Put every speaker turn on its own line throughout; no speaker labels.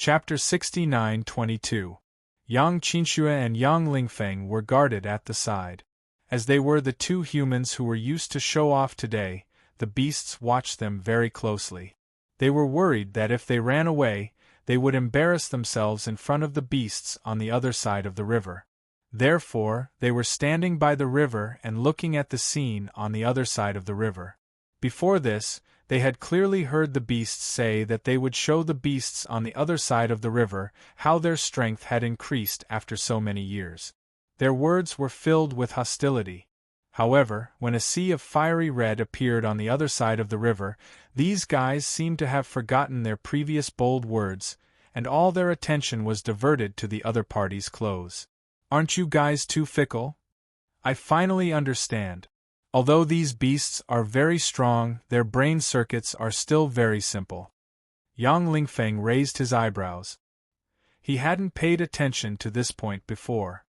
Chapter 69-22. Yang Qinxue and Yang Lingfeng were guarded at the side. As they were the two humans who were used to show off today, the beasts watched them very closely. They were worried that if they ran away, they would embarrass themselves in front of the beasts on the other side of the river. Therefore, they were standing by the river and looking at the scene on the other side of the river. Before this, they had clearly heard the beasts say that they would show the beasts on the other side of the river how their strength had increased after so many years. Their words were filled with hostility. However, when a sea of fiery red appeared on the other side of the river, these guys seemed to have forgotten their previous bold words, and all their attention was diverted to the other party's clothes. "Aren't you guys too fickle? I finally understand. Although these beasts are very strong, their brain circuits are still very simple." Yang Lingfeng raised his eyebrows. He hadn't paid attention to this point before.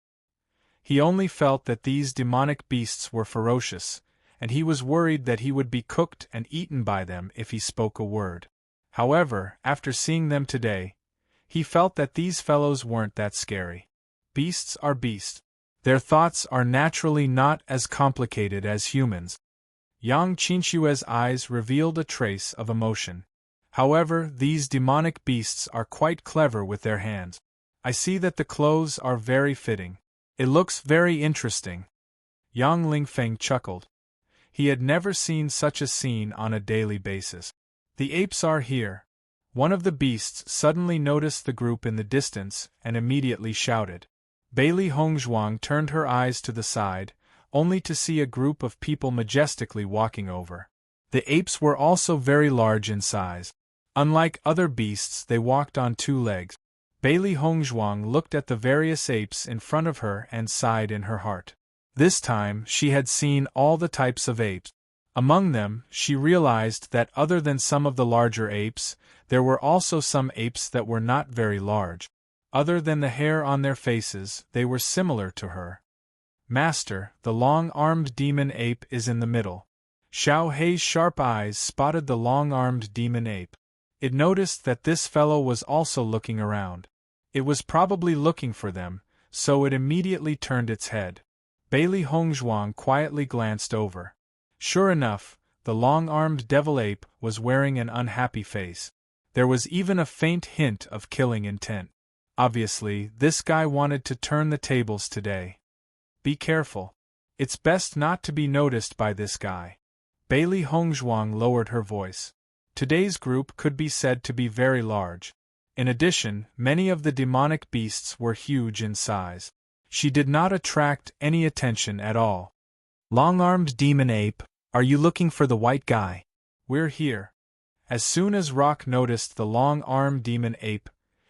He only felt that these demonic beasts were ferocious, and he was worried that he would be cooked and eaten by them if he spoke a word. However, after seeing them today, he felt that these fellows weren't that scary. Beasts are beasts. Their thoughts are naturally not as complicated as humans. Yang Qinxue's eyes revealed a trace of emotion. However, these demonic beasts are quite clever with their hands. I see that the clothes are very fitting. It looks very interesting. Yang Lingfeng chuckled. He had never seen such a scene on a daily basis. The apes are here. One of the beasts suddenly noticed the group in the distance and immediately shouted. Bailey Hongzhuang turned her eyes to the side, only to see a group of people majestically walking over. The apes were also very large in size. Unlike other beasts, they walked on two legs. Bailey Hongzhuang looked at the various apes in front of her and sighed in her heart. This time, she had seen all the types of apes. Among them, she realized that other than some of the larger apes, there were also some apes that were not very large. Other than the hair on their faces, they were similar to her. Master, the long-armed demon ape is in the middle. Xiao Hei's sharp eyes spotted the long-armed demon ape. It noticed that this fellow was also looking around. It was probably looking for them, so it immediately turned its head. Bailey Hongzhuang quietly glanced over. Sure enough, the long-armed devil ape was wearing an unhappy face. There was even a faint hint of killing intent. Obviously, this guy wanted to turn the tables today. Be careful. It's best not to be noticed by this guy. Bailey Hongzhuang lowered her voice. Today's group could be said to be very large. In addition, many of the demonic beasts were huge in size. She did not attract any attention at all. Long-armed demon ape, are you looking for the white guy? We're here. As soon as Rock noticed the long-armed demon ape,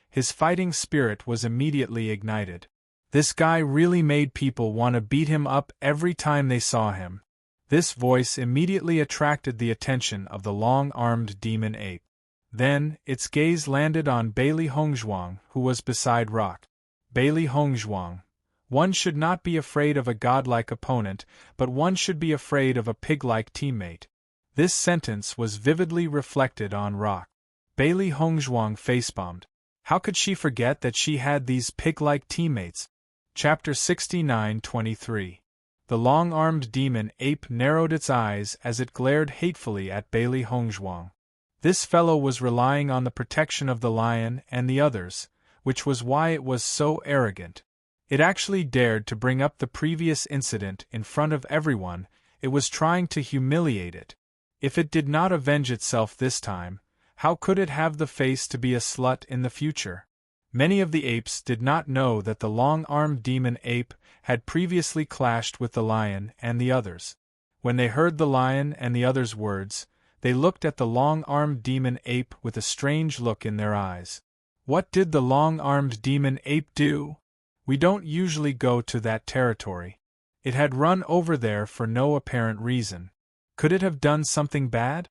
his fighting spirit was immediately ignited. This guy really made people want to beat him up every time they saw him. This voice immediately attracted the attention of the long-armed demon ape. Then, its gaze landed on Bailey Hongzhuang, who was beside Rock. Bailey Hongzhuang. One should not be afraid of a godlike opponent, but one should be afraid of a pig-like teammate. This sentence was vividly reflected on Rock. Bailey Hongzhuang facepalmed. How could she forget that she had these pig-like teammates? Chapter 69-23. The long-armed demon ape narrowed its eyes as it glared hatefully at Bailey Hongzhuang. This fellow was relying on the protection of the lion and the others, which was why it was so arrogant. It actually dared to bring up the previous incident in front of everyone. It was trying to humiliate it. If it did not avenge itself this time, how could it have the face to be a slut in the future? Many of the apes did not know that the long-armed demon ape had previously clashed with the lion and the others. When they heard the lion and the others' words, they looked at the long-armed demon ape with a strange look in their eyes. What did the long-armed demon ape do? We don't usually go to that territory. It had run over there for no apparent reason. Could it have done something bad?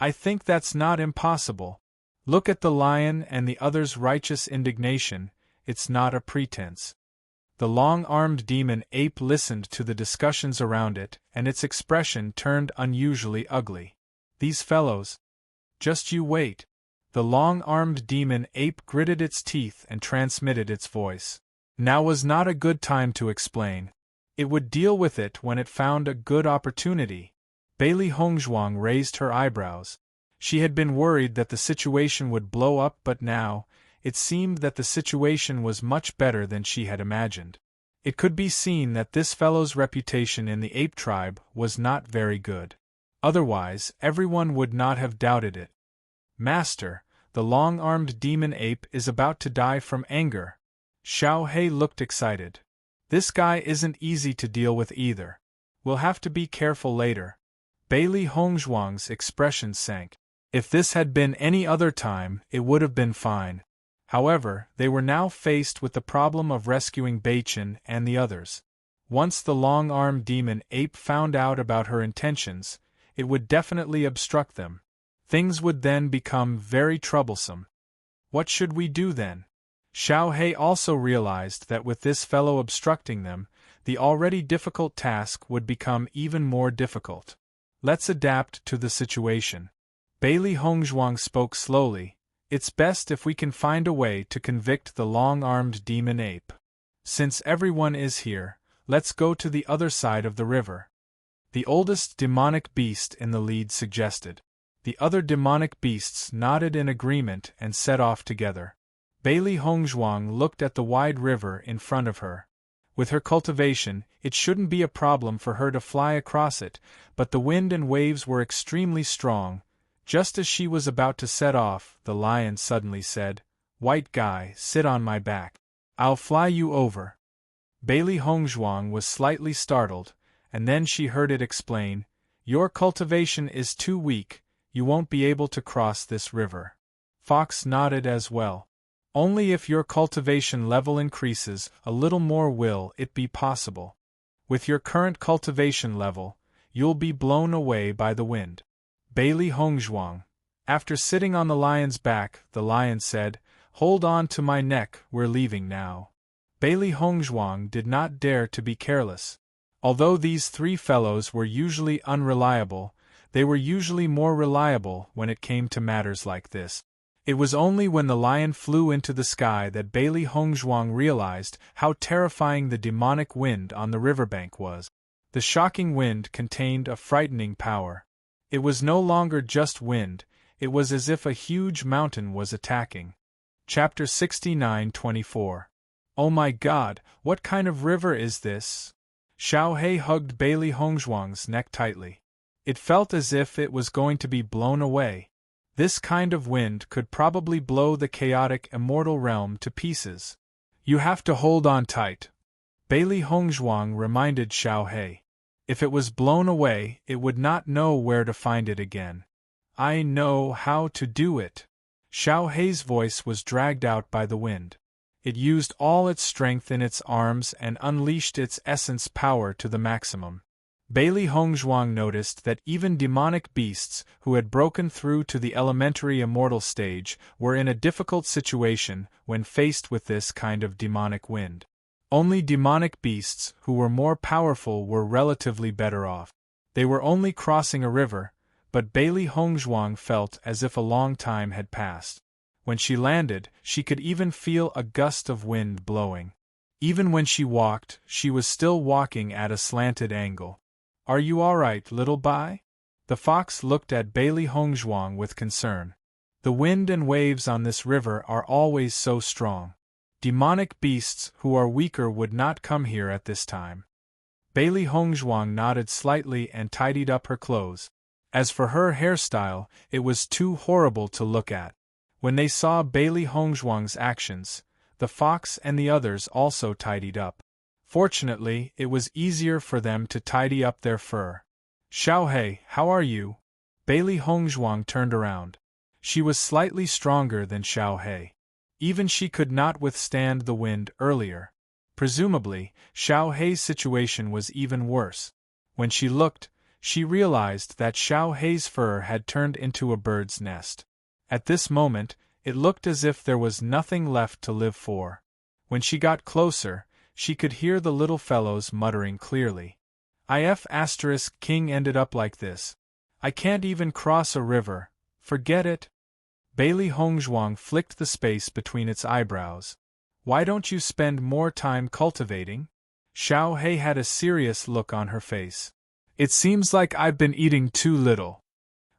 I think that's not impossible. Look at the lion and the others' righteous indignation, it's not a pretense. The long-armed demon ape listened to the discussions around it, and its expression turned unusually ugly. These fellows. Just you wait. The long-armed demon ape gritted its teeth and transmitted its voice. Now was not a good time to explain. It would deal with it when it found a good opportunity. Bailey Hongzhuang raised her eyebrows. She had been worried that the situation would blow up, but now, it seemed that the situation was much better than she had imagined. It could be seen that this fellow's reputation in the ape tribe was not very good. Otherwise, everyone would not have doubted it. Master, the long-armed demon ape is about to die from anger. Xiao He looked excited. This guy isn't easy to deal with either. We'll have to be careful later. Bailey Hongzhuang's expression sank. If this had been any other time, it would have been fine. However, they were now faced with the problem of rescuing Beichen and the others. Once the long-armed demon ape found out about her intentions, it would definitely obstruct them. Things would then become very troublesome. What should we do then? Xiao He also realized that with this fellow obstructing them, the already difficult task would become even more difficult. Let's adapt to the situation. Bailey Hongzhuang spoke slowly. It's best if we can find a way to convict the long-armed demon ape. Since everyone is here, let's go to the other side of the river. The oldest demonic beast in the lead suggested. The other demonic beasts nodded in agreement and set off together. Bailey Hongzhuang looked at the wide river in front of her. With her cultivation, it shouldn't be a problem for her to fly across it, but the wind and waves were extremely strong. Just as she was about to set off, the lion suddenly said, "White guy, sit on my back. I'll fly you over." Bailey Hongzhuang was slightly startled, and then she heard it explain, "Your cultivation is too weak, you won't be able to cross this river." Fox nodded as well. "Only if your cultivation level increases a little more will it be possible. With your current cultivation level, you'll be blown away by the wind." Bailey Hongzhuang. After sitting on the lion's back, the lion said, "Hold on to my neck, we're leaving now." Bailey Hongzhuang did not dare to be careless. Although these three fellows were usually unreliable, they were usually more reliable when it came to matters like this. It was only when the lion flew into the sky that Bailey Hongzhuang realized how terrifying the demonic wind on the riverbank was. The shocking wind contained a frightening power. It was no longer just wind, it was as if a huge mountain was attacking. Chapter 69-24. Oh my God, what kind of river is this? Xiao He hugged Bailey Hongzhuang's neck tightly. It felt as if it was going to be blown away. This kind of wind could probably blow the chaotic immortal realm to pieces. You have to hold on tight. Bailey Hongzhuang reminded Xiao He. If it was blown away, it would not know where to find it again. I know how to do it. Xiao He's voice was dragged out by the wind. It used all its strength in its arms and unleashed its essence power to the maximum. Bailey Hongzhuang noticed that even demonic beasts who had broken through to the elementary immortal stage were in a difficult situation when faced with this kind of demonic wind. Only demonic beasts who were more powerful were relatively better off. They were only crossing a river, but Bailey Hongzhuang felt as if a long time had passed. When she landed, she could even feel a gust of wind blowing. Even when she walked, she was still walking at a slanted angle. Are you all right, little Bai? The fox looked at Bailey Hongzhuang with concern. The wind and waves on this river are always so strong. Demonic beasts who are weaker would not come here at this time. Bailey Hongzhuang nodded slightly and tidied up her clothes. As for her hairstyle, it was too horrible to look at. When they saw Bailey Hongzhuang's actions, the fox and the others also tidied up. Fortunately, it was easier for them to tidy up their fur. Xiao He, how are you? Bailey Hongzhuang turned around. She was slightly stronger than Xiao He. Even she could not withstand the wind earlier. Presumably, Xiao He's situation was even worse. When she looked, she realized that Xiao He's fur had turned into a bird's nest. At this moment, it looked as if there was nothing left to live for. When she got closer, she could hear the little fellows muttering clearly. King ended up like this. I can't even cross a river, forget it. Bailey Hongzhuang flicked the space between its eyebrows. Why don't you spend more time cultivating? Xiao Hei had a serious look on her face. It seems like I've been eating too little.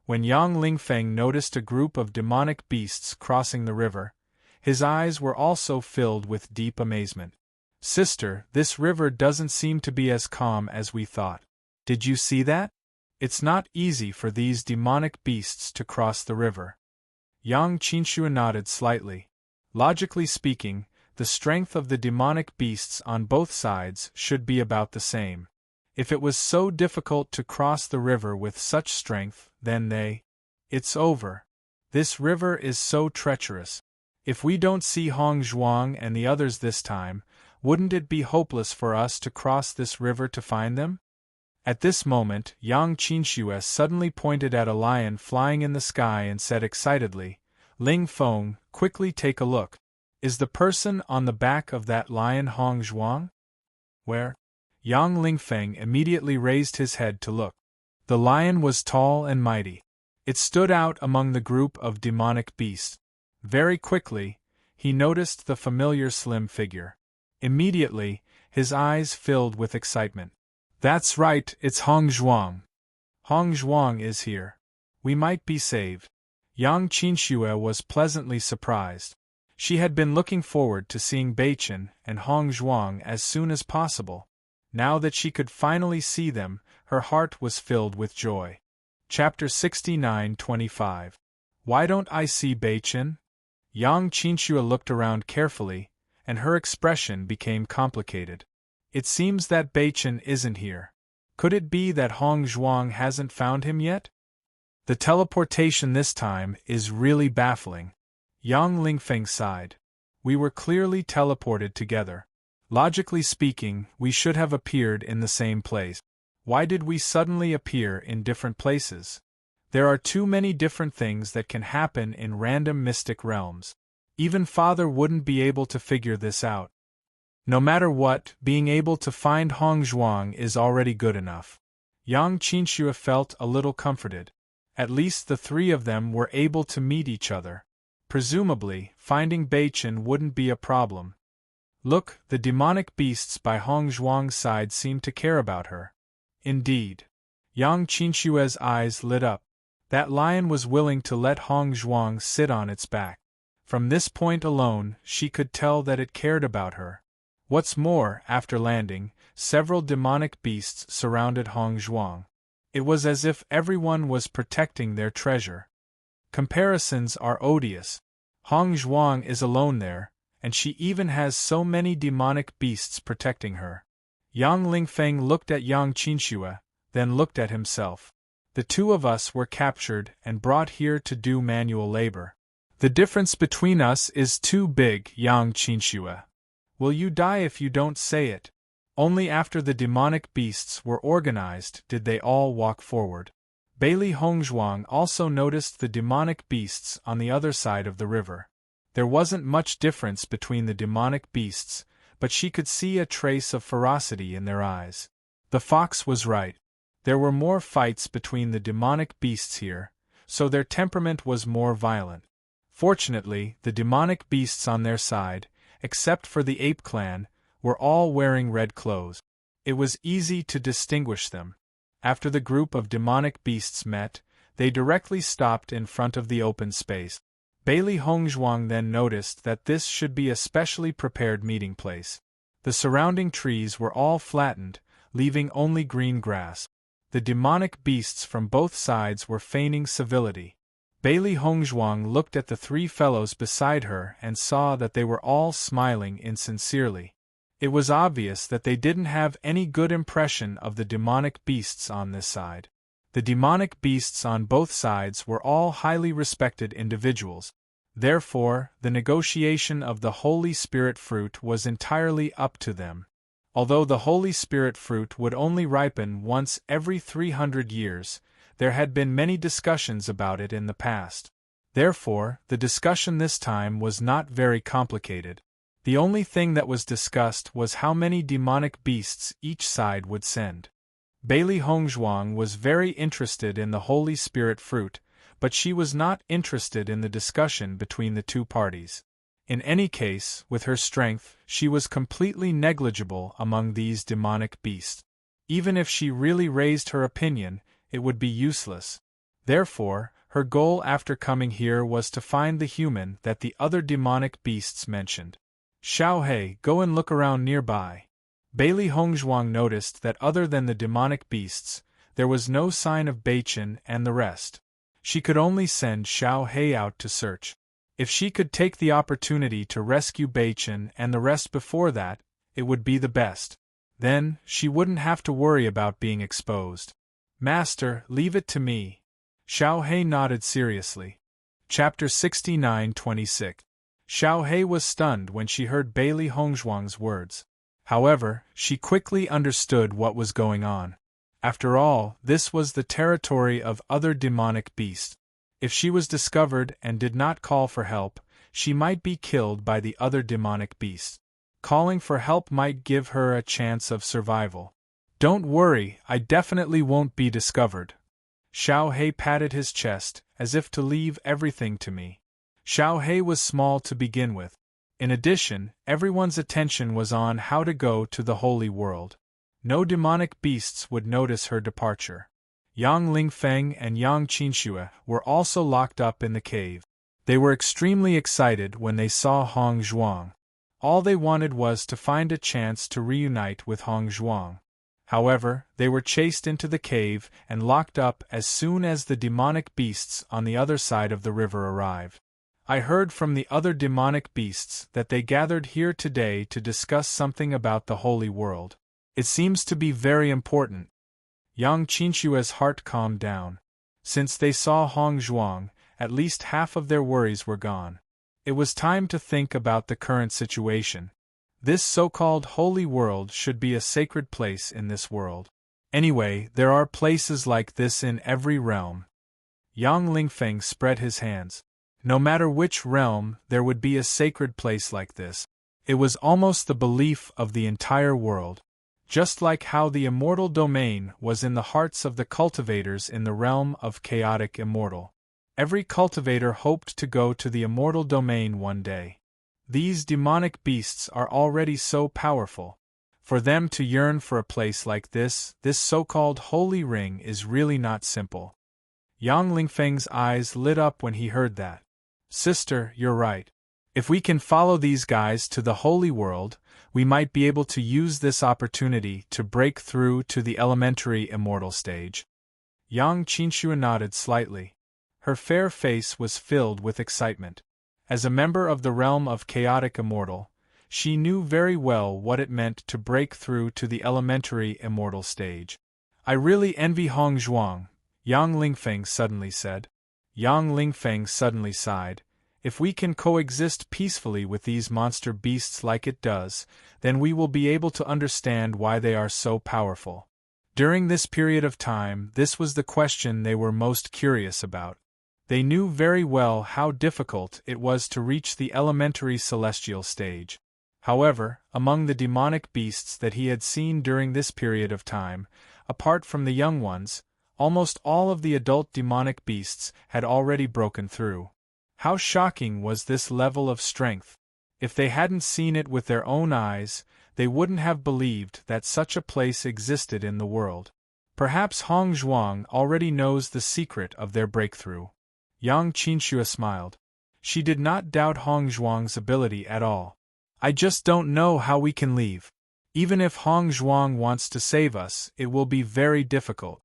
When Yang Lingfeng noticed a group of demonic beasts crossing the river, his eyes were also filled with deep amazement. Sister, this river doesn't seem to be as calm as we thought. Did you see that? It's not easy for these demonic beasts to cross the river. Yang Qinxue nodded slightly. Logically speaking, the strength of the demonic beasts on both sides should be about the same. If it was so difficult to cross the river with such strength, then it's over. This river is so treacherous. If we don't see Hongzhuang and the others this time, wouldn't it be hopeless for us to cross this river to find them? At this moment, Yang Qinxue suddenly pointed at a lion flying in the sky and said excitedly, Ling Feng, quickly take a look. Is the person on the back of that lion Hongzhuang? Where? Yang Lingfeng immediately raised his head to look. The lion was tall and mighty. It stood out among the group of demonic beasts. Very quickly, he noticed the familiar slim figure. Immediately, his eyes filled with excitement. That's right, it's Hongzhuang. Hongzhuang is here. We might be saved. Yang Qinxue was pleasantly surprised. She had been looking forward to seeing Beichen and Hongzhuang as soon as possible. Now that she could finally see them, her heart was filled with joy. Chapter 69-25. Why don't I see Beichen? Yang Qinxue looked around carefully, and her expression became complicated. It seems that Beichen isn't here. Could it be that Hongzhuang hasn't found him yet? The teleportation this time is really baffling. Yang Lingfeng sighed. We were clearly teleported together. Logically speaking, we should have appeared in the same place. Why did we suddenly appear in different places? There are too many different things that can happen in random mystic realms. Even Father wouldn't be able to figure this out. No matter what, being able to find Hongzhuang is already good enough. Yang Qinxue felt a little comforted. At least the three of them were able to meet each other. Presumably, finding Beichen wouldn't be a problem. Look, the demonic beasts by Hongzhuang's side seem to care about her. Indeed. Yang Qinxue's eyes lit up. That lion was willing to let Hongzhuang sit on its back. From this point alone, she could tell that it cared about her. What's more, after landing, several demonic beasts surrounded Hongzhuang. It was as if everyone was protecting their treasure. Comparisons are odious. Hongzhuang is alone there, and she even has so many demonic beasts protecting her. Yang Lingfeng looked at Yang Qinxue, then looked at himself. The two of us were captured and brought here to do manual labor. The difference between us is too big, Yang Qinxue. Will you die if you don't say it? Only after the demonic beasts were organized did they all walk forward. Bailey Hongzhuang also noticed the demonic beasts on the other side of the river. There wasn't much difference between the demonic beasts, but she could see a trace of ferocity in their eyes. The fox was right. There were more fights between the demonic beasts here, so their temperament was more violent. Fortunately, the demonic beasts on their side, except for the ape clan, were all wearing red clothes. It was easy to distinguish them. After the group of demonic beasts met, they directly stopped in front of the open space. Bailey Hongzhuang then noticed that this should be a specially prepared meeting place. The surrounding trees were all flattened, leaving only green grass. The demonic beasts from both sides were feigning civility. Bailey Hongzhuang looked at the three fellows beside her and saw that they were all smiling insincerely. It was obvious that they didn't have any good impression of the demonic beasts on this side. The demonic beasts on both sides were all highly respected individuals. Therefore, the negotiation of the Holy Spirit fruit was entirely up to them. Although the Holy Spirit fruit would only ripen once every 300 years, there had been many discussions about it in the past. Therefore, the discussion this time was not very complicated. The only thing that was discussed was how many demonic beasts each side would send. Bailey Hongzhuang was very interested in the Holy Spirit fruit, but she was not interested in the discussion between the two parties. In any case, with her strength, she was completely negligible among these demonic beasts. Even if she really raised her opinion, it would be useless. Therefore, her goal after coming here was to find the human that the other demonic beasts mentioned. Xiaohei, go and look around nearby. Bailey Hongzhuang noticed that other than the demonic beasts, there was no sign of Beichen and the rest. She could only send Xiaohei out to search. If she could take the opportunity to rescue Beichen and the rest before that, it would be the best. Then, she wouldn't have to worry about being exposed. Master, leave it to me. Xiaohei nodded seriously. Chapter 69-26. Xiaohei was stunned when she heard Bailey Hongzhuang's words. However, she quickly understood what was going on. After all, this was the territory of other demonic beasts. If she was discovered and did not call for help, she might be killed by the other demonic beasts. Calling for help might give her a chance of survival. Don't worry, I definitely won't be discovered. Xiaohei patted his chest, as if to leave everything to me. Xiaohei was small to begin with. In addition, everyone's attention was on how to go to the holy world. No demonic beasts would notice her departure. Yang Lingfeng and Yang Qinxue were also locked up in the cave. They were extremely excited when they saw Hong Zhuang. All they wanted was to find a chance to reunite with Hong Zhuang. However, they were chased into the cave and locked up as soon as the demonic beasts on the other side of the river arrived. I heard from the other demonic beasts that they gathered here today to discuss something about the holy world. It seems to be very important. Yang Qinshue's heart calmed down. Since they saw Hong Zhuang, at least half of their worries were gone. It was time to think about the current situation. This so-called holy world should be a sacred place in this world. Anyway, there are places like this in every realm. Yang Lingfeng spread his hands. No matter which realm, there would be a sacred place like this. It was almost the belief of the entire world. Just like how the immortal domain was in the hearts of the cultivators in the realm of chaotic immortal. Every cultivator hoped to go to the immortal domain one day. These demonic beasts are already so powerful. For them to yearn for a place like this so-called holy ring is really not simple. Yang Lingfeng's eyes lit up when he heard that. Sister, you're right. If we can follow these guys to the holy world, we might be able to use this opportunity to break through to the elementary immortal stage. Yang Qinxue nodded slightly. Her fair face was filled with excitement. As a member of the realm of chaotic immortal, she knew very well what it meant to break through to the elementary immortal stage. I really envy Hong Zhuang, Yang Lingfeng suddenly said. Yang Lingfeng suddenly sighed. If we can coexist peacefully with these monster beasts like it does, then we will be able to understand why they are so powerful. During this period of time, this was the question they were most curious about. They knew very well how difficult it was to reach the elementary celestial stage. However, among the demonic beasts that he had seen during this period of time, apart from the young ones, almost all of the adult demonic beasts had already broken through. How shocking was this level of strength! If they hadn't seen it with their own eyes, they wouldn't have believed that such a place existed in the world. Perhaps Hong Zhuang already knows the secret of their breakthrough. Yang Qinxue smiled. She did not doubt Hong Zhuang's ability at all. I just don't know how we can leave. Even if Hong Zhuang wants to save us, it will be very difficult.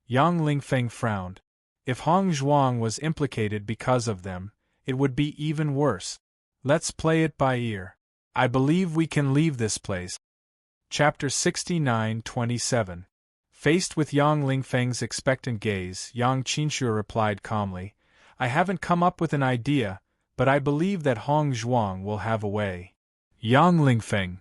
Yang Lingfeng frowned. If Hong Zhuang was implicated because of them, it would be even worse. Let's play it by ear. I believe we can leave this place. Chapter 69-27. Faced with Yang Lingfeng's expectant gaze, Yang Qinxue replied calmly, I haven't come up with an idea, but I believe that Hong Zhuang will have a way. Yang Lingfeng.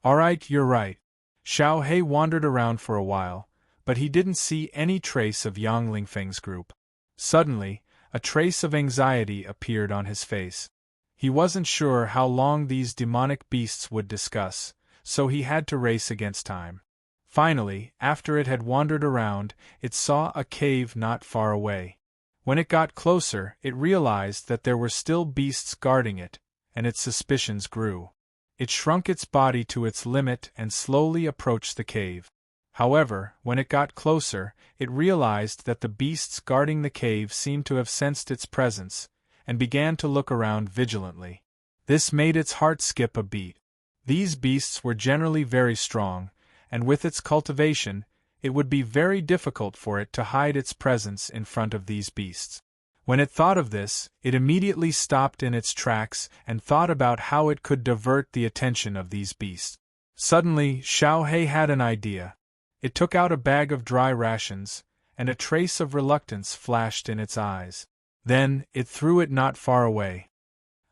Alright, you're right. Xiaohei wandered around for a while, but he didn't see any trace of Yang Lingfeng's group. Suddenly, a trace of anxiety appeared on his face. He wasn't sure how long these demonic beasts would discuss, so he had to race against time. Finally, after it had wandered around, it saw a cave not far away. When it got closer, it realized that there were still beasts guarding it, and its suspicions grew. It shrunk its body to its limit and slowly approached the cave. However, when it got closer, it realized that the beasts guarding the cave seemed to have sensed its presence, and began to look around vigilantly. This made its heart skip a beat. These beasts were generally very strong, and with its cultivation, it would be very difficult for it to hide its presence in front of these beasts. When it thought of this, it immediately stopped in its tracks and thought about how it could divert the attention of these beasts. Suddenly, Xiao Hei had an idea. It took out a bag of dry rations, and a trace of reluctance flashed in its eyes. Then, it threw it not far away.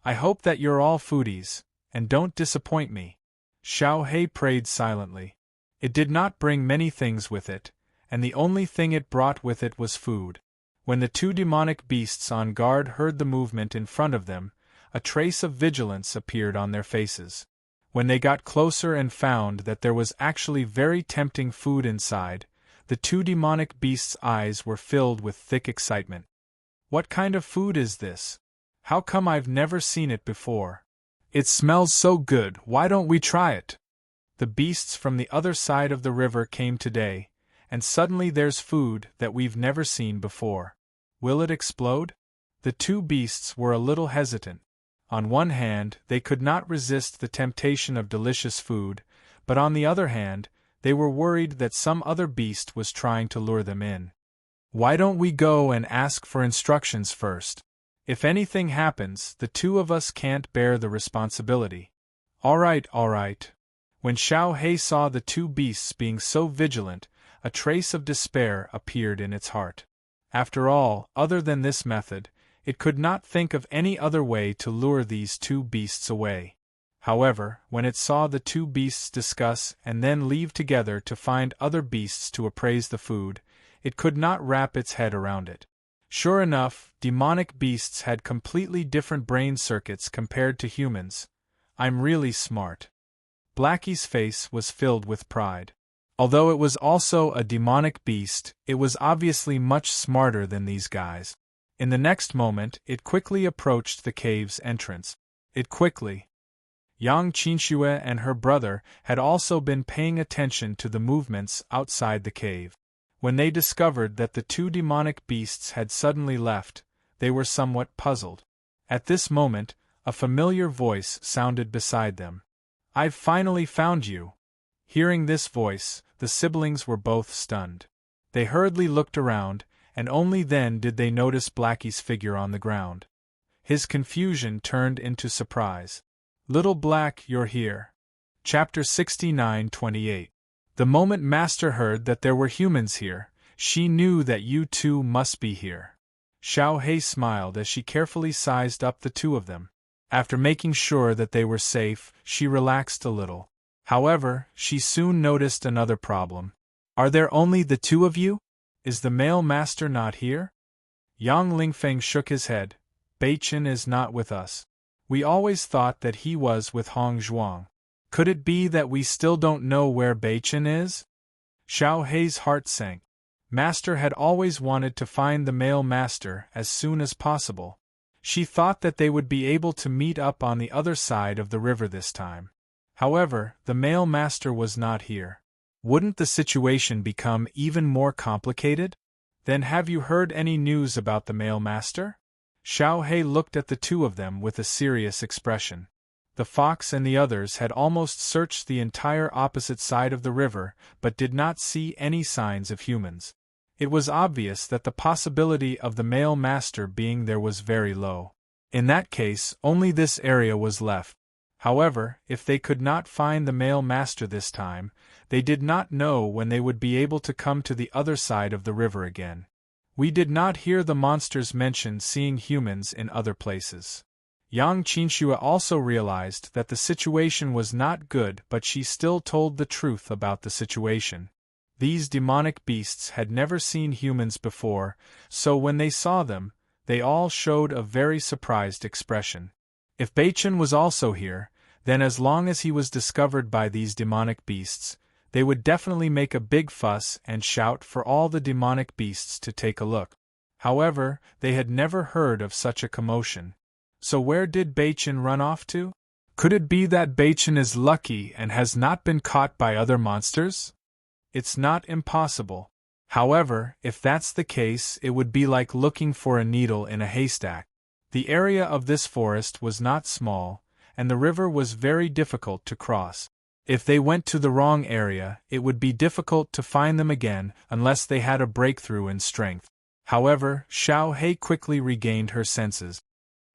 "I hope that you're all foodies, and don't disappoint me," Xiao Hei prayed silently. It did not bring many things with it, and the only thing it brought with it was food. When the two demonic beasts on guard heard the movement in front of them, a trace of vigilance appeared on their faces. When they got closer and found that there was actually very tempting food inside, the two demonic beasts' eyes were filled with thick excitement. "What kind of food is this? How come I've never seen it before? It smells so good, why don't we try it?" The beasts from the other side of the river came today, and suddenly there's food that we've never seen before. Will it explode? The two beasts were a little hesitant. On one hand, they could not resist the temptation of delicious food, but on the other hand, they were worried that some other beast was trying to lure them in. "Why don't we go and ask for instructions first? If anything happens, the two of us can't bear the responsibility." All right. When Xiao Hei saw the two beasts being so vigilant, a trace of despair appeared in its heart. After all, other than this method, it could not think of any other way to lure these two beasts away. However, when it saw the two beasts discuss and then leave together to find other beasts to appraise the food, it could not wrap its head around it. Sure enough, demonic beasts had completely different brain circuits compared to humans. "I'm really smart." Blackie's face was filled with pride. Although it was also a demonic beast, it was obviously much smarter than these guys. In the next moment, it quickly approached the cave's entrance. Yang Qinxue and her brother had also been paying attention to the movements outside the cave. When they discovered that the two demonic beasts had suddenly left, they were somewhat puzzled. At this moment, a familiar voice sounded beside them. "I've finally found you." Hearing this voice, the siblings were both stunned. They hurriedly looked around, and only then did they notice Blackie's figure on the ground. His confusion turned into surprise. "Little Black, you're here." Chapter 69-28. The moment Master heard that there were humans here, she knew that you two must be here. Xiao Hei smiled as she carefully sized up the two of them. After making sure that they were safe, she relaxed a little. However, she soon noticed another problem. "Are there only the two of you? Is the male master not here?" Yang Lingfeng shook his head. "Beichen is not with us. We always thought that he was with Hong Zhuang. Could it be that we still don't know where Beichen is?" Xiao Hei's heart sank. Master had always wanted to find the male master as soon as possible. She thought that they would be able to meet up on the other side of the river this time. However, the male master was not here. Wouldn't the situation become even more complicated? "Then have you heard any news about the male master?" Xiao Hei looked at the two of them with a serious expression. The fox and the others had almost searched the entire opposite side of the river, but did not see any signs of humans. It was obvious that the possibility of the male master being there was very low. In that case, only this area was left. However, if they could not find the male master this time, they did not know when they would be able to come to the other side of the river again. We did not hear the monsters mention seeing humans in other places. Yang Qinxue also realized that the situation was not good, but she still told the truth about the situation. These demonic beasts had never seen humans before, so when they saw them, they all showed a very surprised expression. If Beichen was also here, then as long as he was discovered by these demonic beasts, they would definitely make a big fuss and shout for all the demonic beasts to take a look. However, they had never heard of such a commotion. So where did Beichen run off to? Could it be that Beichen is lucky and has not been caught by other monsters? It's not impossible. However, if that's the case, it would be like looking for a needle in a haystack. The area of this forest was not small, and the river was very difficult to cross. If they went to the wrong area, it would be difficult to find them again unless they had a breakthrough in strength. However, Xiao Hei quickly regained her senses.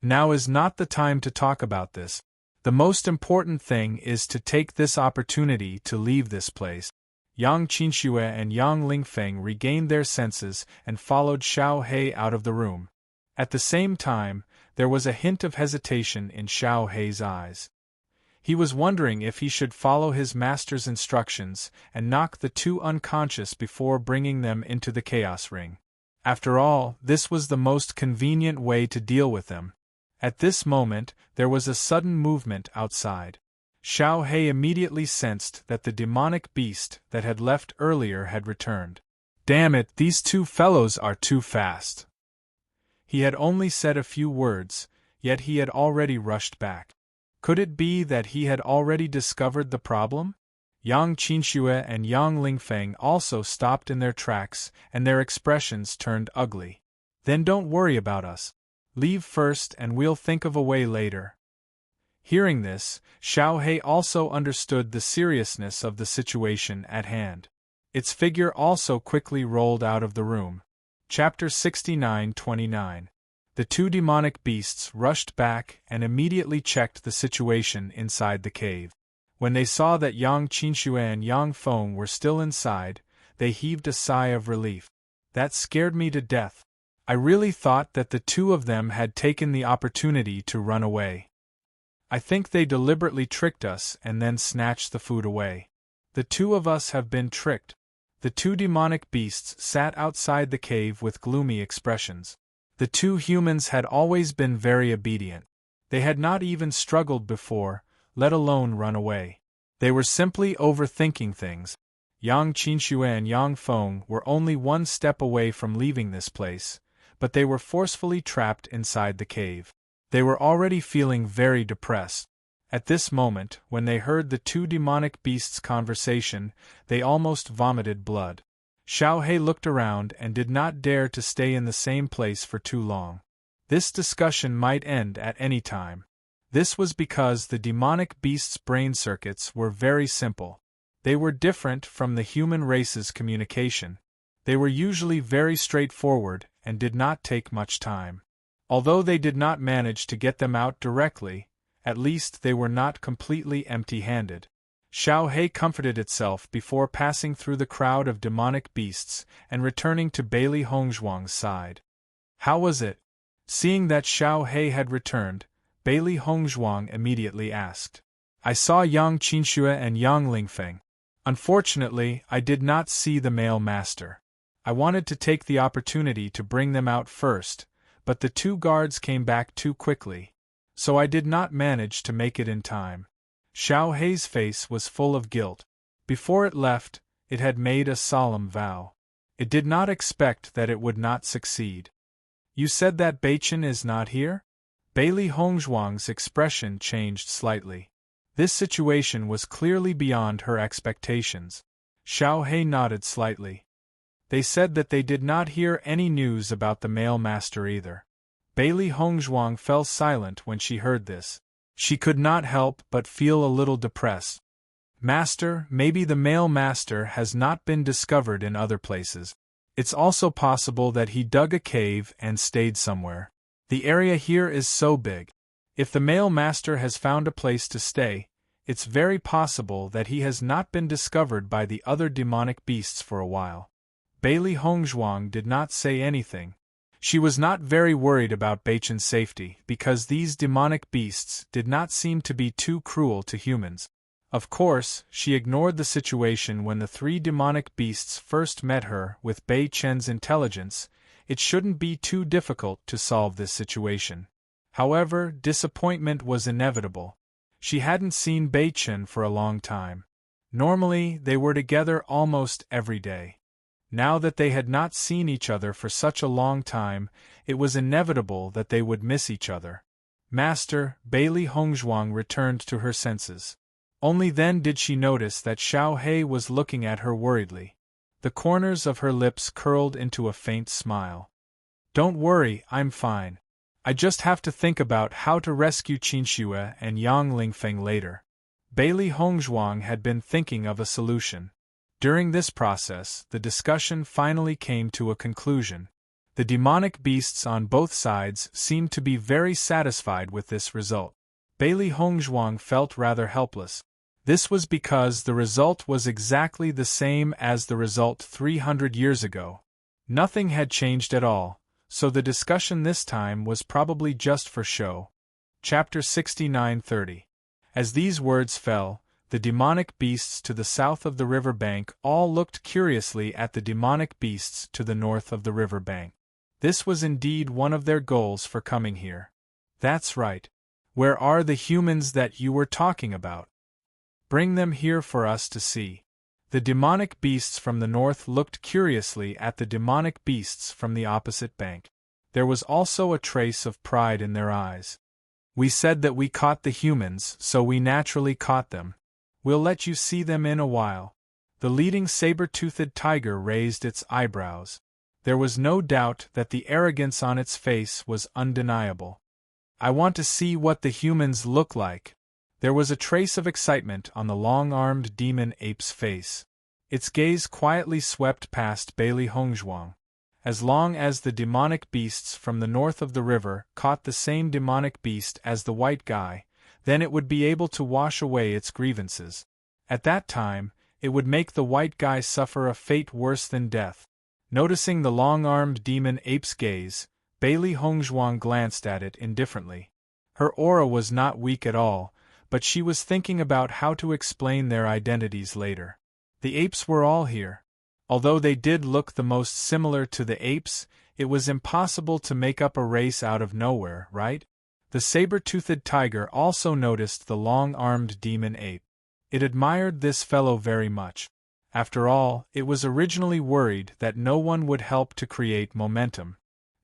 Now is not the time to talk about this. The most important thing is to take this opportunity to leave this place. Yang Qinxue and Yang Lingfeng regained their senses and followed Xiao Hei out of the room. At the same time, there was a hint of hesitation in Xiao Hei's eyes. He was wondering if he should follow his master's instructions and knock the two unconscious before bringing them into the chaos ring. After all, this was the most convenient way to deal with them. At this moment, there was a sudden movement outside. Xiao Hei immediately sensed that the demonic beast that had left earlier had returned. Damn it, these two fellows are too fast. He had only said a few words, yet he had already rushed back. Could it be that he had already discovered the problem? Yang Qinxue and Yang Lingfeng also stopped in their tracks, and their expressions turned ugly. Then don't worry about us. Leave first and we'll think of a way later. Hearing this, Xiao Hei also understood the seriousness of the situation at hand. Its figure also quickly rolled out of the room. Chapter 69-29. The two demonic beasts rushed back and immediately checked the situation inside the cave. When they saw that Yang Qinxue and Yang Feng were still inside, they heaved a sigh of relief. That scared me to death. I really thought that the two of them had taken the opportunity to run away. I think they deliberately tricked us and then snatched the food away. The two of us have been tricked. The two demonic beasts sat outside the cave with gloomy expressions. The two humans had always been very obedient. They had not even struggled before, let alone run away. They were simply overthinking things. Yang Qinxue and Yang Feng were only one step away from leaving this place, but they were forcefully trapped inside the cave. They were already feeling very depressed. At this moment, when they heard the two demonic beasts' conversation, they almost vomited blood. Xiao Hei looked around and did not dare to stay in the same place for too long. This discussion might end at any time. This was because the demonic beasts' brain circuits were very simple. They were different from the human race's communication. They were usually very straightforward and did not take much time. Although they did not manage to get them out directly, at least they were not completely empty-handed. Xiao Hei comforted itself before passing through the crowd of demonic beasts and returning to Bailey Hongzhuang's side. How was it? Seeing that Xiao Hei had returned, Bailey Hongzhuang immediately asked. I saw Yang Qinxue and Yang Lingfeng. Unfortunately, I did not see the male master. I wanted to take the opportunity to bring them out first, but the two guards came back too quickly, so I did not manage to make it in time. Xiao Hei's face was full of guilt. Before it left, it had made a solemn vow. It did not expect that it would not succeed. You said that Beichen is not here? Bailey Hongzhuang's expression changed slightly. This situation was clearly beyond her expectations. Xiao Hei nodded slightly. They said that they did not hear any news about the male master either. Bailey Hongzhuang fell silent when she heard this. She could not help but feel a little depressed. Master, maybe the male master has not been discovered in other places. It's also possible that he dug a cave and stayed somewhere. The area here is so big. If the male master has found a place to stay, it's very possible that he has not been discovered by the other demonic beasts for a while. Bailey Hongzhuang did not say anything. She was not very worried about Beichen's safety because these demonic beasts did not seem to be too cruel to humans. Of course, she ignored the situation when the three demonic beasts first met her with Bei Chen's intelligence. It shouldn't be too difficult to solve this situation. However, disappointment was inevitable. She hadn't seen Bei Chen for a long time. Normally, they were together almost every day. Now that they had not seen each other for such a long time, it was inevitable that they would miss each other. Master, Bailey Hongzhuang returned to her senses. Only then did she notice that Xiao He was looking at her worriedly. The corners of her lips curled into a faint smile. Don't worry, I'm fine. I just have to think about how to rescue Qinxue and Yang Lingfeng later. Bailey Hongzhuang had been thinking of a solution. During this process, the discussion finally came to a conclusion. The demonic beasts on both sides seemed to be very satisfied with this result. Bailey Hongzhuang felt rather helpless. This was because the result was exactly the same as the result 300 years ago. Nothing had changed at all, so the discussion this time was probably just for show. Chapter 69:30. As these words fell, the demonic beasts to the south of the river bank all looked curiously at the demonic beasts to the north of the river bank. This was indeed one of their goals for coming here. That's right. Where are the humans that you were talking about? Bring them here for us to see. The demonic beasts from the north looked curiously at the demonic beasts from the opposite bank. There was also a trace of pride in their eyes. We said that we caught the humans, so we naturally caught them. We'll let you see them in a while. The leading saber-toothed tiger raised its eyebrows. There was no doubt that the arrogance on its face was undeniable. I want to see what the humans look like. There was a trace of excitement on the long-armed demon ape's face. Its gaze quietly swept past Bailey Hongzhuang. As long as the demonic beasts from the north of the river caught the same demonic beast as the white guy, then it would be able to wash away its grievances. At that time, it would make the white guy suffer a fate worse than death. Noticing the long-armed demon ape's gaze, Bailey Hongzhuang glanced at it indifferently. Her aura was not weak at all, but she was thinking about how to explain their identities later. The apes were all here. Although they did look the most similar to the apes, it was impossible to make up a race out of nowhere, right? The saber-toothed tiger also noticed the long-armed demon ape. It admired this fellow very much. After all, it was originally worried that no one would help to create momentum.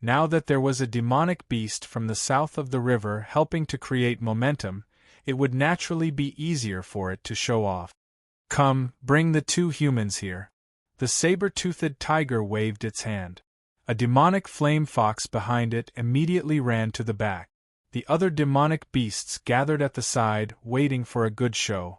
Now that there was a demonic beast from the south of the river helping to create momentum, it would naturally be easier for it to show off. Come, bring the two humans here. The saber-toothed tiger waved its hand. A demonic flame fox behind it immediately ran to the back. The other demonic beasts gathered at the side, waiting for a good show.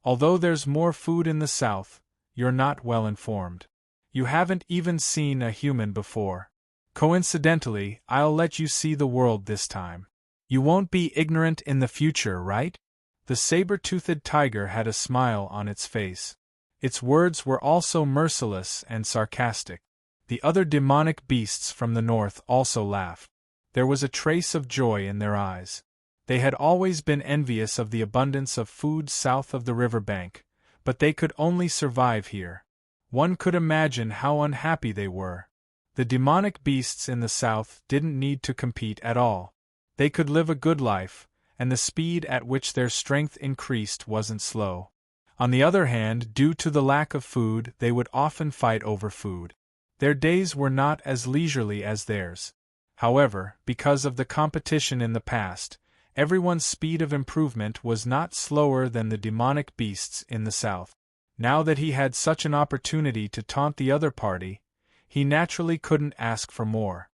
Although there's more food in the south, you're not well informed. You haven't even seen a human before. Coincidentally, I'll let you see the world this time. You won't be ignorant in the future, right? The saber-toothed tiger had a smile on its face. Its words were also merciless and sarcastic. The other demonic beasts from the north also laughed. There was a trace of joy in their eyes. They had always been envious of the abundance of food south of the river bank, but they could only survive here. One could imagine how unhappy they were. The demonic beasts in the south didn't need to compete at all. They could live a good life, and the speed at which their strength increased wasn't slow. On the other hand, due to the lack of food, they would often fight over food. Their days were not as leisurely as theirs. However, because of the competition in the past, everyone's speed of improvement was not slower than the demonic beasts in the south. Now that he had such an opportunity to taunt the other party, he naturally couldn't ask for more.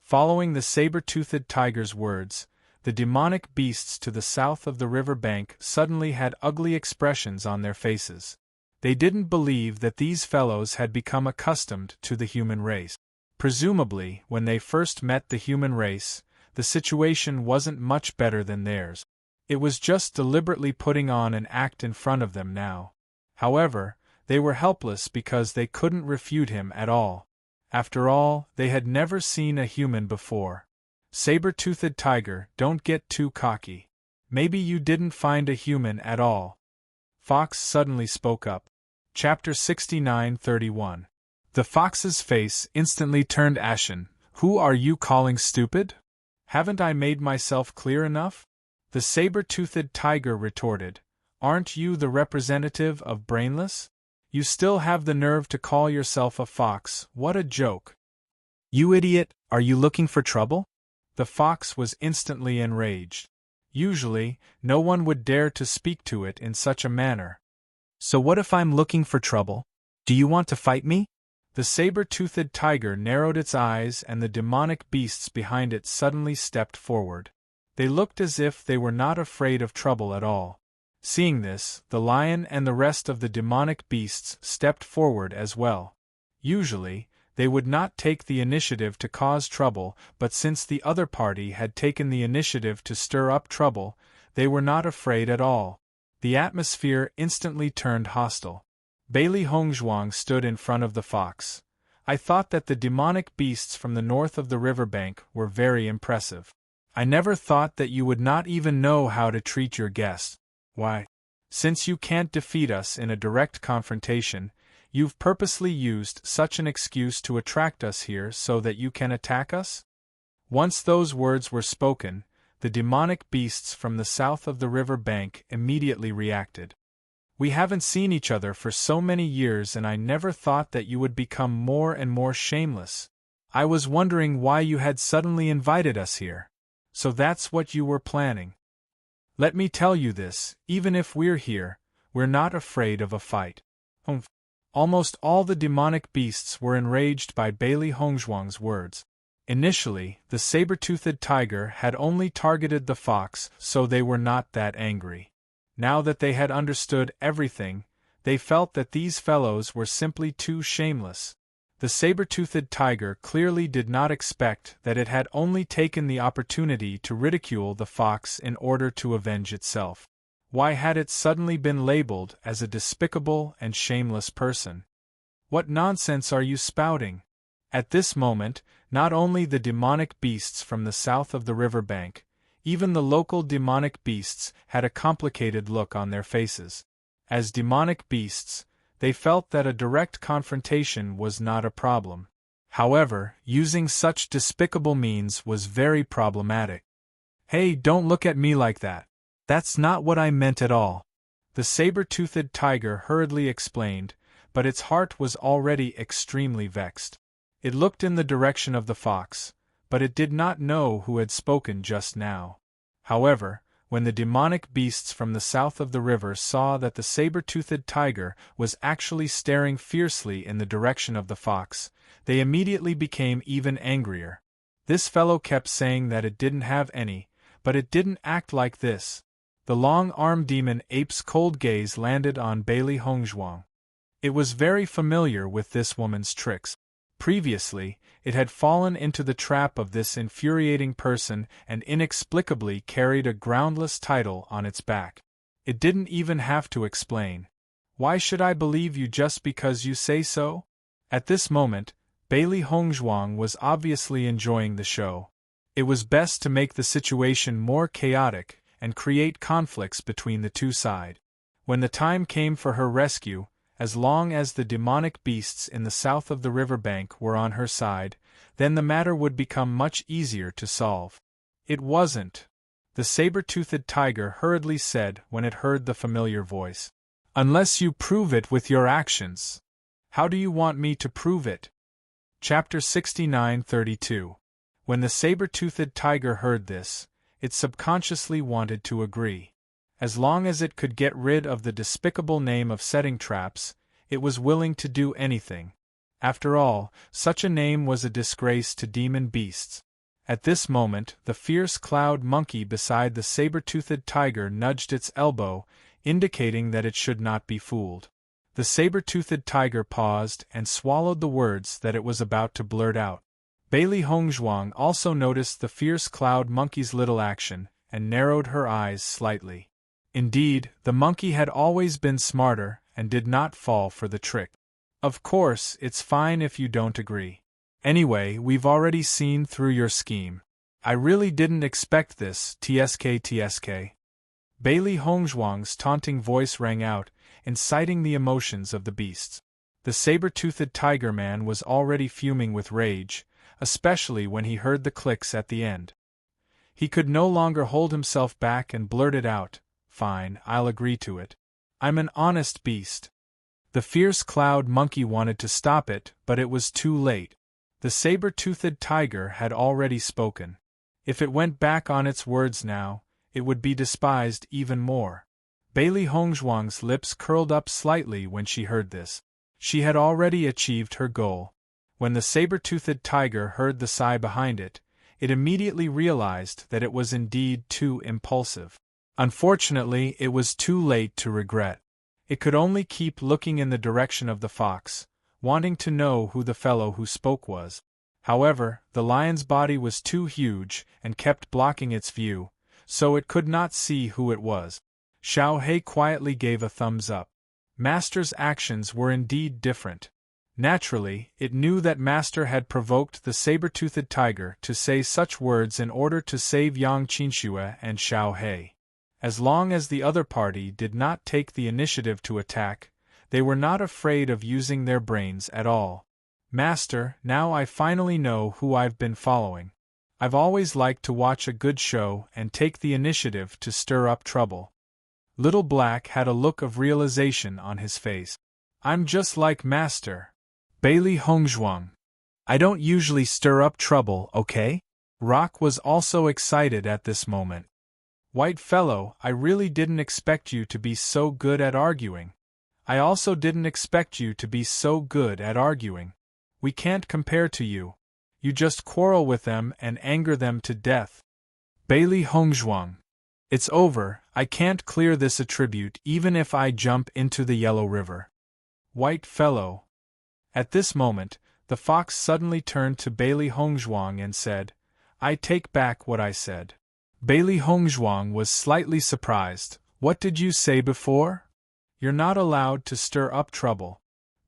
Following the saber-toothed tiger's words, the demonic beasts to the south of the river bank suddenly had ugly expressions on their faces. They didn't believe that these fellows had become accustomed to the human race. Presumably, when they first met the human race, the situation wasn't much better than theirs. It was just deliberately putting on an act in front of them now. However, they were helpless because they couldn't refute him at all. After all, they had never seen a human before. Saber-toothed tiger, don't get too cocky. Maybe you didn't find a human at all. Fox suddenly spoke up. Chapter 69:31. The fox's face instantly turned ashen. Who are you calling stupid? Haven't I made myself clear enough? The saber-toothed tiger retorted. Aren't you the representative of brainless? You still have the nerve to call yourself a fox, what a joke. You idiot, are you looking for trouble? The fox was instantly enraged. Usually, no one would dare to speak to it in such a manner. So what if I'm looking for trouble? Do you want to fight me? The saber-toothed tiger narrowed its eyes and the demonic beasts behind it suddenly stepped forward. They looked as if they were not afraid of trouble at all. Seeing this, the lion and the rest of the demonic beasts stepped forward as well. Usually, they would not take the initiative to cause trouble, but since the other party had taken the initiative to stir up trouble, they were not afraid at all. The atmosphere instantly turned hostile. Bailey Hongzhuang stood in front of the fox. I thought that the demonic beasts from the north of the riverbank were very impressive. I never thought that you would not even know how to treat your guests. Why? Since you can't defeat us in a direct confrontation, you've purposely used such an excuse to attract us here so that you can attack us? Once those words were spoken, the demonic beasts from the south of the river bank immediately reacted. We haven't seen each other for so many years and I never thought that you would become more and more shameless. I was wondering why you had suddenly invited us here. So that's what you were planning. Let me tell you this, even if we're here, we're not afraid of a fight. Almost all the demonic beasts were enraged by Bailey Hongzhuang's words. Initially, the saber-toothed tiger had only targeted the fox, so they were not that angry. Now that they had understood everything, they felt that these fellows were simply too shameless. The saber-toothed tiger clearly did not expect that it had only taken the opportunity to ridicule the fox in order to avenge itself. Why had it suddenly been labeled as a despicable and shameless person? What nonsense are you spouting? At this moment, not only the demonic beasts from the south of the river bank, even the local demonic beasts had a complicated look on their faces. As demonic beasts, they felt that a direct confrontation was not a problem. However, using such despicable means was very problematic. Hey, don't look at me like that. That's not what I meant at all. The saber-toothed tiger hurriedly explained, but its heart was already extremely vexed. It looked in the direction of the fox, but it did not know who had spoken just now. However, when the demonic beasts from the south of the river saw that the saber-toothed tiger was actually staring fiercely in the direction of the fox, they immediately became even angrier. This fellow kept saying that it didn't have any, but it didn't act like this. The long-armed demon ape's cold gaze landed on Bailey Hongzhuang. It was very familiar with this woman's tricks. Previously, it had fallen into the trap of this infuriating person and inexplicably carried a groundless title on its back. It didn't even have to explain. Why should I believe you just because you say so? At this moment, Bailey Hongzhuang was obviously enjoying the show. It was best to make the situation more chaotic and create conflicts between the two sides. When the time came for her rescue, as long as the demonic beasts in the south of the riverbank were on her side, then the matter would become much easier to solve. It wasn't. The saber-toothed tiger hurriedly said when it heard the familiar voice. Unless you prove it with your actions. How do you want me to prove it? Chapter 69:32. When the saber-toothed tiger heard this, it subconsciously wanted to agree. As long as it could get rid of the despicable name of setting traps, it was willing to do anything. After all, such a name was a disgrace to demon beasts. At this moment, the fierce cloud monkey beside the saber-toothed tiger nudged its elbow, indicating that it should not be fooled. The saber-toothed tiger paused and swallowed the words that it was about to blurt out. Bailey Hongzhuang also noticed the fierce cloud monkey's little action, and narrowed her eyes slightly. Indeed, the monkey had always been smarter and did not fall for the trick. Of course, it's fine if you don't agree. Anyway, we've already seen through your scheme. I really didn't expect this, tsk. Bailey Hongzhuang's taunting voice rang out, inciting the emotions of the beasts. The saber-toothed tiger man was already fuming with rage, especially when he heard the clicks at the end. He could no longer hold himself back and blurted out, "Fine, I'll agree to it. I'm an honest beast." The fierce cloud monkey wanted to stop it, but it was too late. The saber-toothed tiger had already spoken. If it went back on its words now, it would be despised even more. Bailey Hongzhuang's lips curled up slightly when she heard this. She had already achieved her goal. When the saber-toothed tiger heard the sigh behind it, it immediately realized that it was indeed too impulsive. Unfortunately, it was too late to regret. It could only keep looking in the direction of the fox, wanting to know who the fellow who spoke was. However, the lion's body was too huge and kept blocking its view, so it could not see who it was. Xiao He quietly gave a thumbs up. Master's actions were indeed different. Naturally, it knew that Master had provoked the saber-toothed tiger to say such words in order to save Yang Qinxue and Xiao He. As long as the other party did not take the initiative to attack, they were not afraid of using their brains at all. Master, now I finally know who I've been following. I've always liked to watch a good show and take the initiative to stir up trouble. Little Black had a look of realization on his face. I'm just like Master. Bailey Hongzhuang. I don't usually stir up trouble, okay? Rock was also excited at this moment. White fellow, I really didn't expect you to be so good at arguing. I also didn't expect you to be so good at arguing. We can't compare to you. You just quarrel with them and anger them to death. Bailey Hongzhuang. It's over, I can't clear this attribute even if I jump into the Yellow River. White fellow. At this moment, the fox suddenly turned to Bailey Hongzhuang and said, I take back what I said. Bailey Hongzhuang was slightly surprised. What did you say before? You're not allowed to stir up trouble.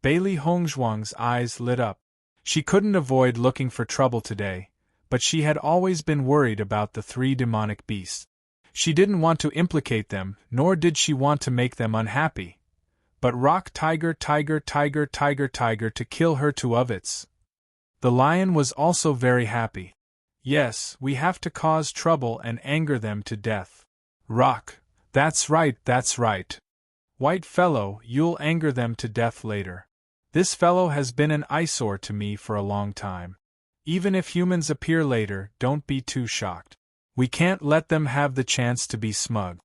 Bailey Hongzhuang's eyes lit up. She couldn't avoid looking for trouble today, but she had always been worried about the three demonic beasts. She didn't want to implicate them, nor did she want to make them unhappy. But Rock Tiger to kill her two of its. The lion was also very happy. Yes, we have to cause trouble and anger them to death. Rock, that's right. White fellow, you'll anger them to death later. This fellow has been an eyesore to me for a long time. Even if humans appear later, don't be too shocked. We can't let them have the chance to be smug.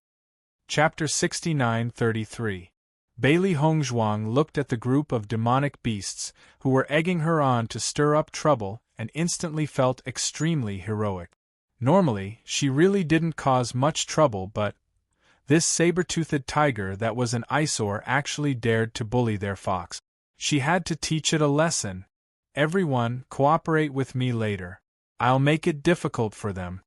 Chapter 69-33. Bailey Hongzhuang looked at the group of demonic beasts who were egging her on to stir up trouble and instantly felt extremely heroic. Normally, she really didn't cause much trouble, but this saber-toothed tiger that was an eyesore actually dared to bully their fox. She had to teach it a lesson. Everyone, cooperate with me later. I'll make it difficult for them.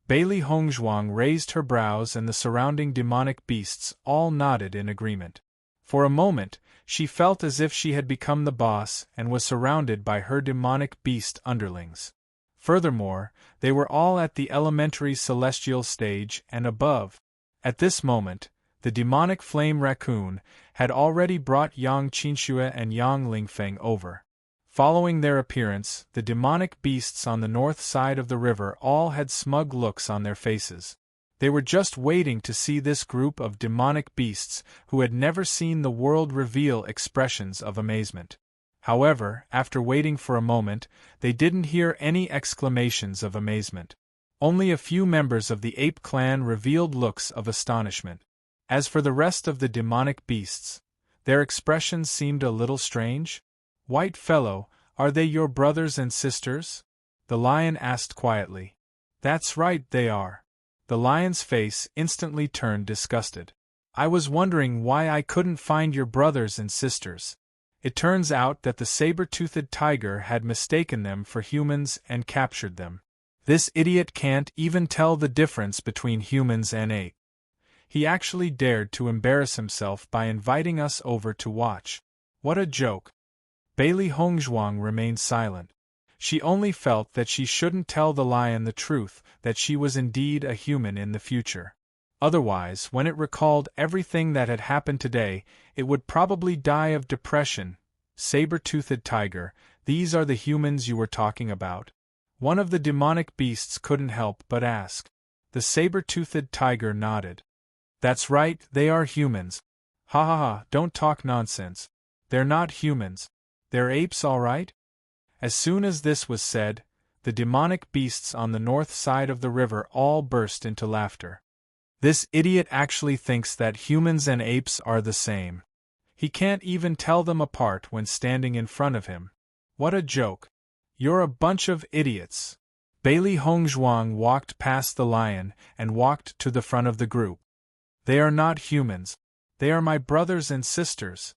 Bailey Hongzhuang raised her brows and the surrounding demonic beasts all nodded in agreement. For a moment, she felt as if she had become the boss and was surrounded by her demonic beast underlings. Furthermore, they were all at the elementary celestial stage and above. At this moment, the demonic flame raccoon had already brought Yang Qinxue and Yang Lingfeng over. Following their appearance, the demonic beasts on the north side of the river all had smug looks on their faces. They were just waiting to see this group of demonic beasts who had never seen the world reveal expressions of amazement. However, after waiting for a moment, they didn't hear any exclamations of amazement. Only a few members of the ape clan revealed looks of astonishment. As for the rest of the demonic beasts, their expressions seemed a little strange. White fellow, are they your brothers and sisters? The lion asked quietly. That's right, they are. The lion's face instantly turned disgusted. I was wondering why I couldn't find your brothers and sisters. It turns out that the saber-toothed tiger had mistaken them for humans and captured them. This idiot can't even tell the difference between humans and ape. He actually dared to embarrass himself by inviting us over to watch. What a joke. Bailey Hongzhuang remained silent. She only felt that she shouldn't tell the lion the truth, that she was indeed a human in the future. Otherwise, when it recalled everything that had happened today, it would probably die of depression. Saber-toothed tiger, these are the humans you were talking about? One of the demonic beasts couldn't help but ask. The saber-toothed tiger nodded. That's right, they are humans. Ha ha ha, don't talk nonsense. They're not humans. They're apes, all right? As soon as this was said, the demonic beasts on the north side of the river all burst into laughter. This idiot actually thinks that humans and apes are the same. He can't even tell them apart when standing in front of him. What a joke. You're a bunch of idiots. Bailey Hongzhuang walked past the lion and walked to the front of the group. They are not humans. They are my brothers and sisters.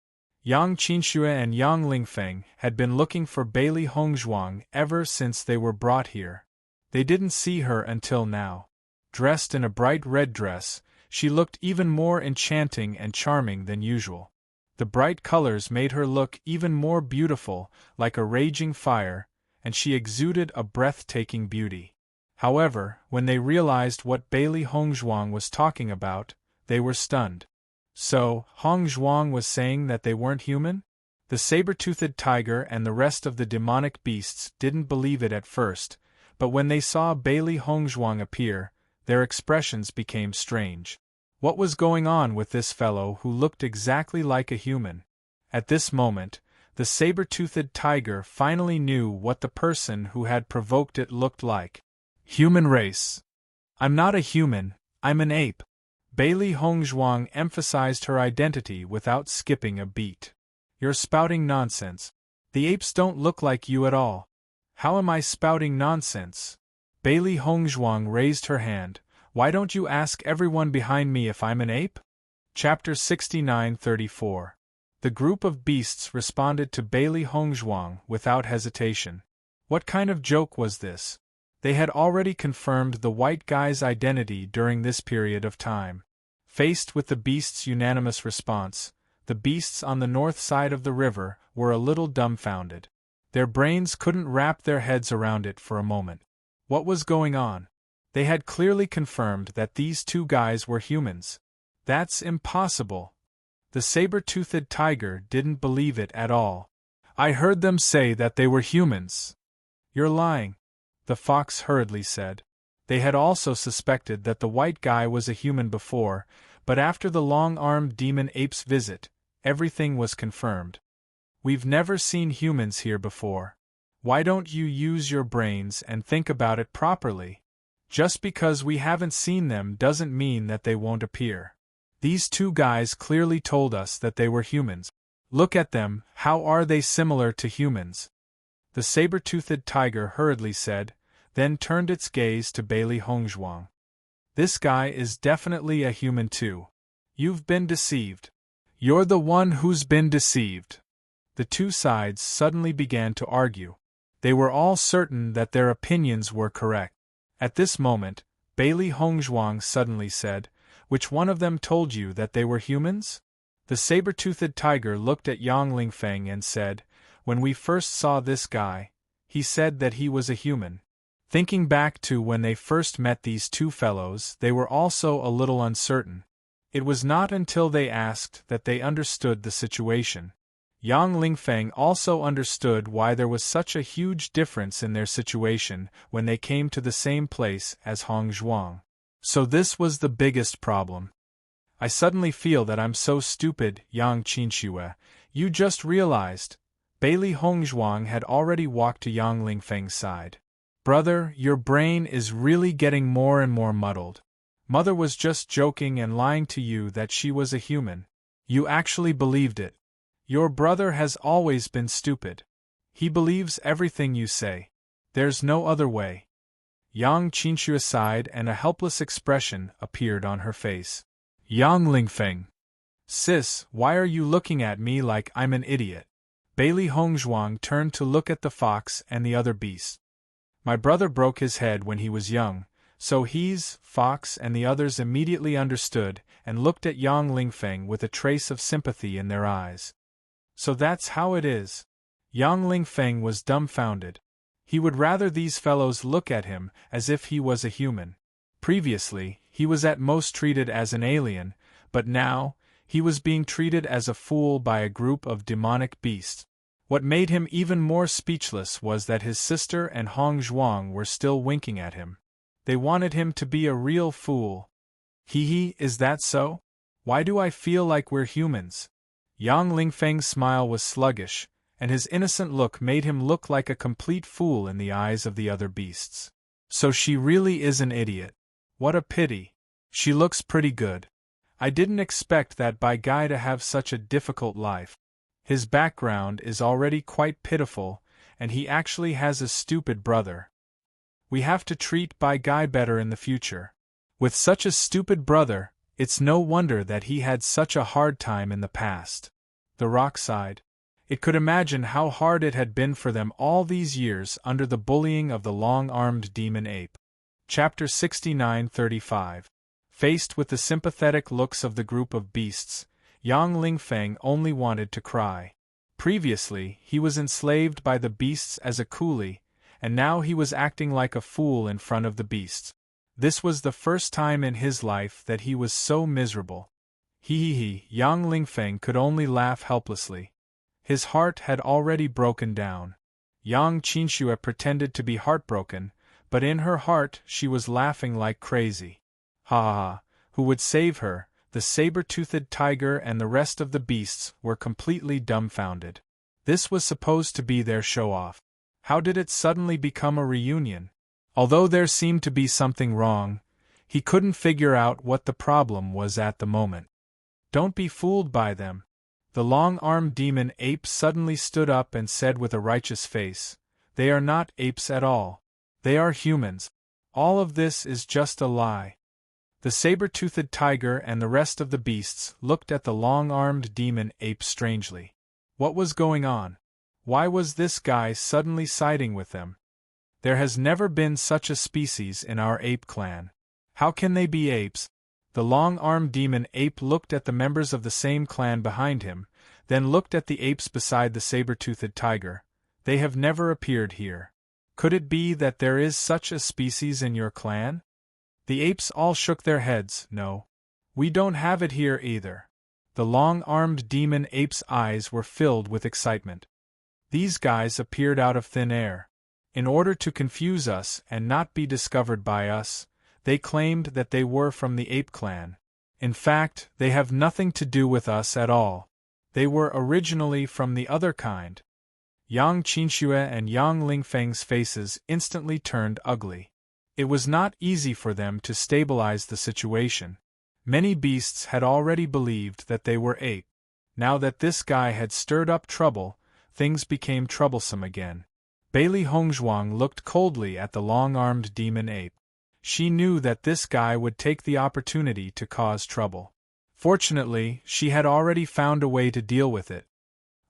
Yang Qinxue and Yang Lingfeng had been looking for Bailey Hongzhuang ever since they were brought here. They didn't see her until now. Dressed in a bright red dress, she looked even more enchanting and charming than usual. The bright colors made her look even more beautiful, like a raging fire, and she exuded a breathtaking beauty. However, when they realized what Bailey Hongzhuang was talking about, they were stunned. So, Hongzhuang was saying that they weren't human? The saber-toothed tiger and the rest of the demonic beasts didn't believe it at first, but when they saw Bailey Hongzhuang appear, their expressions became strange. What was going on with this fellow who looked exactly like a human? At this moment, the saber-toothed tiger finally knew what the person who had provoked it looked like. Human race. I'm not a human, I'm an ape. Bailey Hongzhuang emphasized her identity without skipping a beat. You're spouting nonsense. The apes don't look like you at all. How am I spouting nonsense? Bailey Hongzhuang raised her hand. Why don't you ask everyone behind me if I'm an ape? Chapter 69-34. The group of beasts responded to Bailey Hongzhuang without hesitation. What kind of joke was this? They had already confirmed the white guy's identity during this period of time. Faced with the beast's unanimous response, the beasts on the north side of the river were a little dumbfounded. Their brains couldn't wrap their heads around it for a moment. What was going on? They had clearly confirmed that these two guys were humans. That's impossible. The saber-toothed tiger didn't believe it at all. I heard them say that they were humans. You're lying, the fox hurriedly said. They had also suspected that the white guy was a human before, but after the long-armed demon ape's visit, everything was confirmed. We've never seen humans here before. Why don't you use your brains and think about it properly? Just because we haven't seen them doesn't mean that they won't appear. These two guys clearly told us that they were humans. Look at them, how are they similar to humans? The saber-toothed tiger hurriedly said, then turned its gaze to Bailey Hongzhuang. This guy is definitely a human too. You've been deceived. You're the one who's been deceived. The two sides suddenly began to argue. They were all certain that their opinions were correct. At this moment, Bailey Hongzhuang suddenly said, which one of them told you that they were humans? The saber-toothed tiger looked at Yang Lingfeng and said, when we first saw this guy, he said that he was a human. Thinking back to when they first met these two fellows, they were also a little uncertain. It was not until they asked that they understood the situation. Yang Lingfeng also understood why there was such a huge difference in their situation when they came to the same place as Hongzhuang. So this was the biggest problem. I suddenly feel that I'm so stupid, Yang Qinxue. You just realized. Bailey Hongzhuang had already walked to Yang Lingfeng's side. Brother, your brain is really getting more and more muddled. Mother was just joking and lying to you that she was a human. You actually believed it. Your brother has always been stupid. He believes everything you say. There's no other way. Yang Qinxue sighed and a helpless expression appeared on her face. Yang Lingfeng. Sis, why are you looking at me like I'm an idiot? Bailey Hongzhuang turned to look at the fox and the other beasts. My brother broke his head when he was young, so he's, Fox and the others immediately understood and looked at Yang Lingfeng with a trace of sympathy in their eyes. So that's how it is. Yang Lingfeng was dumbfounded. He would rather these fellows look at him as if he was a human. Previously, he was at most treated as an alien, but now, he was being treated as a fool by a group of demonic beasts. What made him even more speechless was that his sister and Hongzhuang were still winking at him. They wanted him to be a real fool. Hee, is that so? Why do I feel like we're humans? Yang Lingfeng's smile was sluggish, and his innocent look made him look like a complete fool in the eyes of the other beasts. So she really is an idiot. What a pity. She looks pretty good. I didn't expect that guy to have such a difficult life. His background is already quite pitiful, and he actually has a stupid brother. We have to treat guy better in the future. With such a stupid brother, it's no wonder that he had such a hard time in the past. The rock sighed. It could imagine how hard it had been for them all these years under the bullying of the long-armed demon ape. Chapter 69-35. Faced with the sympathetic looks of the group of beasts, Yang Lingfeng only wanted to cry. Previously, he was enslaved by the beasts as a coolie, and now he was acting like a fool in front of the beasts. This was the first time in his life that he was so miserable. Yang Lingfeng could only laugh helplessly. His heart had already broken down. Yang Qinxue pretended to be heartbroken, but in her heart she was laughing like crazy. Ha ha ha, who would save her? The saber-toothed tiger and the rest of the beasts were completely dumbfounded. This was supposed to be their show-off. How did it suddenly become a reunion? Although there seemed to be something wrong, he couldn't figure out what the problem was at the moment. Don't be fooled by them. The long-armed demon ape suddenly stood up and said with a righteous face, "They are not apes at all. They are humans. All of this is just a lie." The saber-toothed tiger and the rest of the beasts looked at the long-armed demon ape strangely. What was going on? Why was this guy suddenly siding with them? There has never been such a species in our ape clan. How can they be apes? The long-armed demon ape looked at the members of the same clan behind him, then looked at the apes beside the saber-toothed tiger. They have never appeared here. Could it be that there is such a species in your clan? The apes all shook their heads. No. We don't have it here either. The long-armed demon ape's eyes were filled with excitement. These guys appeared out of thin air. In order to confuse us and not be discovered by us, they claimed that they were from the ape clan. In fact, they have nothing to do with us at all. They were originally from the other kind. Yang Qinxue and Yang Lingfeng's faces instantly turned ugly. It was not easy for them to stabilize the situation. Many beasts had already believed that they were ape. Now that this guy had stirred up trouble, things became troublesome again. Bailey Hongzhuang looked coldly at the long-armed demon ape. She knew that this guy would take the opportunity to cause trouble. Fortunately, she had already found a way to deal with it.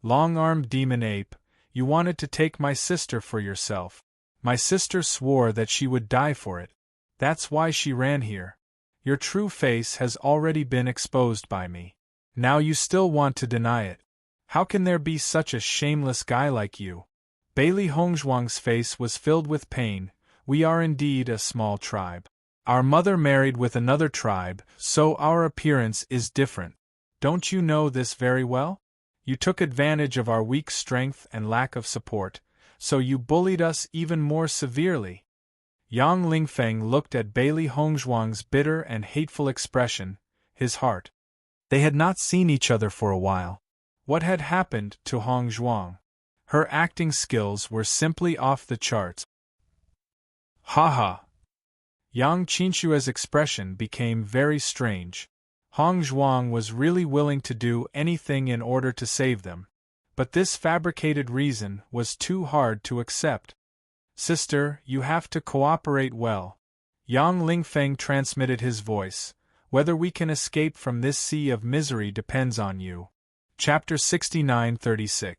Long-armed demon ape, you wanted to take my sister for yourself. My sister swore that she would die for it. That's why she ran here. Your true face has already been exposed by me. Now you still want to deny it. How can there be such a shameless guy like you? Bailey Hongzhuang's face was filled with pain. We are indeed a small tribe. Our mother married with another tribe, so our appearance is different. Don't you know this very well? You took advantage of our weak strength and lack of support, so you bullied us even more severely. Yang Lingfeng looked at Bailey Hongzhuang's bitter and hateful expression, his heart. They had not seen each other for a while. What had happened to Hongzhuang? Her acting skills were simply off the charts. Ha ha! Yang Qinshue's expression became very strange. Hongzhuang was really willing to do anything in order to save them. But this fabricated reason was too hard to accept. Sister, you have to cooperate well. Yang Lingfeng transmitted his voice. Whether we can escape from this sea of misery depends on you. Chapter 69-36.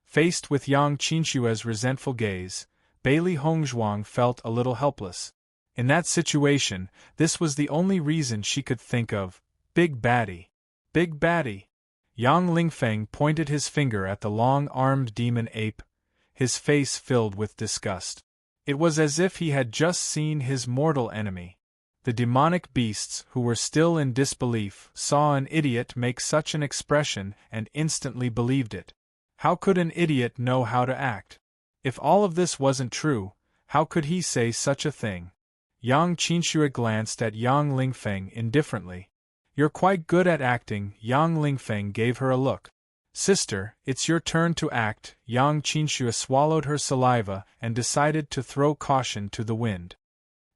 Faced with Yang Qinshue's resentful gaze, Bailey Hongzhuang felt a little helpless. In that situation, this was the only reason she could think of. Big baddie. Big baddie. Yang Lingfeng pointed his finger at the long-armed demon ape, his face filled with disgust. It was as if he had just seen his mortal enemy. The demonic beasts, who were still in disbelief, saw an idiot make such an expression and instantly believed it. How could an idiot know how to act? If all of this wasn't true, how could he say such a thing? Yang Qinshue glanced at Yang Lingfeng indifferently. You're quite good at acting. Yang Lingfeng gave her a look. Sister, it's your turn to act. Yang Qinxue swallowed her saliva and decided to throw caution to the wind.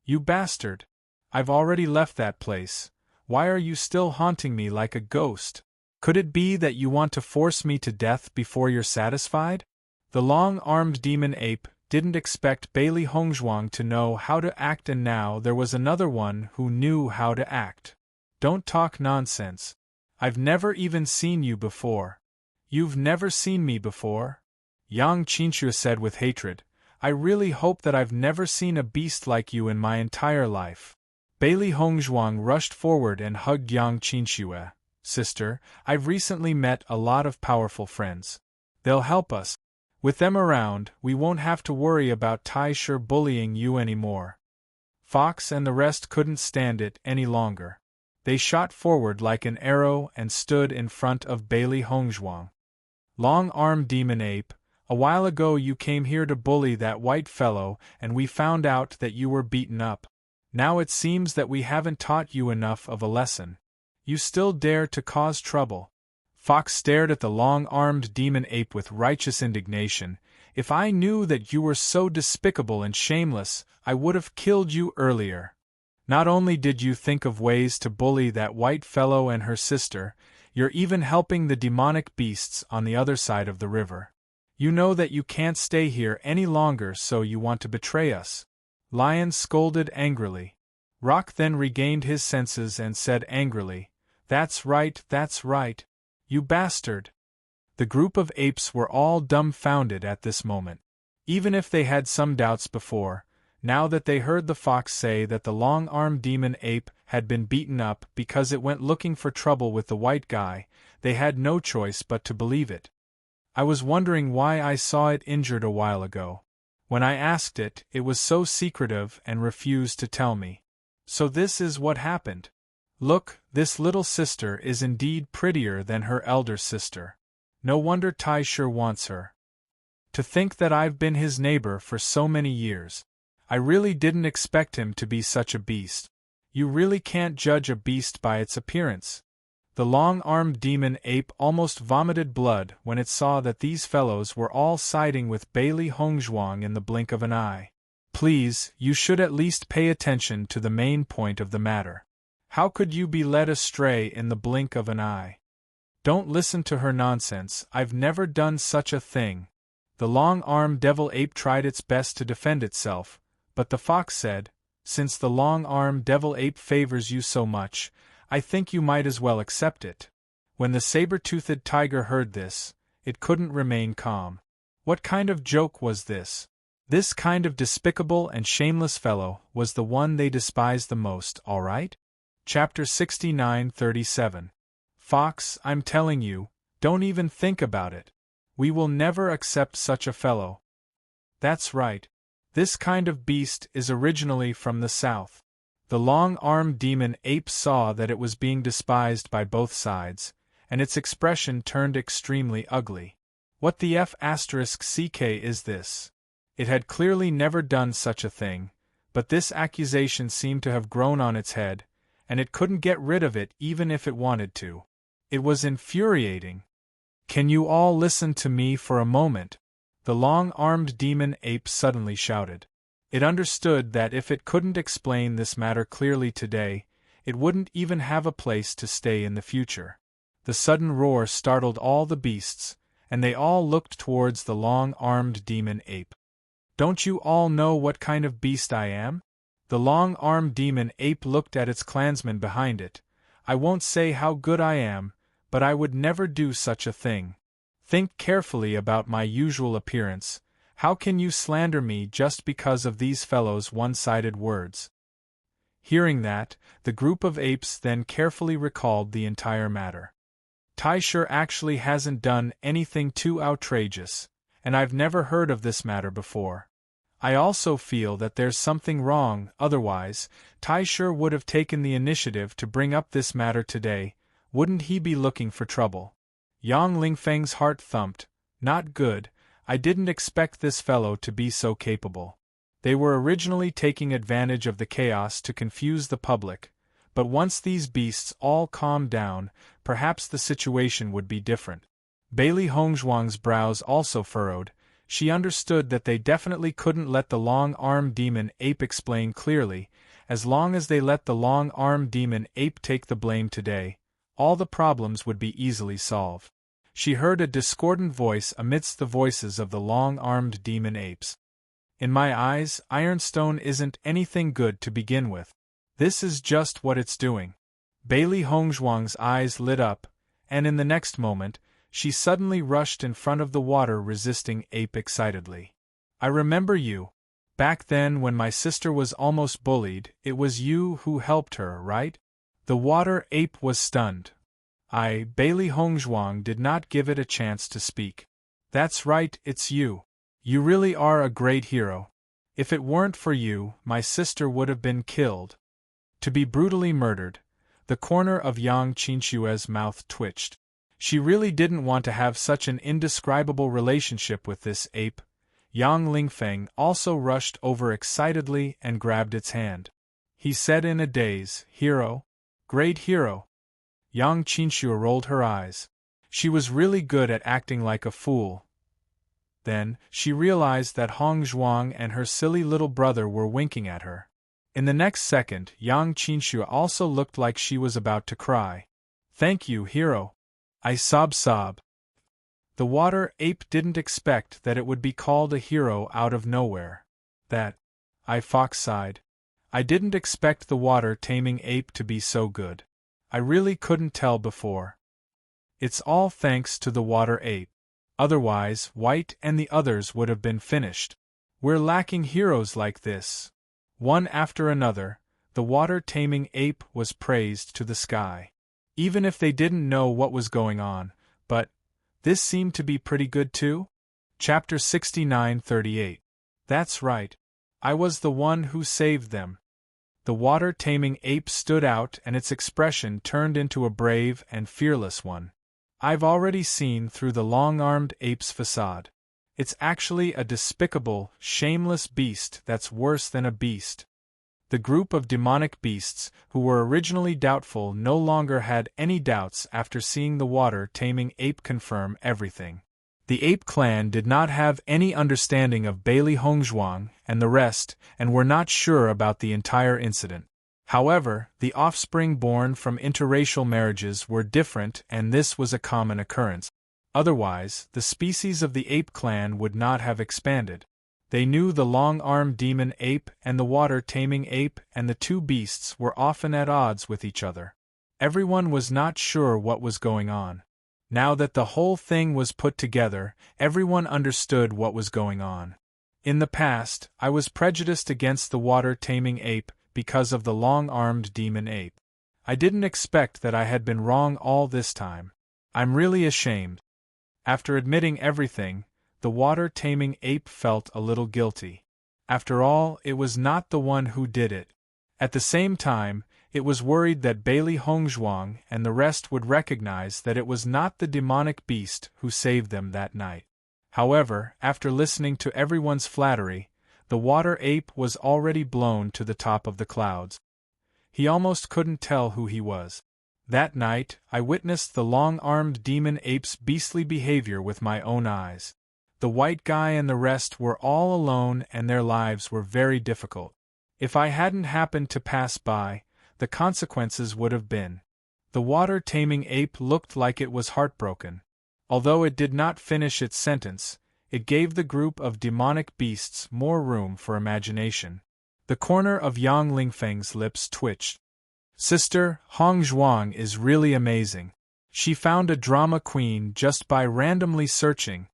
You bastard! I've already left that place. Why are you still haunting me like a ghost? Could it be that you want to force me to death before you're satisfied? The long-armed demon ape didn't expect Bailey Hongzhuang to know how to act, and now there was another one who knew how to act. Don't talk nonsense. I've never even seen you before. You've never seen me before? Yang Qinxue said with hatred. I really hope that I've never seen a beast like you in my entire life. Bailey Hongzhuang rushed forward and hugged Yang Qinxue. Sister, I've recently met a lot of powerful friends. They'll help us. With them around, we won't have to worry about Tai Shi bullying you anymore. Fox and the rest couldn't stand it any longer. They shot forward like an arrow and stood in front of Bailey Hongzhuang. Long-armed demon ape, a while ago you came here to bully that white fellow, and we found out that you were beaten up. Now it seems that we haven't taught you enough of a lesson. You still dare to cause trouble. Fox stared at the long-armed demon ape with righteous indignation. If I knew that you were so despicable and shameless, I would have killed you earlier. Not only did you think of ways to bully that white fellow and her sister, you're even helping the demonic beasts on the other side of the river. You know that you can't stay here any longer, so you want to betray us. Lion scolded angrily. Rock then regained his senses and said angrily, That's right, you bastard. The group of apes were all dumbfounded at this moment. Even if they had some doubts before, now that they heard the fox say that the long-armed demon ape had been beaten up because it went looking for trouble with the white guy, they had no choice but to believe it. I was wondering why I saw it injured a while ago. When I asked it, it was so secretive and refused to tell me. So this is what happened. Look, this little sister is indeed prettier than her elder sister. No wonder Tai Shi wants her. To think that I've been his neighbor for so many years. I really didn't expect him to be such a beast. You really can't judge a beast by its appearance. The long-armed demon ape almost vomited blood when it saw that these fellows were all siding with Bailey Hongzhuang in the blink of an eye. Please, you should at least pay attention to the main point of the matter. How could you be led astray in the blink of an eye? Don't listen to her nonsense. I've never done such a thing. The long-armed devil ape tried its best to defend itself, but the fox said, Since the long-armed devil ape favors you so much, I think you might as well accept it. When the saber-toothed tiger heard this, it couldn't remain calm. What kind of joke was this? This kind of despicable and shameless fellow was the one they despised the most, all right? Chapter 69:37. Fox, I'm telling you, don't even think about it. We will never accept such a fellow. That's right. This kind of beast is originally from the south. The long-armed demon ape saw that it was being despised by both sides, and its expression turned extremely ugly. What the f***ck is this? It had clearly never done such a thing, but this accusation seemed to have grown on its head, and it couldn't get rid of it even if it wanted to. It was infuriating. Can you all listen to me for a moment? The long-armed demon ape suddenly shouted. It understood that if it couldn't explain this matter clearly today, it wouldn't even have a place to stay in the future. The sudden roar startled all the beasts, and they all looked towards the long-armed demon ape. Don't you all know what kind of beast I am? The long-armed demon ape looked at its clansmen behind it. I won't say how good I am, but I would never do such a thing. Think carefully about my usual appearance. How can you slander me just because of these fellows' one-sided words? Hearing that, the group of apes then carefully recalled the entire matter. Tai Shi actually hasn't done anything too outrageous, and I've never heard of this matter before. I also feel that there's something wrong, otherwise, Tai Shi would have taken the initiative to bring up this matter today. Wouldn't he be looking for trouble? Yang Lingfeng's heart thumped. Not good. I didn't expect this fellow to be so capable. They were originally taking advantage of the chaos to confuse the public, but once these beasts all calmed down, perhaps the situation would be different. Bailey Hongzhuang's brows also furrowed. She understood that they definitely couldn't let the long-armed demon ape explain clearly. As long as they let the long-armed demon ape take the blame today, all the problems would be easily solved. She heard a discordant voice amidst the voices of the long-armed demon apes. In my eyes, Ironstone isn't anything good to begin with. This is just what it's doing. Bailey Hongzhuang's eyes lit up, and in the next moment, she suddenly rushed in front of the water-resisting ape excitedly. I remember you. Back then when my sister was almost bullied, it was you who helped her, right? The water ape was stunned. Bailey Hongzhuang did not give it a chance to speak. That's right, it's you. You really are a great hero. If it weren't for you, my sister would have been killed. To be brutally murdered. The corner of Yang Qinshue's mouth twitched. She really didn't want to have such an indescribable relationship with this ape. Yang Lingfeng also rushed over excitedly and grabbed its hand. He said in a daze, "Hero? Great hero." Yang Qinshu rolled her eyes. She was really good at acting like a fool. Then, she realized that Hongzhuang and her silly little brother were winking at her. In the next second, Yang Qinshu also looked like she was about to cry. "Thank you, hero." I sob. The water ape didn't expect that it would be called a hero out of nowhere. Fox sighed. I didn't expect the water-taming ape to be so good. I really couldn't tell before. It's all thanks to the water ape. Otherwise, White and the others would have been finished. We're lacking heroes like this. One after another, the water-taming ape was praised to the sky. Even if they didn't know what was going on, but this seemed to be pretty good too? Chapter 69-38. That's right. I was the one who saved them. The water-taming ape stood out and its expression turned into a brave and fearless one. I've already seen through the long-armed ape's facade. It's actually a despicable, shameless beast that's worse than a beast. The group of demonic beasts, who were originally doubtful, no longer had any doubts after seeing the water-taming ape confirm everything. The ape clan did not have any understanding of Bailey Hongzhuang and the rest, and were not sure about the entire incident. However, the offspring born from interracial marriages were different, and this was a common occurrence. Otherwise, the species of the ape clan would not have expanded. They knew the long-armed demon ape and the water-taming ape, and the two beasts were often at odds with each other. Everyone was not sure what was going on. Now that the whole thing was put together, everyone understood what was going on. In the past, I was prejudiced against the water-taming ape because of the long-armed demon ape. I didn't expect that I had been wrong all this time. I'm really ashamed. After admitting everything, the water-taming ape felt a little guilty. After all, it was not the one who did it. At the same time, it was worried that Bailey Hongzhuang and the rest would recognize that it was not the demonic beast who saved them that night. However, after listening to everyone's flattery, the water ape was already blown to the top of the clouds. He almost couldn't tell who he was. That night, I witnessed the long-armed demon ape's beastly behavior with my own eyes. The white guy and the rest were all alone and their lives were very difficult. If I hadn't happened to pass by, the consequences would have been. The water-taming ape looked like it was heartbroken. Although it did not finish its sentence, it gave the group of demonic beasts more room for imagination. The corner of Yang Lingfeng's lips twitched. Sister, Hongzhuang is really amazing. She found a drama queen just by randomly searching.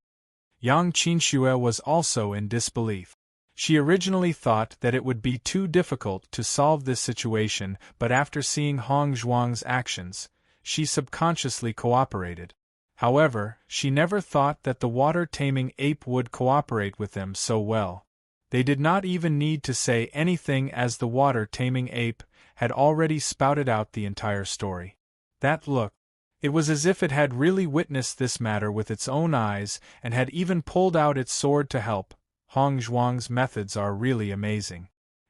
Yang Qinshu was also in disbelief. She originally thought that it would be too difficult to solve this situation, but after seeing Hongzhuang's actions, she subconsciously cooperated. However, she never thought that the water-taming ape would cooperate with them so well. They did not even need to say anything as the water-taming ape had already spouted out the entire story. That look. It was as if it had really witnessed this matter with its own eyes and had even pulled out its sword to help. Hongzhuang's methods are really amazing.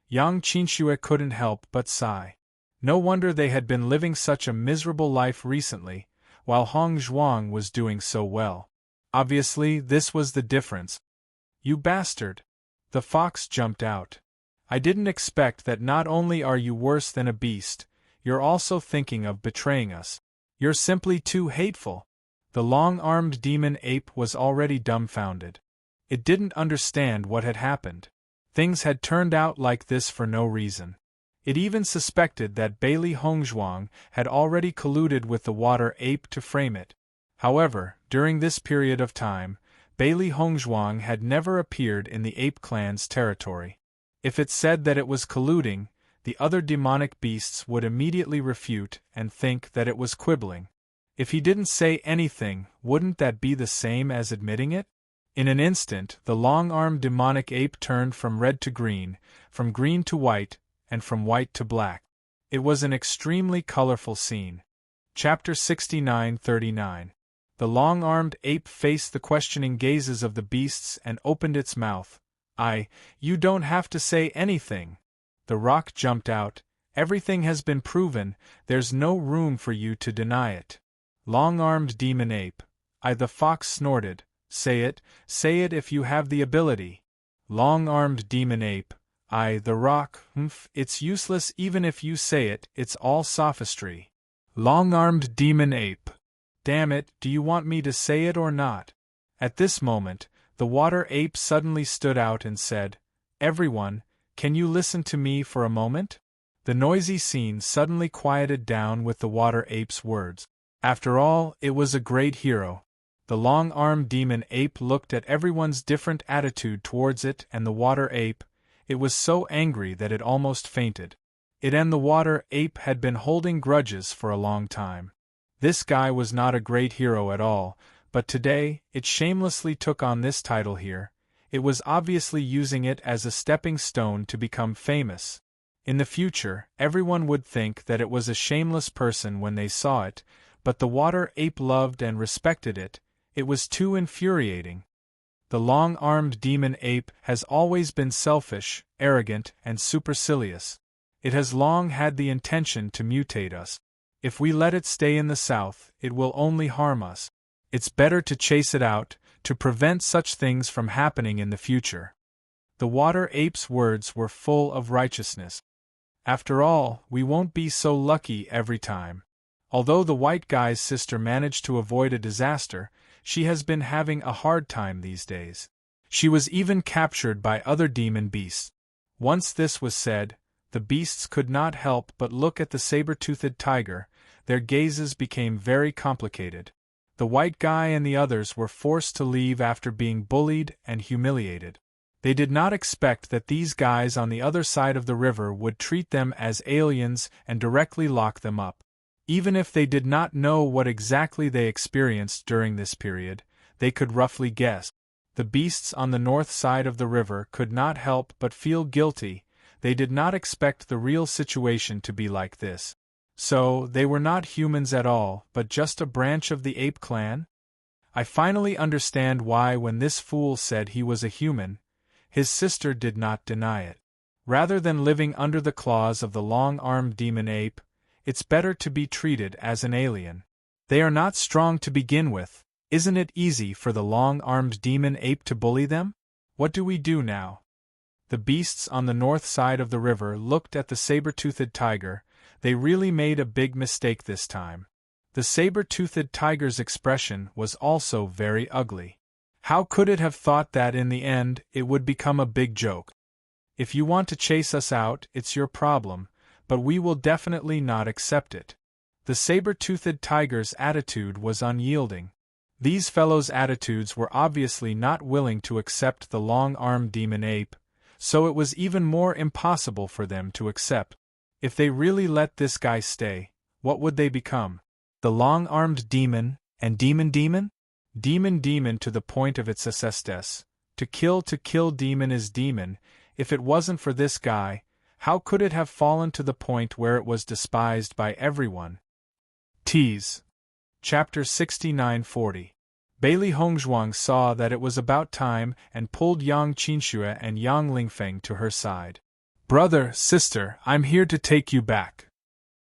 Yang Qinshu couldn't help but sigh. No wonder they had been living such a miserable life recently. while Hong Zhuang was doing so well. Obviously, this was the difference. "You bastard!" The fox jumped out. "I didn't expect that. Not only are you worse than a beast, you're also thinking of betraying us. You're simply too hateful." The long-armed demon ape was already dumbfounded. It didn't understand what had happened. Things had turned out like this for no reason. It even suspected that Bailey Hongzhuang had already colluded with the water ape to frame it. However, during this period of time, Bailey Hongzhuang had never appeared in the ape clan's territory. If it said that it was colluding, the other demonic beasts would immediately refute and think that it was quibbling. If he didn't say anything, wouldn't that be the same as admitting it? In an instant, the long-armed demonic ape turned from red to green, from green to white, and from white to black. It was an extremely colorful scene. Chapter 69-39. The long-armed ape faced the questioning gazes of the beasts and opened its mouth. You don't have to say anything." The rock jumped out. "Everything has been proven, there's no room for you to deny it." Long-armed demon ape. The fox snorted. Say it if you have the ability." Long-armed demon ape. The rock, it's useless even if you say it, it's all sophistry." Long-armed demon ape. "Damn it, do you want me to say it or not?" At this moment, the water ape suddenly stood out and said, "Everyone, can you listen to me for a moment?" The noisy scene suddenly quieted down with the water ape's words. After all, it was a great hero. The long-armed demon ape looked at everyone's different attitude towards it and the water ape. It was so angry that it almost fainted. It and the water ape had been holding grudges for a long time. This guy was not a great hero at all, but today, it shamelessly took on this title here. It was obviously using it as a stepping stone to become famous. In the future, everyone would think that it was a shameless person when they saw it, but the water ape loved and respected it. It was too infuriating. The long-armed demon ape has always been selfish, arrogant, and supercilious. It has long had the intention to mutate us. If we let it stay in the south, it will only harm us. It's better to chase it out, to prevent such things from happening in the future. The water ape's words were full of righteousness. After all, we won't be so lucky every time. Although the white guy's sister managed to avoid a disaster, she has been having a hard time these days. She was even captured by other demon beasts. Once this was said, the beasts could not help but look at the saber-toothed tiger. Their gazes became very complicated. The white guy and the others were forced to leave after being bullied and humiliated. They did not expect that these guys on the other side of the river would treat them as aliens and directly lock them up. Even if they did not know what exactly they experienced during this period, they could roughly guess. The beasts on the north side of the river could not help but feel guilty. They did not expect the real situation to be like this. So, they were not humans at all, but just a branch of the ape clan? I finally understand why when this fool said he was a human, his sister did not deny it. Rather than living under the claws of the long-armed demon ape, it's better to be treated as an alien. They are not strong to begin with. Isn't it easy for the long-armed demon ape to bully them? What do we do now? The beasts on the north side of the river looked at the saber-toothed tiger. They really made a big mistake this time. The saber-toothed tiger's expression was also very ugly. How could it have thought that in the end it would become a big joke? If you want to chase us out, it's your problem, but we will definitely not accept it. The saber-toothed tiger's attitude was unyielding. These fellows' attitudes were obviously not willing to accept the long-armed demon ape, so it was even more impossible for them to accept. If they really let this guy stay, what would they become? The long-armed demon, and demon? Demon to the point of its excess. To kill demon is demon. If it wasn't for this guy, how could it have fallen to the point where it was despised by everyone? Tease. Chapter 69-40. Bailey Hongzhuang saw that it was about time and pulled Yang Qinxue and Yang Lingfeng to her side. "Brother, sister, I'm here to take you back."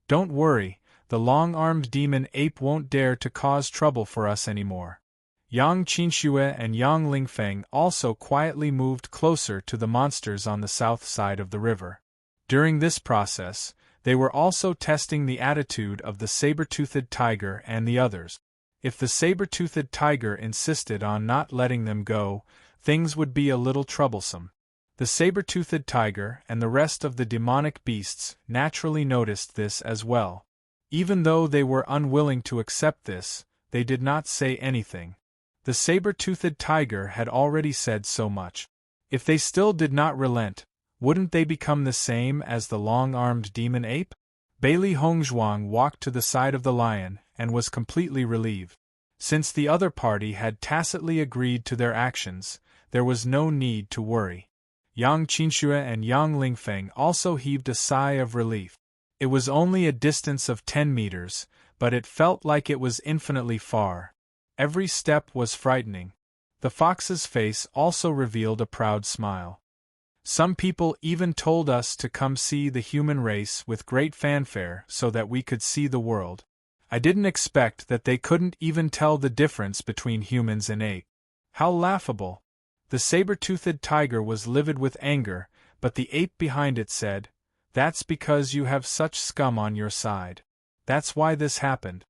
"Don't worry, The long-armed demon ape won't dare to cause trouble for us anymore. Yang Qinxue and Yang Lingfeng also quietly moved closer to the monsters on the south side of the river. During this process, they were also testing the attitude of the saber-toothed tiger and the others. If the saber-toothed tiger insisted on not letting them go, things would be a little troublesome. The saber-toothed tiger and the rest of the demonic beasts naturally noticed this as well. Even though they were unwilling to accept this, they did not say anything. The saber-toothed tiger had already said so much. If they still did not relent, wouldn't they become the same as the long-armed demon ape? Bailey Hongzhuang walked to the side of the lion and was completely relieved. Since the other party had tacitly agreed to their actions, there was no need to worry. Yang Qinxue and Yang Lingfeng also heaved a sigh of relief. It was only a distance of 10 meters, but it felt like it was infinitely far. Every step was frightening. The fox's face also revealed a proud smile. Some people even told us to come see the human race with great fanfare so that we could see the world. I didn't expect that they couldn't even tell the difference between humans and ape. How laughable! The saber-toothed tiger was livid with anger, but the ape behind it said, "That's because you have such scum on your side. That's why this happened."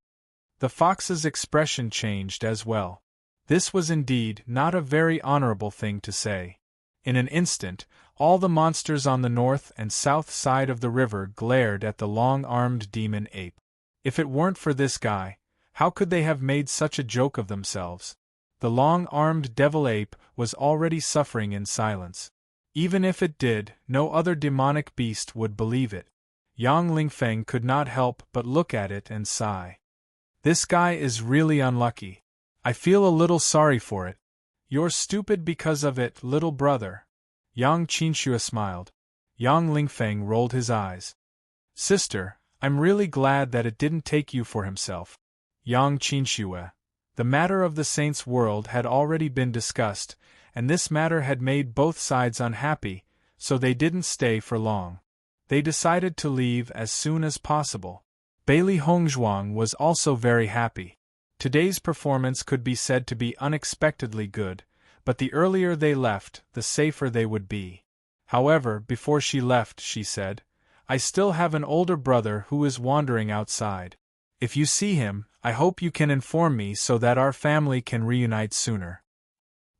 The fox's expression changed as well. This was indeed not a very honorable thing to say. In an instant, all the monsters on the north and south side of the river glared at the long-armed demon ape. If it weren't for this guy, how could they have made such a joke of themselves? The long-armed devil ape was already suffering in silence. Even if it did, no other demonic beast would believe it. Yang Lingfeng could not help but look at it and sigh. This guy is really unlucky. I feel a little sorry for it. You're stupid because of it, little brother. Yang Qinxue smiled. Yang Lingfeng rolled his eyes. Sister, I'm really glad that it didn't take you for himself. Yang Qinxue. The matter of the saint's world had already been discussed, and this matter had made both sides unhappy, so they didn't stay for long. They decided to leave as soon as possible. Bailey Hongzhuang was also very happy. Today's performance could be said to be unexpectedly good, but the earlier they left, the safer they would be. However, before she left, she said, "I still have an older brother who is wandering outside. If you see him, I hope you can inform me so that our family can reunite sooner."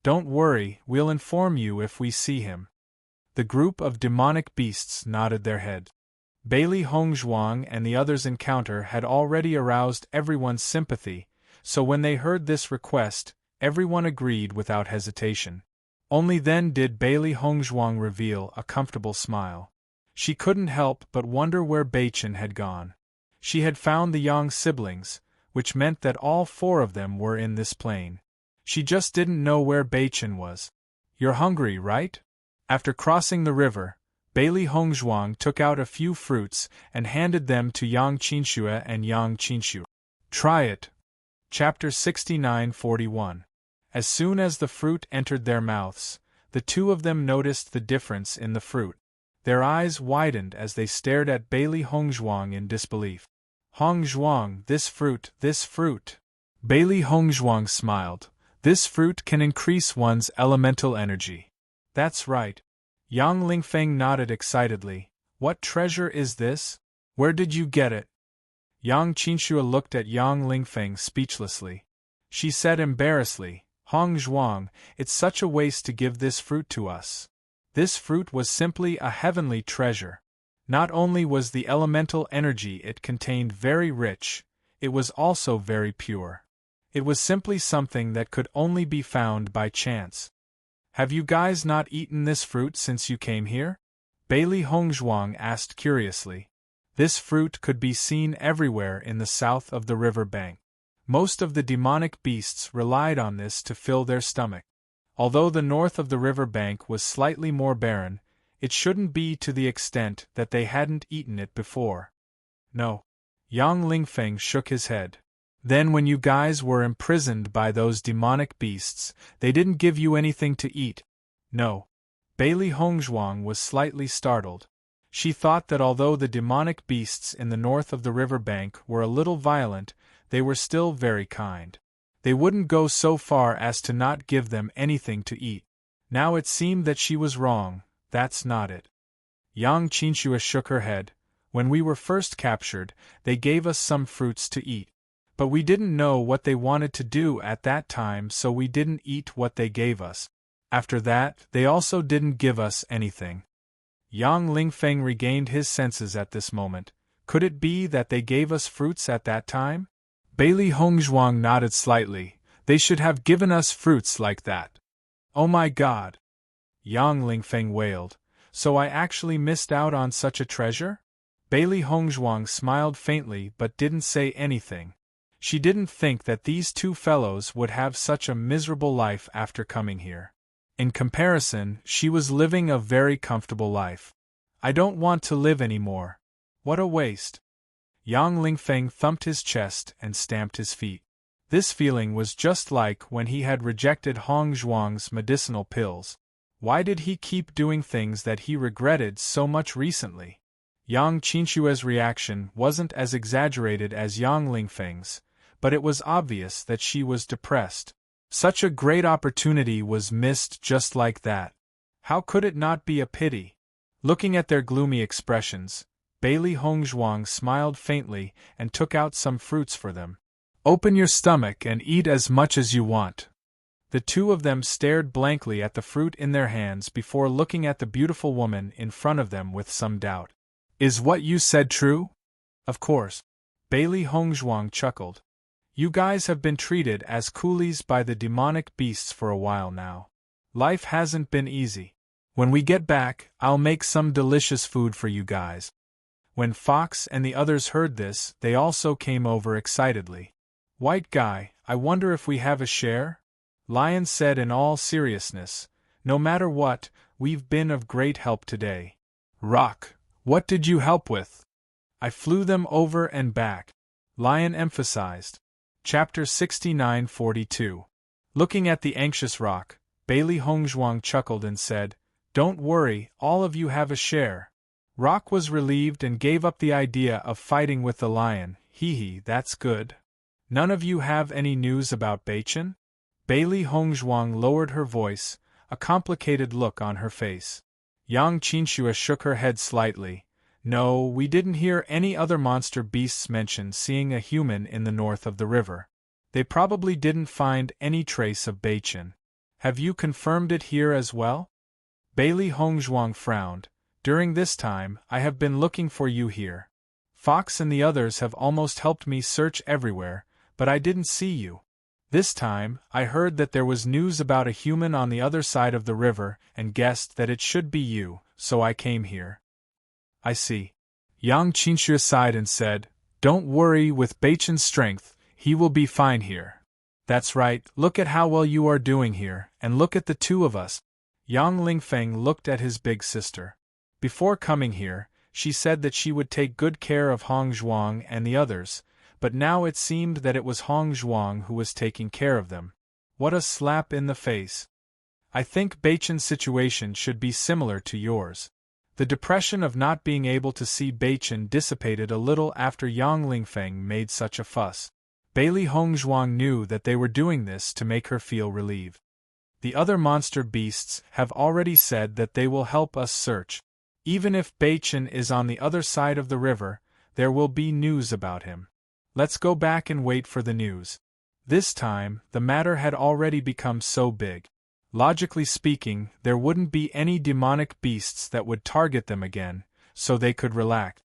"Don't worry, we'll inform you if we see him." The group of demonic beasts nodded their head. Bailey Hongzhuang and the others' encounter had already aroused everyone's sympathy, so when they heard this request, everyone agreed without hesitation. Only then did Bailey Hongzhuang reveal a comfortable smile. She couldn't help but wonder where Beichen had gone. She had found the Yang siblings, which meant that all 4 of them were in this plane. She just didn't know where Beichen was. "You're hungry, right?" After crossing the river, Bailey Hongzhuang took out a few fruits and handed them to Yang Qinxue and Yang Qinxue. "Try it." Chapter 69-41. As soon as the fruit entered their mouths, the 2 of them noticed the difference in the fruit. Their eyes widened as they stared at Bailey Hongzhuang in disbelief. "Hongzhuang, this fruit. Bailey Hongzhuang smiled. "This fruit can increase one's elemental energy." "That's right." Yang Lingfeng nodded excitedly. "What treasure is this? Where did you get it?" Yang Qinxue looked at Yang Lingfeng speechlessly. She said embarrassedly, "Hongzhuang, it's such a waste to give this fruit to us. This fruit was simply a heavenly treasure. Not only was the elemental energy it contained very rich, it was also very pure. It was simply something that could only be found by chance. Have you guys not eaten this fruit since you came here?" Bailey Hongzhuang asked curiously. This fruit could be seen everywhere in the south of the river bank. Most of the demonic beasts relied on this to fill their stomach. Although the north of the river bank was slightly more barren, it shouldn't be to the extent that they hadn't eaten it before. "No." Yang Lingfeng shook his head. "Then when you guys were imprisoned by those demonic beasts, they didn't give you anything to eat?" "No." Bailey Hongzhuang was slightly startled. She thought that although the demonic beasts in the north of the river bank were a little violent, they were still very kind. They wouldn't go so far as to not give them anything to eat. Now it seemed that she was wrong. That's not it. Yang Qinxue shook her head. When we were first captured, they gave us some fruits to eat. But we didn't know what they wanted to do at that time, so we didn't eat what they gave us. After that, they also didn't give us anything. Yang Lingfeng regained his senses at this moment. Could it be that they gave us fruits at that time? Bailey Hongzhuang nodded slightly. They should have given us fruits like that. Oh my God! Yang Lingfeng wailed. So I actually missed out on such a treasure? Bailey Hongzhuang smiled faintly but didn't say anything. She didn't think that these two fellows would have such a miserable life after coming here. In comparison, she was living a very comfortable life. I don't want to live anymore. What a waste. Yang Lingfeng thumped his chest and stamped his feet. This feeling was just like when he had rejected Hong Zhuang's medicinal pills. Why did he keep doing things that he regretted so much recently? Yang Qinshue's reaction wasn't as exaggerated as Yang Lingfeng's, but it was obvious that she was depressed. Such a great opportunity was missed just like that. How could it not be a pity? Looking at their gloomy expressions, Bailey Hongzhuang smiled faintly and took out some fruits for them. Open your stomach and eat as much as you want. The two of them stared blankly at the fruit in their hands before looking at the beautiful woman in front of them with some doubt. Is what you said true? Of course. Bailey Hongzhuang chuckled. You guys have been treated as coolies by the demonic beasts for a while now. Life hasn't been easy. When we get back, I'll make some delicious food for you guys. When Fox and the others heard this, they also came over excitedly. White guy, I wonder if we have a share? Lion said in all seriousness. No matter what, we've been of great help today. Rock, what did you help with? I flew them over and back. Lion emphasized. Chapter 69-42. Looking at the anxious Rock, Bailey Hongzhuang chuckled and said, Don't worry, all of you have a share. Rock was relieved and gave up the idea of fighting with the lion. Hee, that's good. None of you have any news about Beichen? Bailey Hongzhuang lowered her voice, a complicated look on her face. Yang Qinxue shook her head slightly. No, we didn't hear any other monster beasts mention seeing a human in the north of the river. They probably didn't find any trace of Beichen. Have you confirmed it here as well? Bailey Hongzhuang frowned. During this time, I have been looking for you here. Fox and the others have almost helped me search everywhere, but I didn't see you. This time, I heard that there was news about a human on the other side of the river and guessed that it should be you, so I came here. I see. Yang Qinxue sighed and said, Don't worry, with Beichen's strength, he will be fine here. That's right, look at how well you are doing here, and look at the two of us. Yang Lingfeng looked at his big sister. Before coming here, she said that she would take good care of Hong Zhuang and the others, but now it seemed that it was Hong Zhuang who was taking care of them. What a slap in the face. I think Beichen's situation should be similar to yours. The depression of not being able to see Beichen dissipated a little after Yang Lingfeng made such a fuss. Bailey Hongzhuang knew that they were doing this to make her feel relieved. The other monster beasts have already said that they will help us search. Even if Beichen is on the other side of the river, there will be news about him. Let's go back and wait for the news. This time, the matter had already become so big. Logically speaking, there wouldn't be any demonic beasts that would target them again, so they could relax.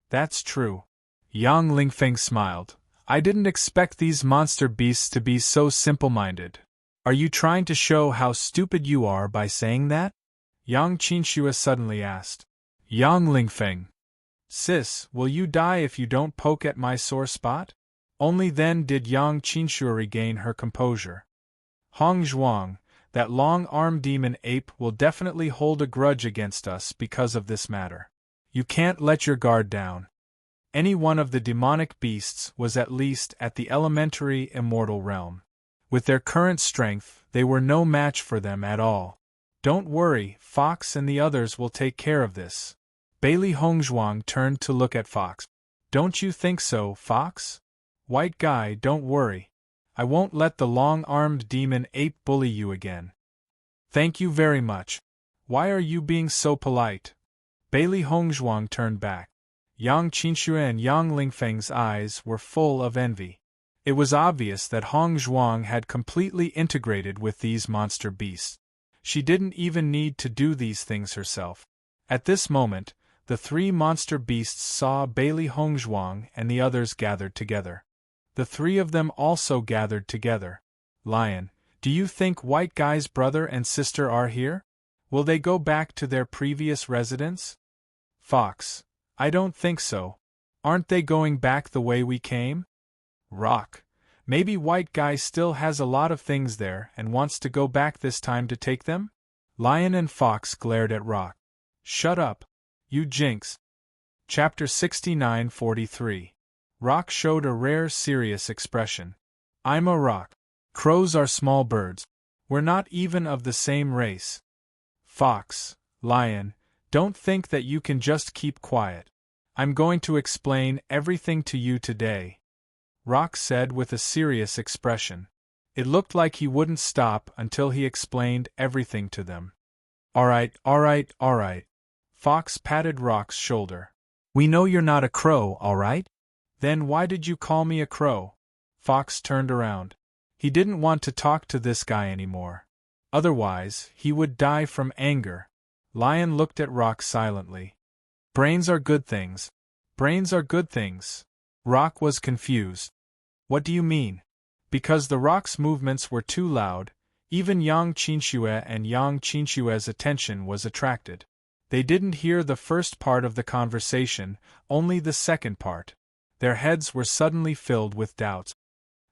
That's true. Yang Lingfeng smiled. I didn't expect these monster beasts to be so simple-minded. Are you trying to show how stupid you are by saying that? Yang Qinxue suddenly asked. Yang Lingfeng. Sis, will you die if you don't poke at my sore spot? Only then did Yang Qinxue regain her composure. Hong Zhuang, that long-armed demon ape will definitely hold a grudge against us because of this matter. You can't let your guard down. Any one of the demonic beasts was at least at the elementary immortal realm. With their current strength, they were no match for them at all. Don't worry, Fox and the others will take care of this. Bailey Hongzhuang turned to look at Fox. Don't you think so, Fox? White guy, don't worry. I won't let the long-armed demon ape bully you again. Thank you very much. Why are you being so polite? Bailey Hongzhuang turned back. Yang Qinxue and Yang Lingfeng's eyes were full of envy. It was obvious that Hongzhuang had completely integrated with these monster beasts. She didn't even need to do these things herself. At this moment, the three monster beasts saw Bailey Hongzhuang and the others gathered together. The three of them also gathered together. Lion, do you think White Guy's brother and sister are here? Will they go back to their previous residence? Fox, I don't think so. Aren't they going back the way we came? Rock, maybe White Guy still has a lot of things there and wants to go back this time to take them? Lion and Fox glared at Rock. Shut up, you jinx. Chapter 69-43. Rock showed a rare serious expression. I'm a rock. Crows are small birds. We're not even of the same race. Fox, Lion, don't think that you can just keep quiet. I'm going to explain everything to you today, Rock said with a serious expression. It looked like he wouldn't stop until he explained everything to them. All right. Fox patted Rock's shoulder. We know you're not a crow, all right? Then why did you call me a crow? Fox turned around. He didn't want to talk to this guy anymore. Otherwise, he would die from anger. Lion looked at Rock silently. Brains are good things. Brains are good things. Rock was confused. What do you mean? Because the Rock's movements were too loud, even Yang Qinxue and Yang Qinxue's attention was attracted. They didn't hear the first part of the conversation, only the second part. Their heads were suddenly filled with doubts.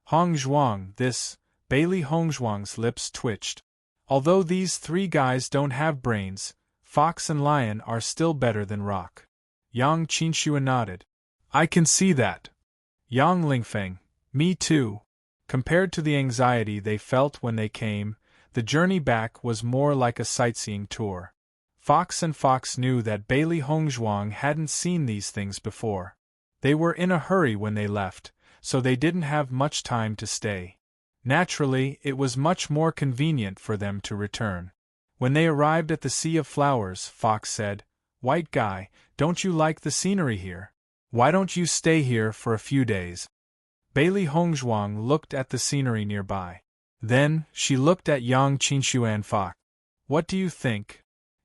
Hongzhuang, this, Bailey Hongzhuang's lips twitched. Although these three guys don't have brains, Fox and Lion are still better than Rock. Yang Qinxue nodded. I can see that. Yang Lingfeng, me too. Compared to the anxiety they felt when they came, the journey back was more like a sightseeing tour. Fox knew that Bailey Hongzhuang hadn't seen these things before. They were in a hurry when they left, so they didn't have much time to stay. Naturally, it was much more convenient for them to return. When they arrived at the Sea of Flowers, Fox said, White Guy, don't you like the scenery here? Why don't you stay here for a few days? Bailey Hongzhuang looked at the scenery nearby. Then, she looked at Yang Qinxue and Fox. What do you think?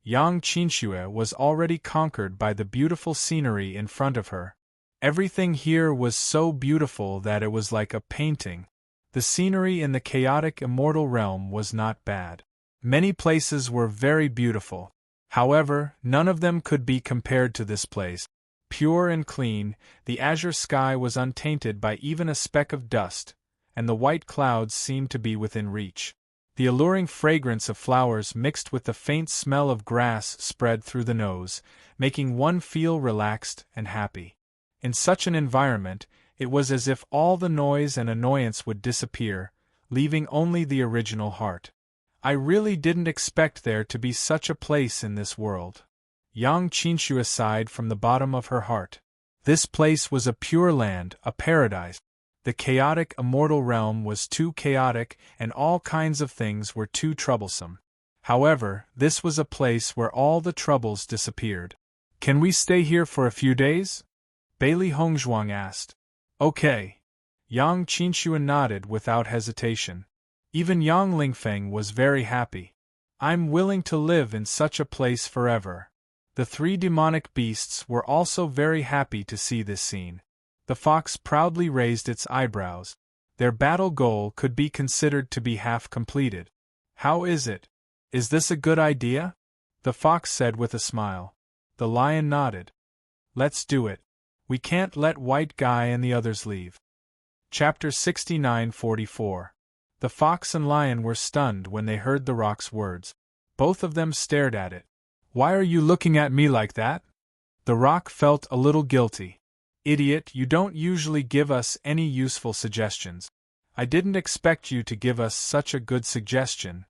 Yang Qinxue was already conquered by the beautiful scenery in front of her. Everything here was so beautiful that it was like a painting. The scenery in the chaotic immortal realm was not bad. Many places were very beautiful. However, none of them could be compared to this place. Pure and clean, the azure sky was untainted by even a speck of dust, and the white clouds seemed to be within reach. The alluring fragrance of flowers mixed with the faint smell of grass spread through the nose, making one feel relaxed and happy. In such an environment, it was as if all the noise and annoyance would disappear, leaving only the original heart. I really didn't expect there to be such a place in this world. Yang Qinxue sighed from the bottom of her heart. This place was a pure land, a paradise. The chaotic immortal realm was too chaotic and all kinds of things were too troublesome. However, this was a place where all the troubles disappeared. Can we stay here for a few days? Bailey Hongzhuang asked. Okay. Yang Qinxue nodded without hesitation. Even Yang Lingfeng was very happy. I'm willing to live in such a place forever. The three demonic beasts were also very happy to see this scene. The fox proudly raised its eyebrows. Their battle goal could be considered to be half completed. How is it? Is this a good idea? The fox said with a smile. The lion nodded. Let's do it. We can't let White Guy and the others leave. Chapter 69-44. The fox and lion were stunned when they heard the rock's words. Both of them stared at it. Why are you looking at me like that? The rock felt a little guilty. Idiot, you don't usually give us any useful suggestions. I didn't expect you to give us such a good suggestion.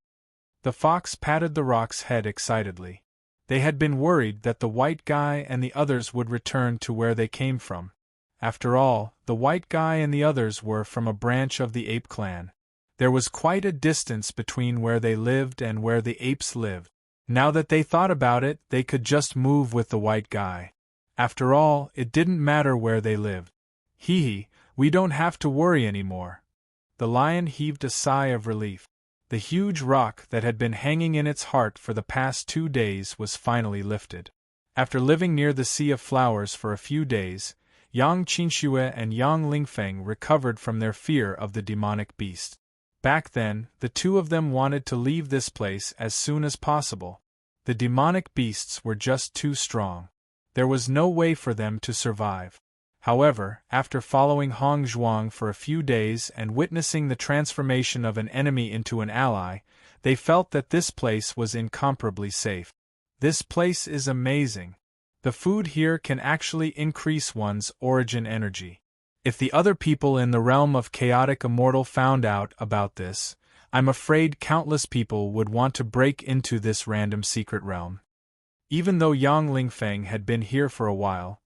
The fox patted the rock's head excitedly. They had been worried that the white guy and the others would return to where they came from. After all, the white guy and the others were from a branch of the ape clan. There was quite a distance between where they lived and where the apes lived. Now that they thought about it, they could just move with the white guy. After all, it didn't matter where they lived. Hee, we don't have to worry anymore. The lion heaved a sigh of relief. The huge rock that had been hanging in its heart for the past 2 days was finally lifted. After living near the Sea of Flowers for a few days, Yang Qinxue and Yang Lingfeng recovered from their fear of the demonic beast. Back then, the two of them wanted to leave this place as soon as possible. The demonic beasts were just too strong. There was no way for them to survive. However, after following Hong Zhuang for a few days and witnessing the transformation of an enemy into an ally, they felt that this place was incomparably safe. This place is amazing. The food here can actually increase one's origin energy. If the other people in the realm of chaotic immortal found out about this, I'm afraid countless people would want to break into this random secret realm. Even though Yang Lingfeng had been here for a while,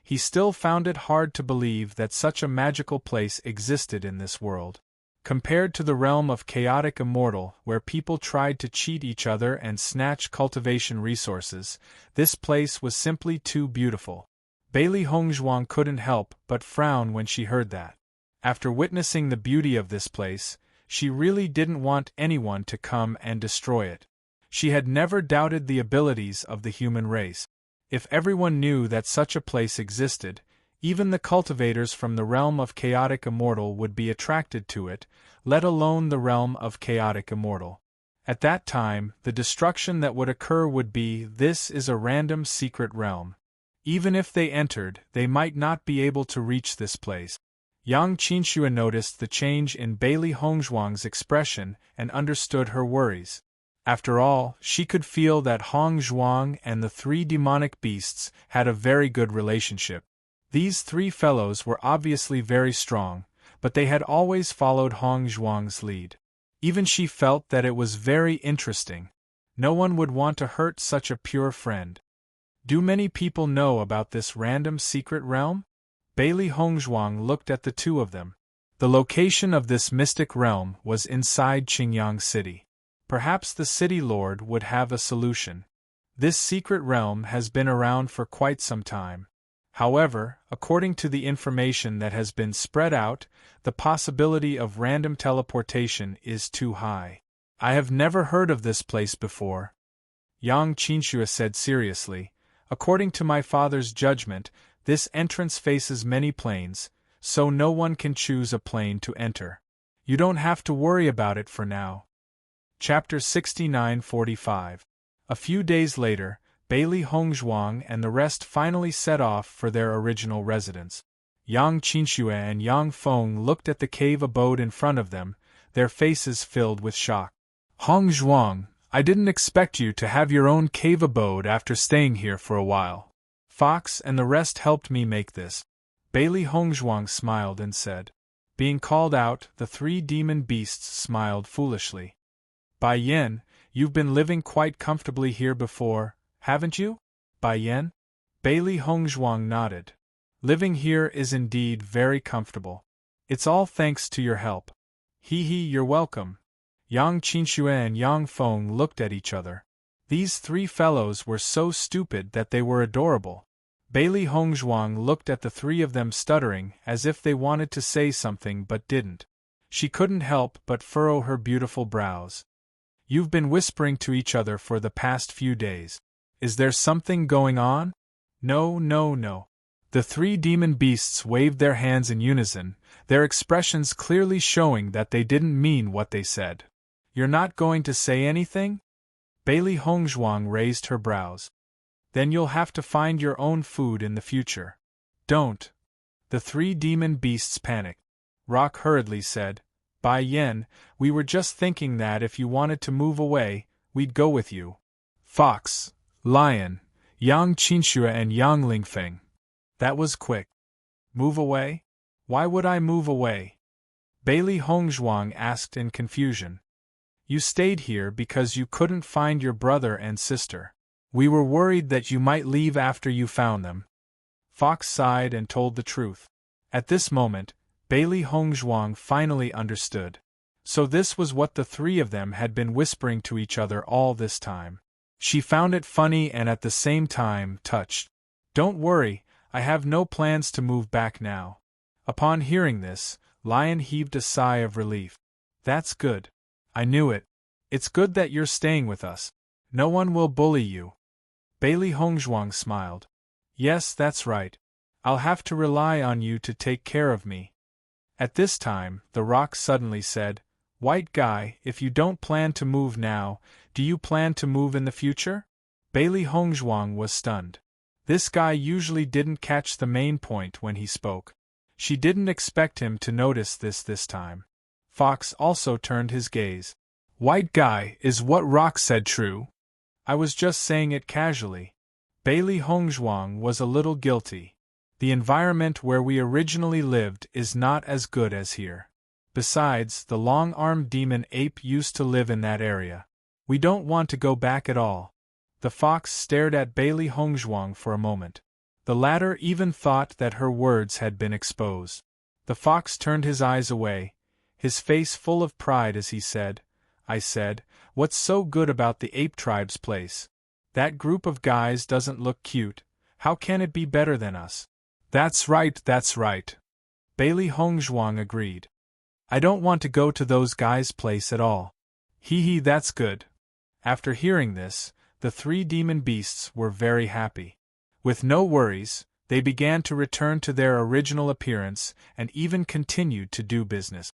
he still found it hard to believe that such a magical place existed in this world. Compared to the realm of chaotic immortal, where people tried to cheat each other and snatch cultivation resources, this place was simply too beautiful. Bailey Hongzhuang couldn't help but frown when she heard that. After witnessing the beauty of this place, she really didn't want anyone to come and destroy it. She had never doubted the abilities of the human race. If everyone knew that such a place existed, even the cultivators from the realm of chaotic immortal would be attracted to it, let alone the realm of chaotic immortal. At that time, the destruction that would occur would be, this is a random secret realm. Even if they entered, they might not be able to reach this place. Yang Qinxue noticed the change in Bailey Hongzhuang's expression and understood her worries. After all, she could feel that Hong Zhuang and the 3 demonic beasts had a very good relationship. These 3 fellows were obviously very strong, but they had always followed Hong Zhuang's lead. Even she felt that it was very interesting. No one would want to hurt such a pure friend. Do many people know about this random secret realm? Bailey Hongzhuang looked at the two of them. The location of this mystic realm was inside Qingyang City. Perhaps the city lord would have a solution. This secret realm has been around for quite some time. However, according to the information that has been spread out, the possibility of random teleportation is too high. I have never heard of this place before. Yang Qinxue said seriously. According to my father's judgment, this entrance faces many planes, so no one can choose a plane to enter. You don't have to worry about it for now. Chapter 69-45. A few days later, Bailey Hongzhuang and the rest finally set off for their original residence. Yang Qinxue and Yang Feng looked at the cave abode in front of them, their faces filled with shock. Hongzhuang, I didn't expect you to have your own cave abode after staying here for a while. Fox and the rest helped me make this. Bailey Hongzhuang smiled and said. Being called out, the 3 demon beasts smiled foolishly. Bai Yen, you've been living quite comfortably here before, haven't you? Bai Yen? Bailey Hongzhuang nodded. Living here is indeed very comfortable. It's all thanks to your help. You're welcome. Yang Qinxue and Yang Feng looked at each other. These 3 fellows were so stupid that they were adorable. Bailey Hongzhuang looked at the 3 of them stuttering as if they wanted to say something but didn't. She couldn't help but furrow her beautiful brows. You've been whispering to each other for the past few days. Is there something going on? No. The 3 demon beasts waved their hands in unison, their expressions clearly showing that they didn't mean what they said. You're not going to say anything? Bailey Hongzhuang raised her brows. Then you'll have to find your own food in the future. Don't. The 3 demon beasts panicked. Rock hurriedly said, Bai Yen, we were just thinking that if you wanted to move away, we'd go with you. Fox, Lion, Yang Qinxue and Yang Lingfeng. That was quick. Move away? Why would I move away? Bailey Hongzhuang asked in confusion. You stayed here because you couldn't find your brother and sister. We were worried that you might leave after you found them. Fox sighed and told the truth. At this moment, Bailey Hongzhuang finally understood. So this was what the three of them had been whispering to each other all this time. She found it funny and at the same time touched. Don't worry, I have no plans to move back now. Upon hearing this, Lion heaved a sigh of relief. That's good. I knew it. It's good that you're staying with us. No one will bully you. Bailey Hongzhuang smiled. Yes, that's right. I'll have to rely on you to take care of me. At this time, the rock suddenly said, White guy, if you don't plan to move now, do you plan to move in the future? Bailey Hongzhuang was stunned. This guy usually didn't catch the main point when he spoke. She didn't expect him to notice this time. Fox also turned his gaze. White guy, is what Rock said true? I was just saying it casually. Bailey Hongzhuang was a little guilty. The environment where we originally lived is not as good as here. Besides, the long-armed demon ape used to live in that area. We don't want to go back at all. The fox stared at Bailey Hongzhuang for a moment. The latter even thought that her words had been exposed. The fox turned his eyes away, his face full of pride as he said, I said, what's so good about the ape tribe's place? That group of guys doesn't look cute. How can it be better than us? That's right, that's right. Bailey Hongzhuang agreed. I don't want to go to those guys' place at all. Hee, that's good. After hearing this, the three demon beasts were very happy. With no worries, they began to return to their original appearance and even continued to do business.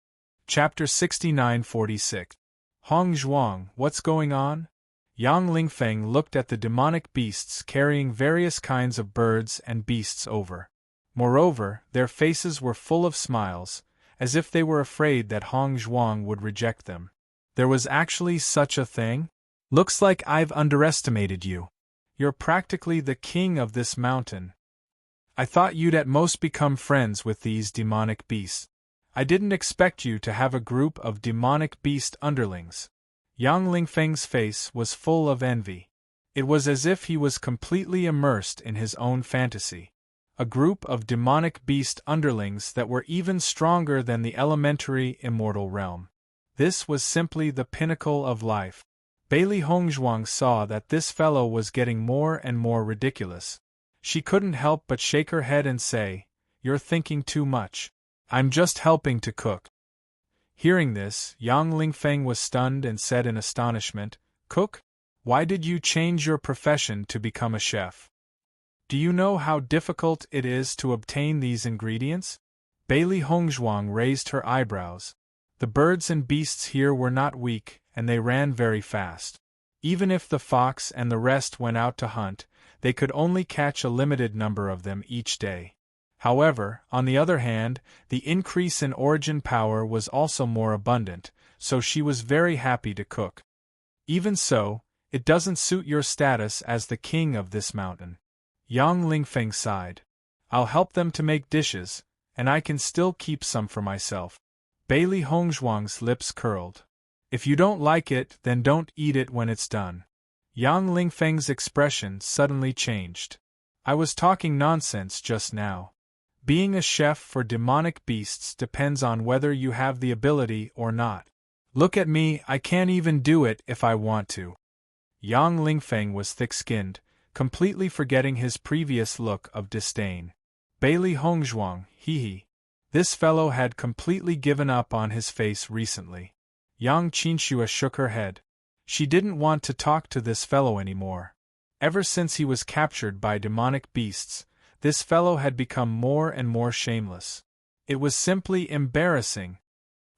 Chapter 69-46. Hongzhuang, what's going on? Yang Lingfeng looked at the demonic beasts carrying various kinds of birds and beasts over. Moreover, their faces were full of smiles, as if they were afraid that Hongzhuang would reject them. There was actually such a thing? Looks like I've underestimated you. You're practically the king of this mountain. I thought you'd at most become friends with these demonic beasts. I didn't expect you to have a group of demonic beast underlings. Yang Lingfeng's face was full of envy. It was as if he was completely immersed in his own fantasy. A group of demonic beast underlings that were even stronger than the elementary immortal realm. This was simply the pinnacle of life. Bailey Hongzhuang saw that this fellow was getting more and more ridiculous. She couldn't help but shake her head and say, You're thinking too much. I'm just helping to cook. Hearing this, Yang Lingfeng was stunned and said in astonishment, Cook? Why did you change your profession to become a chef? Do you know how difficult it is to obtain these ingredients? Bailey Hongzhuang raised her eyebrows. The birds and beasts here were not weak, and they ran very fast. Even if the fox and the rest went out to hunt, they could only catch a limited number of them each day. However, on the other hand, the increase in origin power was also more abundant, so she was very happy to cook. Even so, it doesn't suit your status as the king of this mountain. Yang Lingfeng sighed. I'll help them to make dishes, and I can still keep some for myself. Bailey Hongzhuang's lips curled. If you don't like it, then don't eat it when it's done. Yang Lingfeng's expression suddenly changed. I was talking nonsense just now. Being a chef for demonic beasts depends on whether you have the ability or not. Look at me, I can't even do it if I want to. Yang Lingfeng was thick-skinned, completely forgetting his previous look of disdain. Bailey Hongzhuang, hee. This fellow had completely given up on his face recently. Yang Qinxue shook her head. She didn't want to talk to this fellow anymore. Ever since he was captured by demonic beasts, this fellow had become more and more shameless. It was simply embarrassing.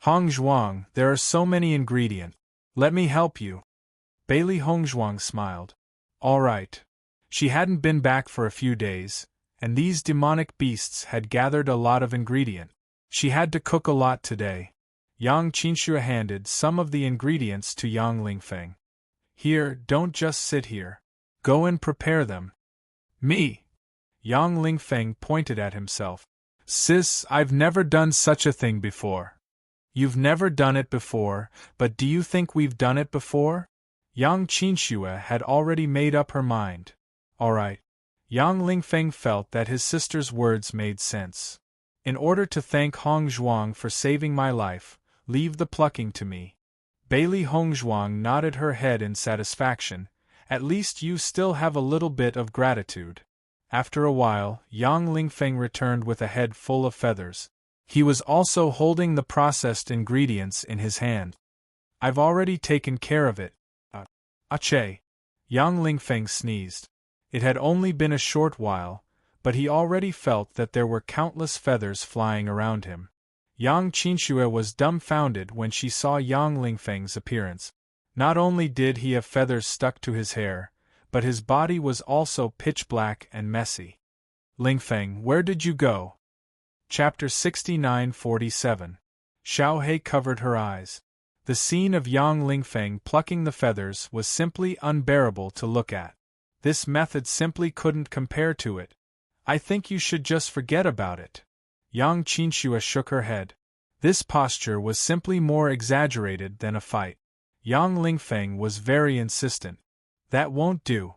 Hongzhuang, there are so many ingredients. Let me help you. Bailey Hongzhuang smiled. All right. She hadn't been back for a few days, and these demonic beasts had gathered a lot of ingredient. She had to cook a lot today. Yang Qinxue handed some of the ingredients to Yang Lingfeng. Here, don't just sit here. Go and prepare them. Me? Yang Lingfeng pointed at himself. Sis, I've never done such a thing before. You've never done it before, but do you think we've done it before? Yang Qinxue had already made up her mind. All right. Yang Lingfeng felt that his sister's words made sense. In order to thank Hong Zhuang for saving my life, leave the plucking to me. Bailey Hong Zhuang nodded her head in satisfaction. At least you still have a little bit of gratitude. After a while, Yang Lingfeng returned with a head full of feathers. He was also holding the processed ingredients in his hand. I've already taken care of it. Ache. Yang Lingfeng sneezed. It had only been a short while, but he already felt that there were countless feathers flying around him. Yang Qinxue was dumbfounded when she saw Yang Lingfeng's appearance. Not only did he have feathers stuck to his hair, but his body was also pitch black and messy. Lingfeng, where did you go? Chapter 69-47. Xiao He covered her eyes. The scene of Yang Lingfeng plucking the feathers was simply unbearable to look at. This method simply couldn't compare to it. I think you should just forget about it. Yang Qinxue shook her head. This posture was simply more exaggerated than a fight. Yang Lingfeng was very insistent. That won't do.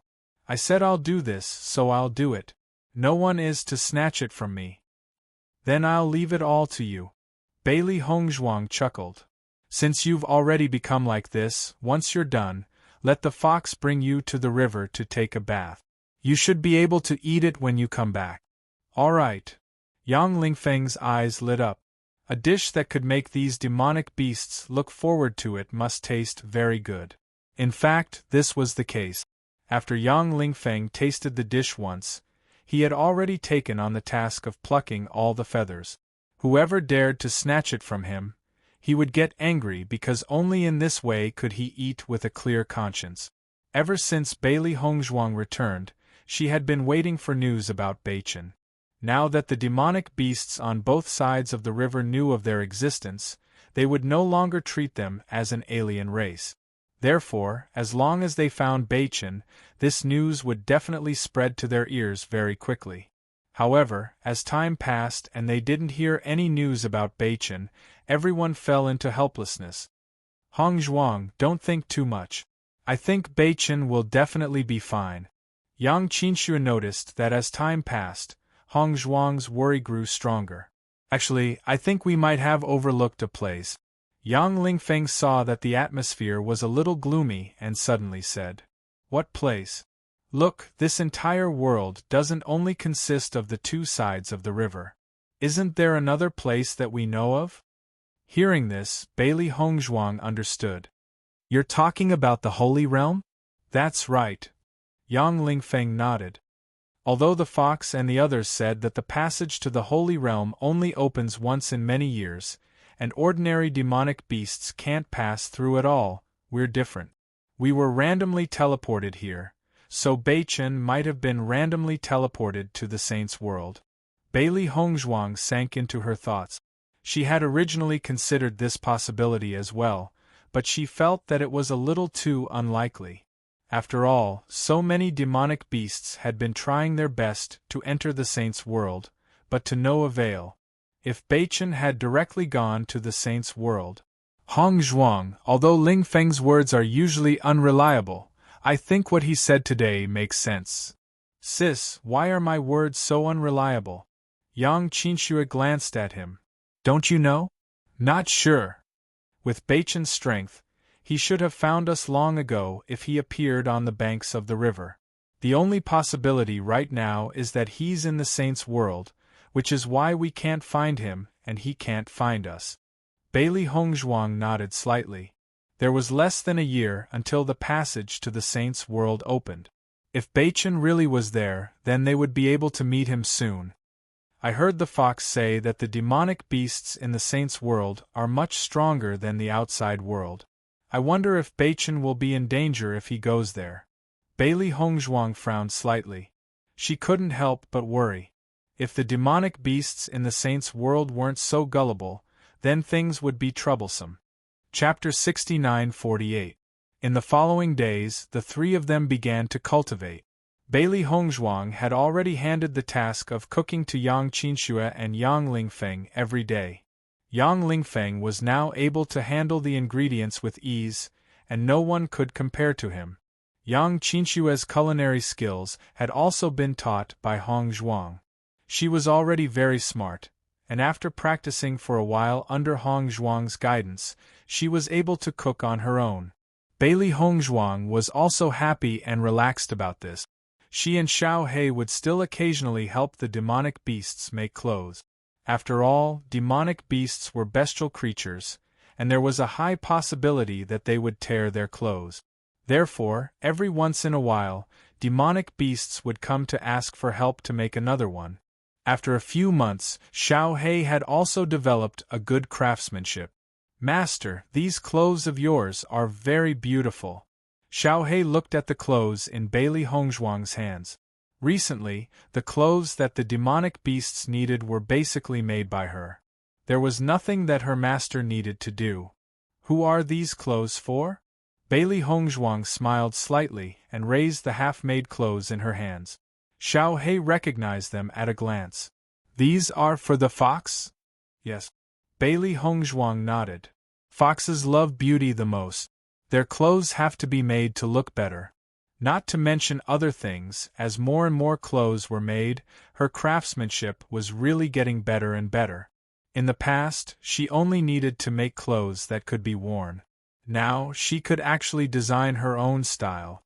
I said I'll do this, so I'll do it. No one is to snatch it from me. Then I'll leave it all to you. Bailey Hongzhuang chuckled. Since you've already become like this, once you're done, let the fox bring you to the river to take a bath. You should be able to eat it when you come back. All right. Yang Lingfeng's eyes lit up. A dish that could make these demonic beasts look forward to it must taste very good. In fact, this was the case. After Yang Lingfeng tasted the dish once, he had already taken on the task of plucking all the feathers. Whoever dared to snatch it from him, he would get angry because only in this way could he eat with a clear conscience. Ever since Bailey Hongzhuang returned, she had been waiting for news about Beichen. Now that the demonic beasts on both sides of the river knew of their existence, they would no longer treat them as an alien race. Therefore, as long as they found Beichen, this news would definitely spread to their ears very quickly. However, as time passed and they didn't hear any news about Beichen, everyone fell into helplessness. Hong Zhuang, don't think too much. I think Beichen will definitely be fine. Yang Qinxue noticed that as time passed, Hong Zhuang's worry grew stronger. Actually, I think we might have overlooked a place. Yang Lingfeng saw that the atmosphere was a little gloomy and suddenly said, What place? Look, this entire world doesn't only consist of the two sides of the river. Isn't there another place that we know of? Hearing this, Bailey Hongzhuang understood. You're talking about the Holy Realm? That's right. Yang Lingfeng nodded. Although the fox and the others said that the passage to the Holy Realm only opens once in many years, and ordinary demonic beasts can't pass through at all, we're different. We were randomly teleported here, so Beichen might have been randomly teleported to the Saint's world. Bailey Hongzhuang sank into her thoughts. She had originally considered this possibility as well, but she felt that it was a little too unlikely. After all, so many demonic beasts had been trying their best to enter the Saint's world, but to no avail. If Beichen had directly gone to the Saint's world. Hong Zhuang, although Lingfeng's words are usually unreliable, I think what he said today makes sense. Sis, why are my words so unreliable? Yang Qinxue glanced at him. Don't you know? Not sure. With Beichen's strength, he should have found us long ago if he appeared on the banks of the river. The only possibility right now is that he's in the Saint's world, which is why we can't find him and he can't find us. Bailey Hongzhuang nodded slightly. There was less than a year until the passage to the Saint's world opened. If Beichen really was there, then they would be able to meet him soon. I heard the fox say that the demonic beasts in the Saint's world are much stronger than the outside world. I wonder if Beichen will be in danger if he goes there. Bailey Hongzhuang frowned slightly. She couldn't help but worry. If the demonic beasts in the Saint's world weren't so gullible, then things would be troublesome. Chapter 69-48. In the following days, the three of them began to cultivate. Bailey Hongzhuang had already handed the task of cooking to Yang Qinxue and Yang Lingfeng every day. Yang Lingfeng was now able to handle the ingredients with ease, and no one could compare to him. Yang Qinshue's culinary skills had also been taught by Hong Zhuang. She was already very smart, and after practicing for a while under Hong Zhuang's guidance, she was able to cook on her own. Bailey Hong Zhuang was also happy and relaxed about this. She and Xiao He would still occasionally help the demonic beasts make clothes. After all, demonic beasts were bestial creatures, and there was a high possibility that they would tear their clothes. Therefore, every once in a while, demonic beasts would come to ask for help to make another one. After a few months, Xiao He had also developed a good craftsmanship. "Master, these clothes of yours are very beautiful." Xiao He looked at the clothes in Bailey Hongzhuang's hands. Recently, the clothes that the demonic beasts needed were basically made by her. There was nothing that her master needed to do. "Who are these clothes for?" Bailey Hongzhuang smiled slightly and raised the half-made clothes in her hands. Xiao He recognized them at a glance. "These are for the fox?" "Yes." Bailey Hongzhuang nodded. "Foxes love beauty the most. Their clothes have to be made to look better." Not to mention other things, as more and more clothes were made, her craftsmanship was really getting better and better. In the past, she only needed to make clothes that could be worn. Now, she could actually design her own style.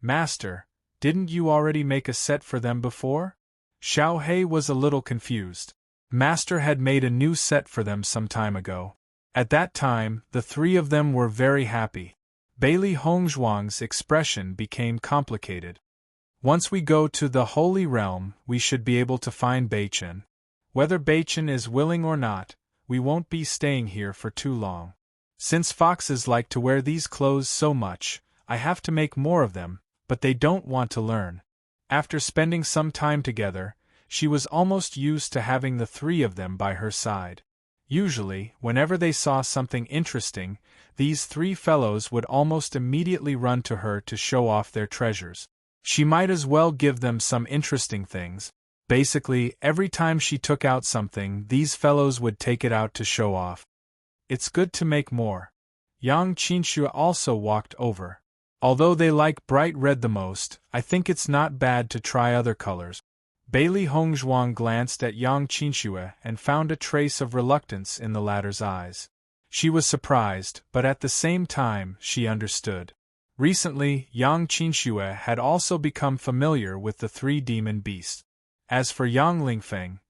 "Master, didn't you already make a set for them before?" Xiao He was a little confused. Master had made a new set for them some time ago. At that time, the three of them were very happy. Bailey Hongzhuang's expression became complicated. "Once we go to the Holy Realm, we should be able to find Beichen. Whether Beichen is willing or not, we won't be staying here for too long. Since foxes like to wear these clothes so much, I have to make more of them, but they don't want to learn." After spending some time together, she was almost used to having the three of them by her side. Usually, whenever they saw something interesting, these three fellows would almost immediately run to her to show off their treasures. She might as well give them some interesting things. Basically, every time she took out something, these fellows would take it out to show off. "It's good to make more." Yang Qinshu also walked over. "Although they like bright red the most, I think it's not bad to try other colors." Bailey Hongzhuang glanced at Yang Qinshu and found a trace of reluctance in the latter's eyes. She was surprised, but at the same time, she understood. Recently, Yang Qinshu had also become familiar with the three demon beasts. As for Yang Lingfeng,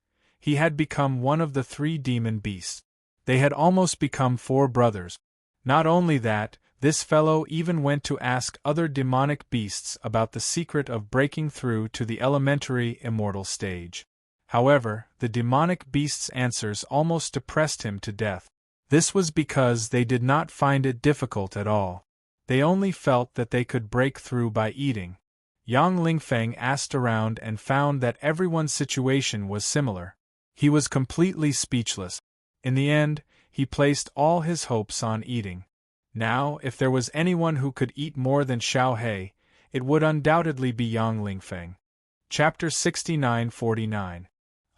he had become one of the three demon beasts. They had almost become four brothers. Not only that, this fellow even went to ask other demonic beasts about the secret of breaking through to the elementary immortal stage. However, the demonic beasts' answers almost depressed him to death. This was because they did not find it difficult at all. They only felt that they could break through by eating. Yang Lingfeng asked around and found that everyone's situation was similar. He was completely speechless. In the end, he placed all his hopes on eating. Now, if there was anyone who could eat more than Xiao He, it would undoubtedly be Yang Lingfeng. Chapter 69-49.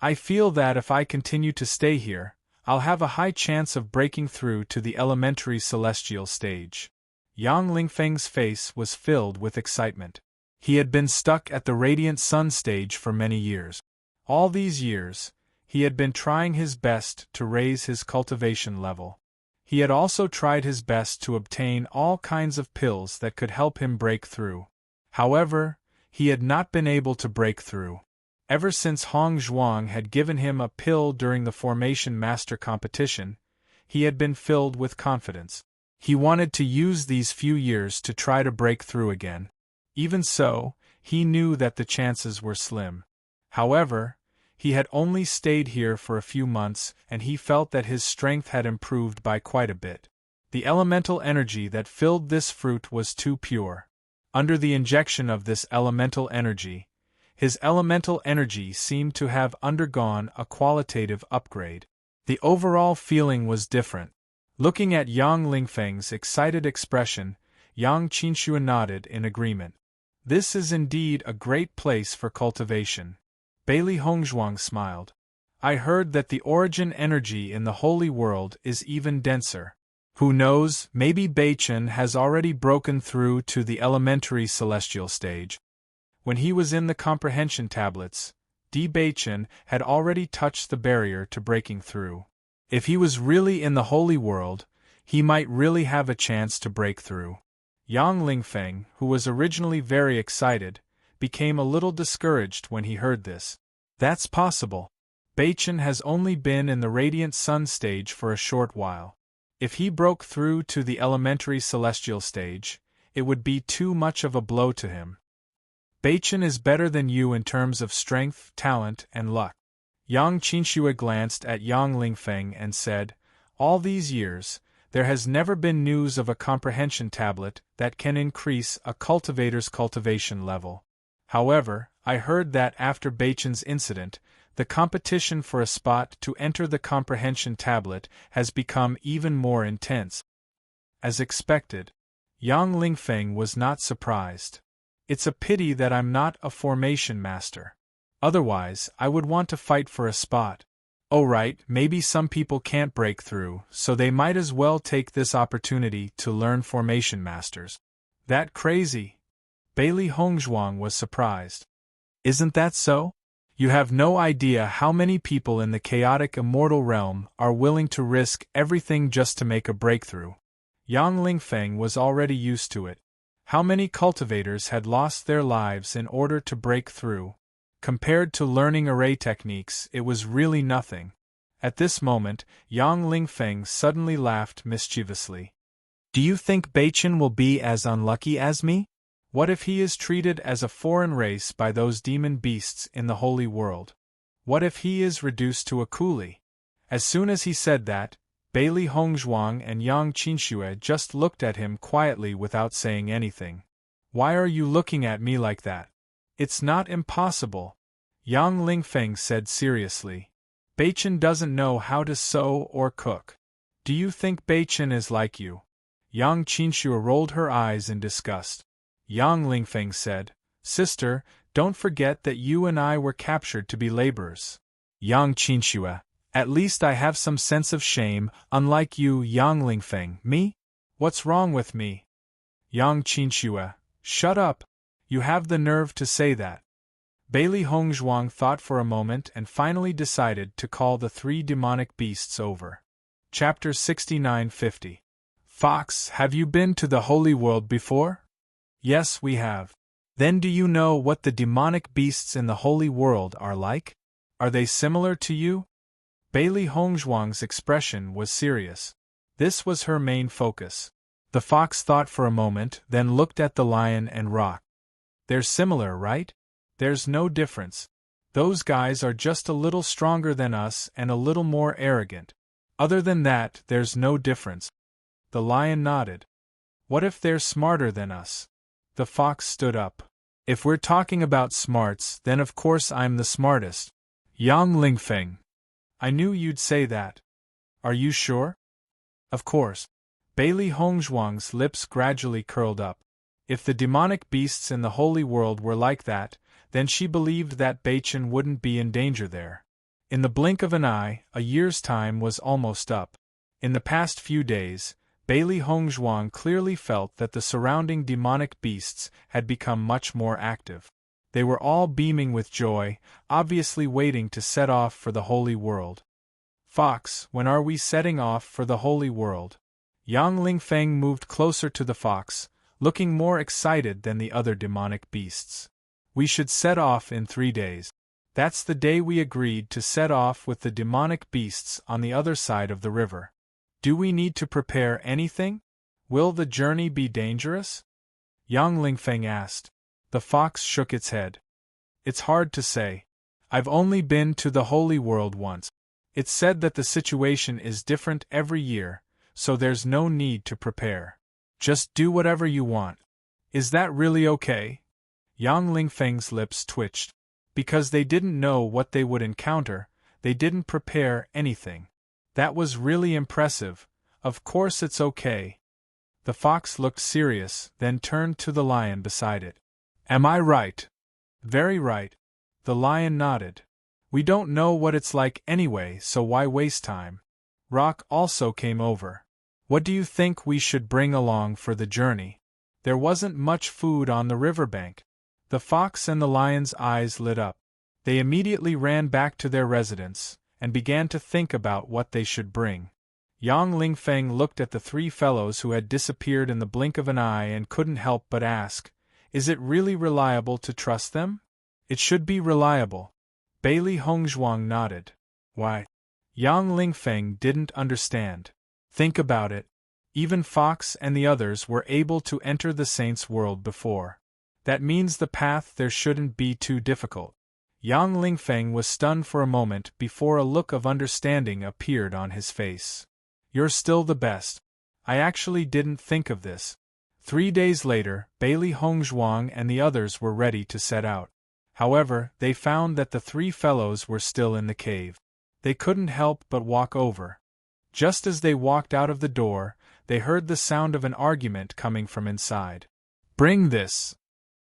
I feel that if I continue to stay here, I'll have a high chance of breaking through to the elementary celestial stage. Yang Lingfeng's face was filled with excitement. He had been stuck at the Radiant Sun stage for many years. All these years, he had been trying his best to raise his cultivation level. He had also tried his best to obtain all kinds of pills that could help him break through. However, he had not been able to break through. Ever since Hong Zhuang had given him a pill during the Formation Master competition, he had been filled with confidence. He wanted to use these few years to try to break through again. Even so, he knew that the chances were slim. However, he had only stayed here for a few months, and he felt that his strength had improved by quite a bit. The elemental energy that filled this fruit was too pure. Under the injection of this elemental energy, his elemental energy seemed to have undergone a qualitative upgrade. The overall feeling was different. Looking at Yang Lingfeng's excited expression, Yang Qinshu nodded in agreement. This is indeed a great place for cultivation. Bailey Hongzhuang smiled. I heard that the origin energy in the holy world is even denser. Who knows, maybe Beichen has already broken through to the elementary celestial stage. When he was in the comprehension tablets, Beichen had already touched the barrier to breaking through. If he was really in the holy world, he might really have a chance to break through. Yang Lingfeng, who was originally very excited, became a little discouraged when he heard this. That's possible. Beichen has only been in the Radiant Sun stage for a short while. If he broke through to the elementary celestial stage, it would be too much of a blow to him. Beichen is better than you in terms of strength, talent, and luck. Yang Qinxue glanced at Yang Lingfeng and said, all these years, there has never been news of a comprehension tablet that can increase a cultivator's cultivation level. However, I heard that after Beichen's incident, the competition for a spot to enter the comprehension tablet has become even more intense. As expected, Yang Lingfeng was not surprised. It's a pity that I'm not a formation master. Otherwise, I would want to fight for a spot. Oh right, maybe some people can't break through, so they might as well take this opportunity to learn formation masters. That crazy? Bailey Hongzhuang was surprised. Isn't that so? You have no idea how many people in the chaotic immortal realm are willing to risk everything just to make a breakthrough. Yang Lingfeng was already used to it. How many cultivators had lost their lives in order to break through? Compared to learning array techniques, it was really nothing. At this moment, Yang Lingfeng suddenly laughed mischievously. Do you think Beichen will be as unlucky as me? What if he is treated as a foreign race by those demon beasts in the holy world? What if he is reduced to a coolie? As soon as he said that, Bailey Hongzhuang and Yang Qinxue just looked at him quietly without saying anything. Why are you looking at me like that? It's not impossible, Yang Lingfeng said seriously. Beichen doesn't know how to sew or cook. Do you think Beichen is like you? Yang Qinxue rolled her eyes in disgust. Yang Lingfeng said, Sister, don't forget that you and I were captured to be laborers. Yang Qinxue, at least I have some sense of shame, unlike you, Yang Lingfeng. Me? What's wrong with me? Yang Qinxue, shut up. You have the nerve to say that. Bailey Hongzhuang thought for a moment and finally decided to call the three demonic beasts over. Chapter 6950. Fox, have you been to the holy world before? Yes, we have. Then do you know what the demonic beasts in the holy world are like? Are they similar to you? Bailey Hongzhuang's expression was serious. This was her main focus. The fox thought for a moment, then looked at the lion and rock. They're similar, right? There's no difference. Those guys are just a little stronger than us and a little more arrogant. Other than that, there's no difference. The lion nodded. What if they're smarter than us? The fox stood up. If we're talking about smarts, then of course I'm the smartest. Yang Lingfeng. I knew you'd say that. Are you sure? Of course. Bailey Hongzhuang's lips gradually curled up. If the demonic beasts in the holy world were like that, then she believed that Beichen wouldn't be in danger there. In the blink of an eye, a year's time was almost up. In the past few days, Bailey Hongzhuang clearly felt that the surrounding demonic beasts had become much more active. They were all beaming with joy, obviously waiting to set off for the holy world. Fox, when are we setting off for the holy world? Yang Lingfeng moved closer to the fox, looking more excited than the other demonic beasts. We should set off in 3 days. That's the day we agreed to set off with the demonic beasts on the other side of the river. Do we need to prepare anything? Will the journey be dangerous? Yang Lingfeng asked. The fox shook its head. It's hard to say. I've only been to the holy world once. It's said that the situation is different every year, so there's no need to prepare. Just do whatever you want. Is that really okay? Yang Lingfeng's lips twitched. Because they didn't know what they would encounter, they didn't prepare anything. That was really impressive. Of course it's okay. The fox looked serious, then turned to the lion beside it. Am I right? Very right. The lion nodded. We don't know what it's like anyway, so why waste time? Rock also came over. What do you think we should bring along for the journey? There wasn't much food on the riverbank. The fox and the lion's eyes lit up. They immediately ran back to their residence, and began to think about what they should bring. Yang Lingfeng looked at the three fellows who had disappeared in the blink of an eye and couldn't help but ask, "Is it really reliable to trust them?" "It should be reliable." Bailey Hongzhuang nodded. "Why?" Yang Lingfeng didn't understand. "Think about it. Even Fox and the others were able to enter the saint's world before. That means the path there shouldn't be too difficult." Yang Lingfeng was stunned for a moment before a look of understanding appeared on his face. "You're still the best. I actually didn't think of this." 3 days later, Bailey Hongzhuang and the others were ready to set out. However, they found that the three fellows were still in the cave. They couldn't help but walk over. Just as they walked out of the door, they heard the sound of an argument coming from inside. "Bring this."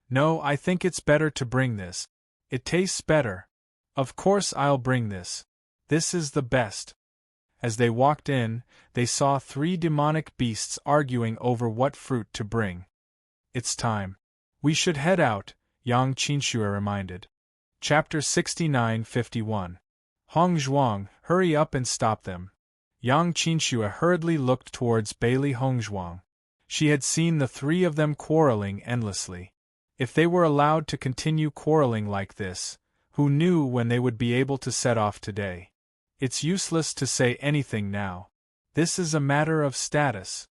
"No, I think it's better to bring this. It tastes better." "Of course I'll bring this. This is the best." As they walked in, they saw 3 demonic beasts arguing over what fruit to bring. "It's time. We should head out," Yang Qinxue reminded. Chapter 69-51. "Hongzhuang, hurry up and stop them." Yang Qinxue hurriedly looked towards Bailey Hongzhuang. She had seen the 3 of them quarreling endlessly. If they were allowed to continue quarreling like this, who knew when they would be able to set off today? It's useless to say anything now. This is a matter of status.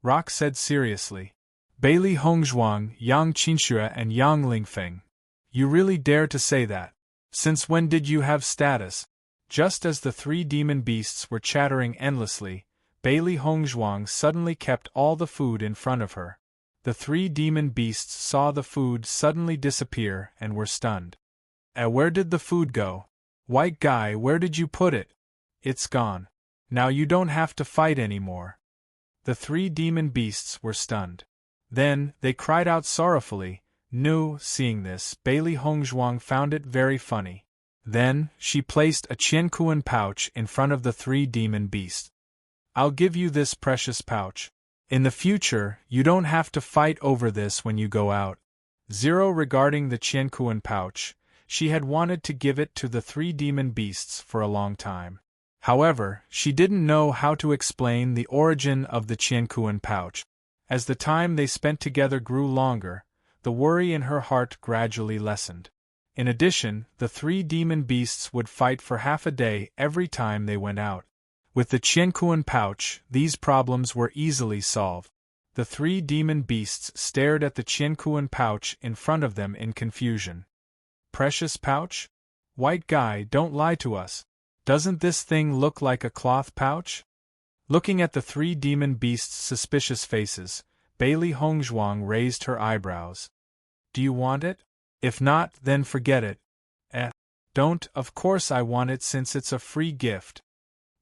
Rock said seriously. "Bailey Hongzhuang, Yang Qinxue and Yang Lingfeng. You really dare to say that? Since when did you have status?" Just as the 3 demon beasts were chattering endlessly, Bailey Hongzhuang suddenly kept all the food in front of her. The 3 demon beasts saw the food suddenly disappear and were stunned. Where did the food go? White guy, where did you put it?" "It's gone. Now you don't have to fight anymore." The 3 demon beasts were stunned. Then, they cried out sorrowfully. Seeing this, Bailey Hongzhuang found it very funny. Then, she placed a qiankuan pouch in front of the 3 demon beasts. "I'll give you this precious pouch. In the future, you don't have to fight over this when you go out." Regarding the qiankuan pouch, she had wanted to give it to the 3 demon beasts for a long time. However, she didn't know how to explain the origin of the qiankuan pouch. As the time they spent together grew longer, the worry in her heart gradually lessened. In addition, the 3 demon beasts would fight for half a day every time they went out. With the qiankuan pouch, these problems were easily solved. The 3 demon beasts stared at the qiankuan pouch in front of them in confusion. "Precious pouch? White guy, don't lie to us. Doesn't this thing look like a cloth pouch?" Looking at the 3 demon beasts' suspicious faces, Bailey Hongzhuang raised her eyebrows. "Do you want it? If not, then forget it." Don't, of course I want it since it's a free gift."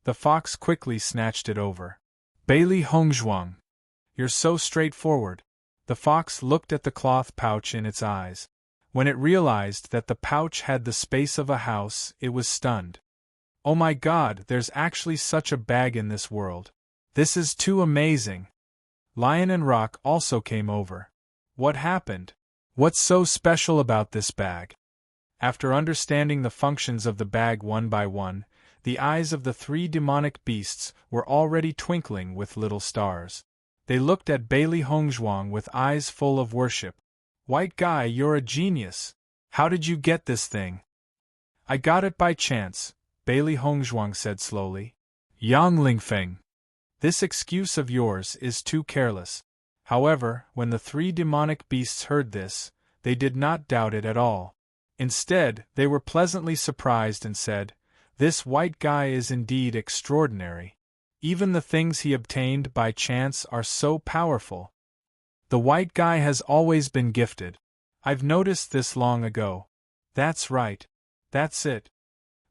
The fox quickly snatched it over. "Bailey Hongzhuang, you're so straightforward." The fox looked at the cloth pouch in its eyes. When it realized that the pouch had the space of a house, it was stunned. "Oh my God, there's actually such a bag in this world. This is too amazing." Lion and Rock also came over. "What happened? What's so special about this bag?" After understanding the functions of the bag one by one, the eyes of the 3 demonic beasts were already twinkling with little stars. They looked at Bailey Hongzhuang with eyes full of worship. "White guy, you're a genius. How did you get this thing?" "I got it by chance," Bailey Hongzhuang said slowly. "Yang Lingfeng, this excuse of yours is too careless." However, when the 3 demonic beasts heard this, they did not doubt it at all. Instead, they were pleasantly surprised and said, "This white guy is indeed extraordinary. Even the things he obtained by chance are so powerful. The white guy has always been gifted. I've noticed this long ago." "That's right. That's it."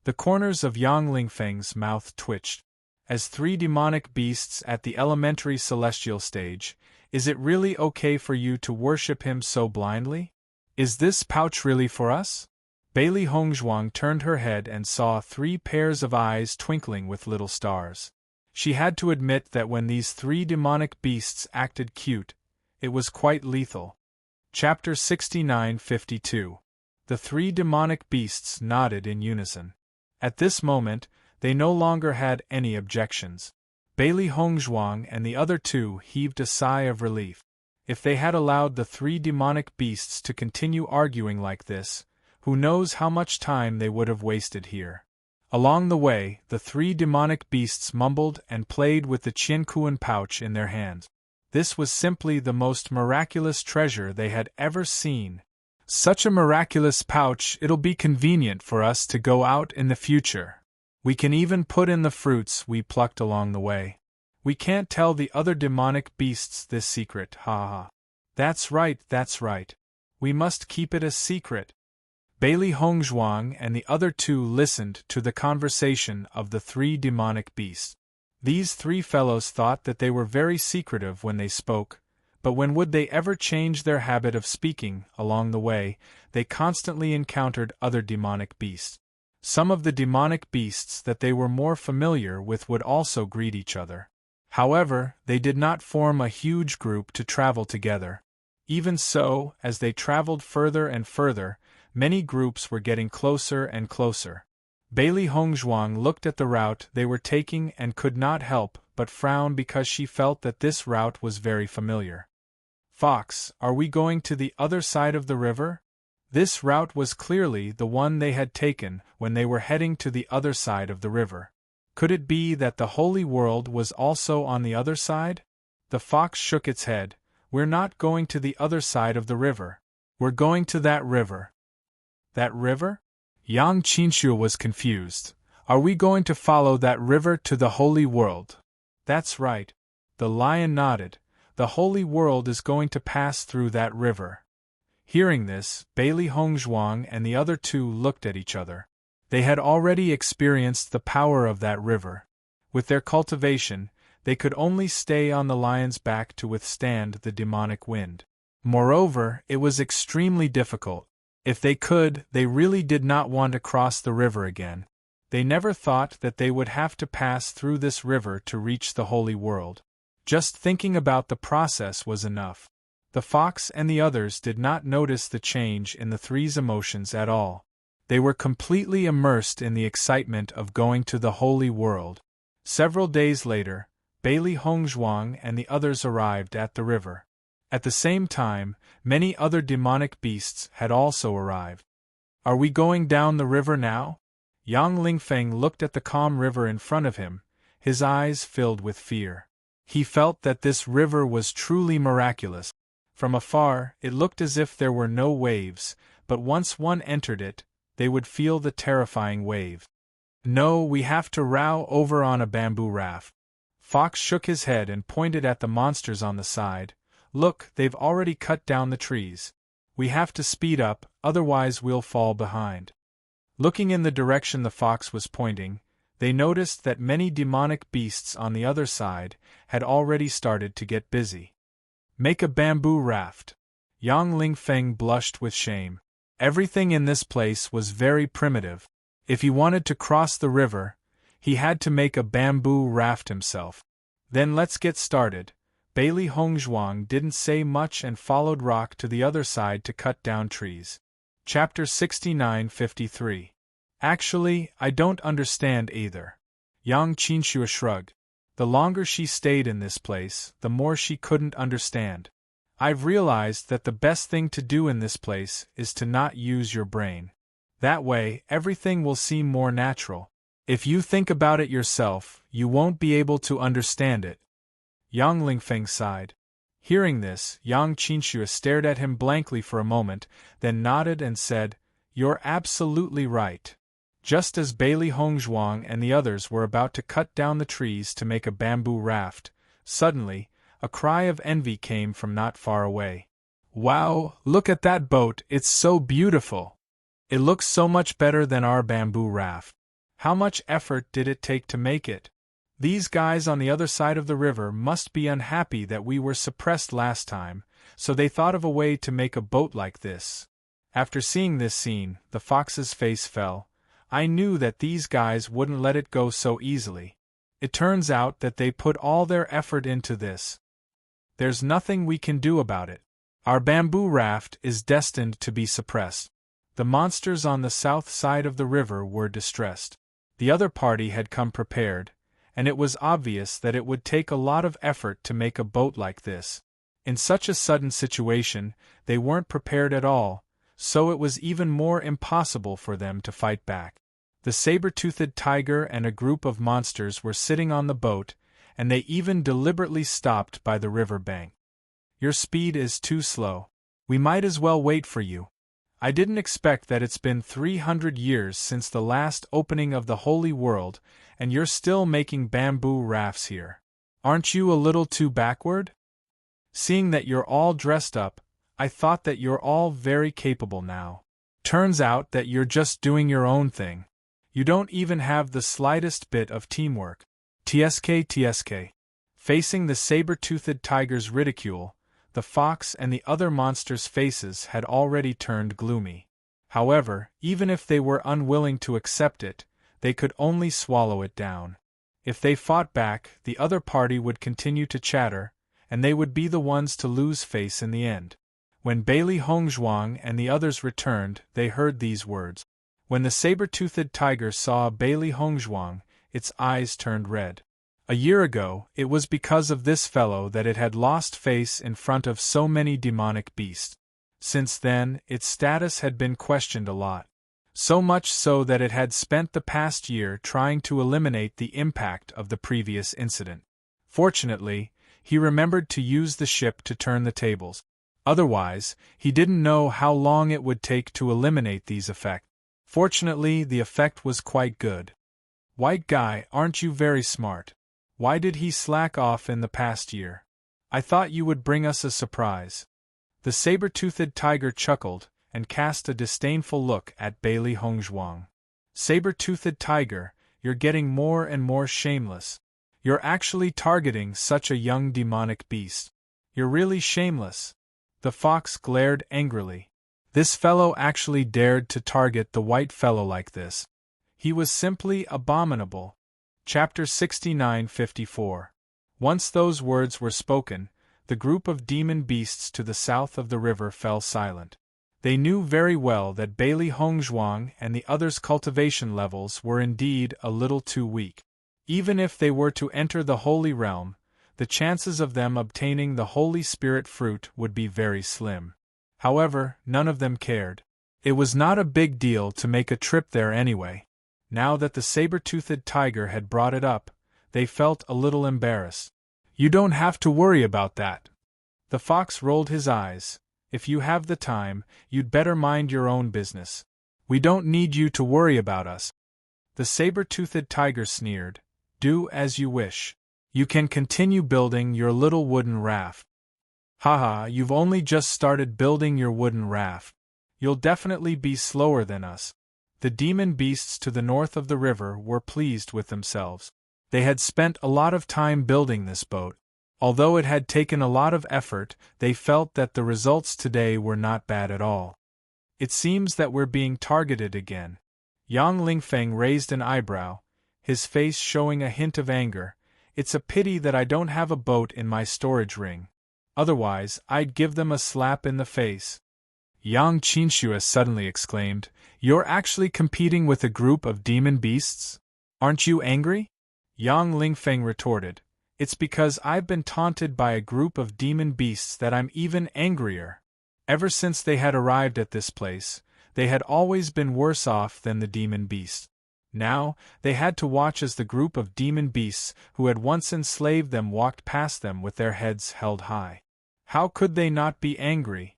The corners of Yang Lingfeng's mouth twitched. As 3 demonic beasts at the elementary celestial stage, is it really okay for you to worship him so blindly? Is this pouch really for us? Bailey Hongzhuang turned her head and saw 3 pairs of eyes twinkling with little stars. She had to admit that when these three demonic beasts acted cute, it was quite lethal. Chapter 69-52. The three demonic beasts nodded in unison. At this moment, they no longer had any objections. Bailey Hongzhuang and the other two heaved a sigh of relief. If they had allowed the three demonic beasts to continue arguing like this, who knows how much time they would have wasted here. Along the way, the three demonic beasts mumbled and played with the Qiankuan pouch in their hands. This was simply the most miraculous treasure they had ever seen. Such a miraculous pouch, it'll be convenient for us to go out in the future. We can even put in the fruits we plucked along the way. We can't tell the other demonic beasts this secret, ha ha. That's right. We must keep it a secret. Bailey Hongzhuang and the other two listened to the conversation of the three demonic beasts. These three fellows thought that they were very secretive when they spoke, but when would they ever change their habit of speaking? Along the way, they constantly encountered other demonic beasts. Some of the demonic beasts that they were more familiar with would also greet each other. However, they did not form a huge group to travel together. Even so, as they traveled further and further, many groups were getting closer and closer. Bailey Hongzhuang looked at the route they were taking and could not help but frown because she felt that this route was very familiar. Fox, are we going to the other side of the river? This route was clearly the one they had taken when they were heading to the other side of the river. Could it be that the holy world was also on the other side? The fox shook its head. We're not going to the other side of the river. We're going to that river. That river? Yang Qinxue was confused. Are we going to follow that river to the holy world? That's right. The lion nodded. The holy world is going to pass through that river. Hearing this, Bailey Hongzhuang and the other two looked at each other. They had already experienced the power of that river. With their cultivation, they could only stay on the lion's back to withstand the demonic wind. Moreover, it was extremely difficult. If they could, they really did not want to cross the river again. They never thought that they would have to pass through this river to reach the holy world. Just thinking about the process was enough. The fox and the others did not notice the change in the three's emotions at all. They were completely immersed in the excitement of going to the holy world. Several days later, Bailey Hongzhuang and the others arrived at the river. At the same time, many other demonic beasts had also arrived. Are we going down the river now? Yang Lingfeng looked at the calm river in front of him, his eyes filled with fear. He felt that this river was truly miraculous. From afar, it looked as if there were no waves, but once one entered it, they would feel the terrifying wave. No, we have to row over on a bamboo raft. Fox shook his head and pointed at the monsters on the side. Look, they've already cut down the trees. We have to speed up, otherwise we'll fall behind. Looking in the direction the fox was pointing, they noticed that many demonic beasts on the other side had already started to get busy. Make a bamboo raft. Yang Lingfeng blushed with shame. Everything in this place was very primitive. If he wanted to cross the river, he had to make a bamboo raft himself. Then let's get started. Bailey Hongzhuang didn't say much and followed Rock to the other side to cut down trees. Chapter 69-53. Actually, I don't understand either. Yang Qinxue shrugged. The longer she stayed in this place, the more she couldn't understand. I've realized that the best thing to do in this place is to not use your brain. That way, everything will seem more natural. If you think about it yourself, you won't be able to understand it. Yang Lingfeng sighed. Hearing this, Yang Qinxue stared at him blankly for a moment, then nodded and said, You're absolutely right. Just as Bailey Hongzhuang and the others were about to cut down the trees to make a bamboo raft, suddenly, a cry of envy came from not far away. Wow, look at that boat, it's so beautiful. It looks so much better than our bamboo raft. How much effort did it take to make it? These guys on the other side of the river must be unhappy that we were suppressed last time, so they thought of a way to make a boat like this. After seeing this scene, the fox's face fell. I knew that these guys wouldn't let it go so easily. It turns out that they put all their effort into this. There's nothing we can do about it. Our bamboo raft is destined to be suppressed. The monsters on the south side of the river were distressed. The other party had come prepared, and it was obvious that it would take a lot of effort to make a boat like this. In such a sudden situation, they weren't prepared at all, so it was even more impossible for them to fight back. The saber-toothed tiger and a group of monsters were sitting on the boat, and they even deliberately stopped by the river bank. Your speed is too slow. We might as well wait for you. I didn't expect that it's been 300 years since the last opening of the Holy World, and you're still making bamboo rafts here. Aren't you a little too backward? Seeing that you're all dressed up, I thought that you're all very capable now. Turns out that you're just doing your own thing. You don't even have the slightest bit of teamwork. TSK. Facing the saber-toothed tiger's ridicule, the fox and the other monsters' faces had already turned gloomy. However, even if they were unwilling to accept it, they could only swallow it down. If they fought back, the other party would continue to chatter, and they would be the ones to lose face in the end. When Bailey Hongzhuang and the others returned, they heard these words. When the saber-toothed tiger saw Bailey Hongzhuang, its eyes turned red. A year ago, it was because of this fellow that it had lost face in front of so many demonic beasts. Since then, its status had been questioned a lot. So much so that it had spent the past year trying to eliminate the impact of the previous incident. Fortunately, he remembered to use the ship to turn the tables. Otherwise, he didn't know how long it would take to eliminate these effects. Fortunately, the effect was quite good. White guy, aren't you very smart? Why did he slack off in the past year? I thought you would bring us a surprise. The saber-toothed tiger chuckled and cast a disdainful look at Bailey Hongzhuang. Saber-toothed tiger, you're getting more and more shameless. You're actually targeting such a young demonic beast. You're really shameless. The fox glared angrily. This fellow actually dared to target the white fellow like this. He was simply abominable. Chapter 69-54. Once those words were spoken, the group of demon beasts to the south of the river fell silent. They knew very well that Bailey Hongzhuang and the others' cultivation levels were indeed a little too weak. Even if they were to enter the Holy Realm, the chances of them obtaining the Holy Spirit fruit would be very slim. However, none of them cared. It was not a big deal to make a trip there anyway. Now that the saber-toothed tiger had brought it up, they felt a little embarrassed. You don't have to worry about that. The fox rolled his eyes. If you have the time, you'd better mind your own business. We don't need you to worry about us. The saber-toothed tiger sneered. Do as you wish. You can continue building your little wooden raft. Haha, you've only just started building your wooden raft. You'll definitely be slower than us. The demon beasts to the north of the river were pleased with themselves. They had spent a lot of time building this boat. Although it had taken a lot of effort, they felt that the results today were not bad at all. It seems that we're being targeted again. Yang Lingfeng raised an eyebrow, his face showing a hint of anger. It's a pity that I don't have a boat in my storage ring. Otherwise, I'd give them a slap in the face. Yang Qinxue suddenly exclaimed, You're actually competing with a group of demon beasts? Aren't you angry? Yang Lingfeng retorted, It's because I've been taunted by a group of demon beasts that I'm even angrier. Ever since they had arrived at this place, they had always been worse off than the demon beasts. Now, they had to watch as the group of demon beasts who had once enslaved them walked past them with their heads held high. How could they not be angry?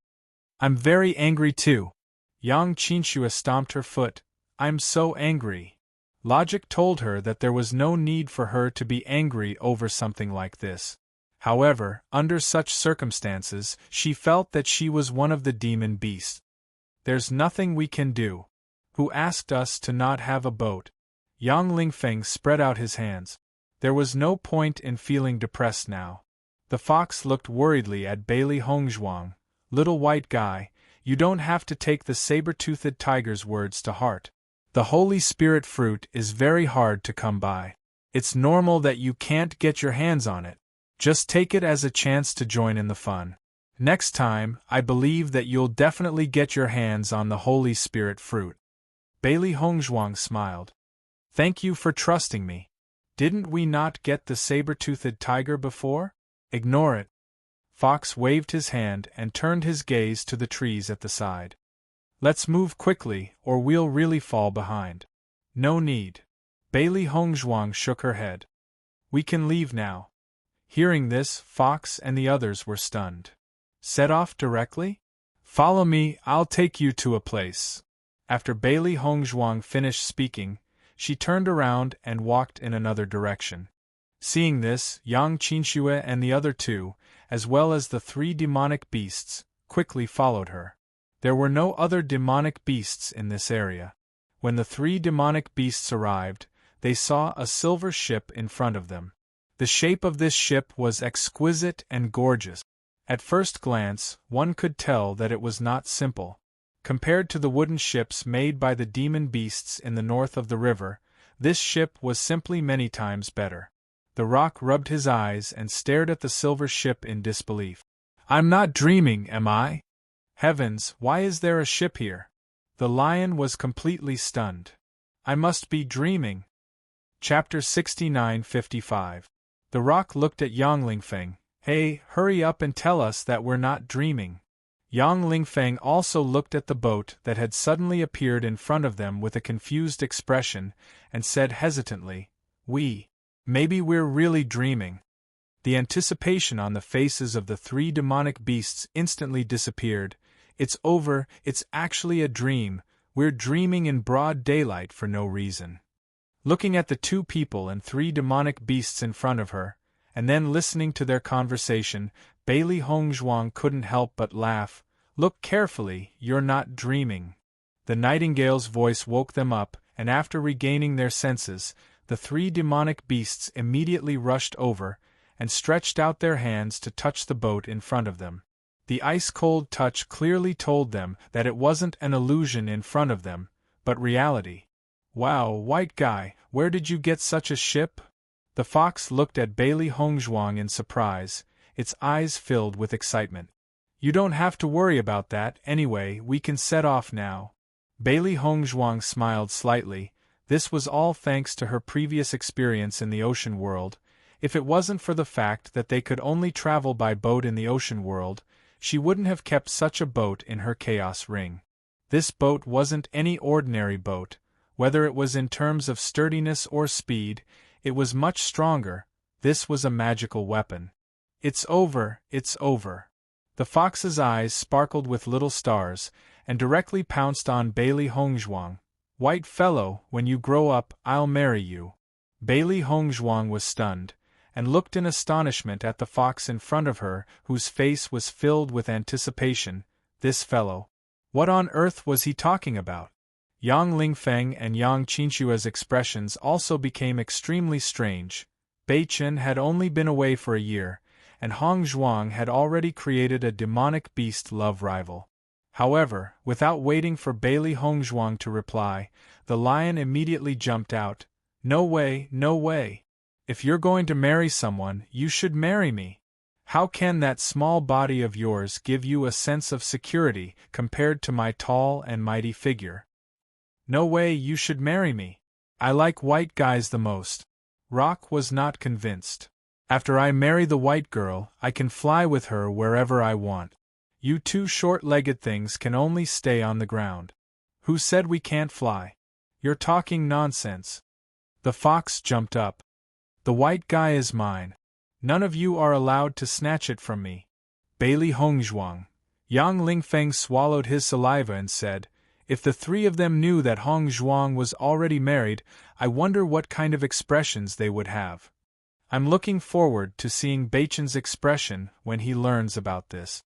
I'm very angry too. Yang Qinxue stomped her foot. I'm so angry. Logic told her that there was no need for her to be angry over something like this. However, under such circumstances, she felt that she was one of the demon beasts. There's nothing we can do. Who asked us to not have a boat? Yang Lingfeng spread out his hands. There was no point in feeling depressed now. The fox looked worriedly at Bailey Hongzhuang. Little white guy, you don't have to take the saber-toothed tiger's words to heart. The Holy Spirit fruit is very hard to come by. It's normal that you can't get your hands on it. Just take it as a chance to join in the fun. Next time, I believe that you'll definitely get your hands on the Holy Spirit fruit. Bailey Hongzhuang smiled. Thank you for trusting me. Didn't we not get the saber-toothed tiger before? Ignore it. Fox waved his hand and turned his gaze to the trees at the side. Let's move quickly, or we'll really fall behind. No need. Bailey Hongzhuang shook her head. We can leave now. Hearing this, Fox and the others were stunned. Set off directly? Follow me, I'll take you to a place. After Bailey Hongzhuang finished speaking, she turned around and walked in another direction. Seeing this, Yang Qinxue and the other two, as well as the 3 demonic beasts, quickly followed her. There were no other demonic beasts in this area. When the 3 demonic beasts arrived, they saw a silver ship in front of them. The shape of this ship was exquisite and gorgeous. At first glance, one could tell that it was not simple. Compared to the wooden ships made by the demon beasts in the north of the river, this ship was simply many times better. The Rock rubbed his eyes and stared at the silver ship in disbelief. I'm not dreaming, am I? Heavens, why is there a ship here? The Lion was completely stunned. I must be dreaming. Chapter 69:55. The Rock looked at Yang Lingfeng. Hey, hurry up and tell us that we're not dreaming. Yang Lingfeng also looked at the boat that had suddenly appeared in front of them with a confused expression, and said hesitantly, Maybe we're really dreaming. The anticipation on the faces of the 3 demonic beasts instantly disappeared. It's over, it's actually a dream, we're dreaming in broad daylight for no reason. Looking at the 2 people and 3 demonic beasts in front of her, and then listening to their conversation, Bailey Hongzhuang couldn't help but laugh. Look carefully, you're not dreaming. The nightingale's voice woke them up, and after regaining their senses, the 3 demonic beasts immediately rushed over, and stretched out their hands to touch the boat in front of them. The ice-cold touch clearly told them that it wasn't an illusion in front of them, but reality. Wow, white guy, where did you get such a ship? The Fox looked at Bailey Hongzhuang in surprise, its eyes filled with excitement. You don't have to worry about that, anyway, we can set off now. Bailey Hongzhuang smiled slightly. This was all thanks to her previous experience in the ocean world. If it wasn't for the fact that they could only travel by boat in the ocean world, she wouldn't have kept such a boat in her chaos ring. This boat wasn't any ordinary boat. Whether it was in terms of sturdiness or speed, it was much stronger. This was a magical weapon. It's over, it's over. The Fox's eyes sparkled with little stars, and directly pounced on Bailey Hongzhuang. White fellow, when you grow up, I'll marry you. Bailey Hongzhuang was stunned, and looked in astonishment at the Fox in front of her, whose face was filled with anticipation. This fellow. What on earth was he talking about? Yang Lingfeng and Yang Qinshua's expressions also became extremely strange. Beichen had only been away for a year, and Hongzhuang had already created a demonic beast love rival. However, without waiting for Bailey Hongzhuang to reply, the Lion immediately jumped out. No way, no way. If you're going to marry someone, you should marry me. How can that small body of yours give you a sense of security compared to my tall and mighty figure? No way, you should marry me. I like white guys the most. Rock was not convinced. After I marry the white girl, I can fly with her wherever I want. You 2 short-legged things can only stay on the ground. Who said we can't fly? You're talking nonsense. The Fox jumped up. The white guy is mine. None of you are allowed to snatch it from me. Bailey Hongzhuang. Yang Lingfeng swallowed his saliva and said, If the 3 of them knew that Hongzhuang was already married, I wonder what kind of expressions they would have. I'm looking forward to seeing Beichen's expression when he learns about this.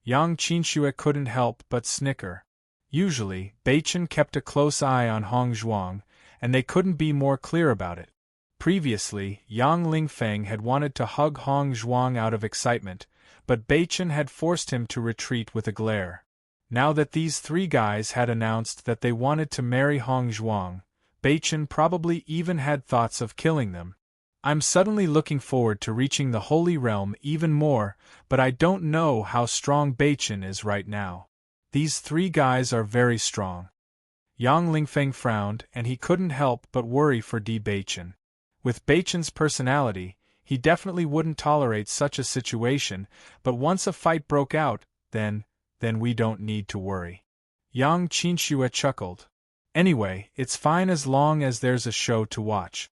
Yang Qinxue couldn't help but snicker. Usually, Beichen kept a close eye on Hongzhuang, and they couldn't be more clear about it. Previously, Yang Lingfeng had wanted to hug Hongzhuang out of excitement, but Beichen had forced him to retreat with a glare. Now that these 3 guys had announced that they wanted to marry Hongzhuang, Beichen probably even had thoughts of killing them. I'm suddenly looking forward to reaching the Holy Realm even more, but I don't know how strong Beichin is right now. These three guys are very strong. Yang Lingfeng frowned, and he couldn't help but worry for Di Beichin. With Beichin's personality, he definitely wouldn't tolerate such a situation, but once a fight broke out, then we don't need to worry. Yang Qinxue chuckled. Anyway, it's fine as long as there's a show to watch.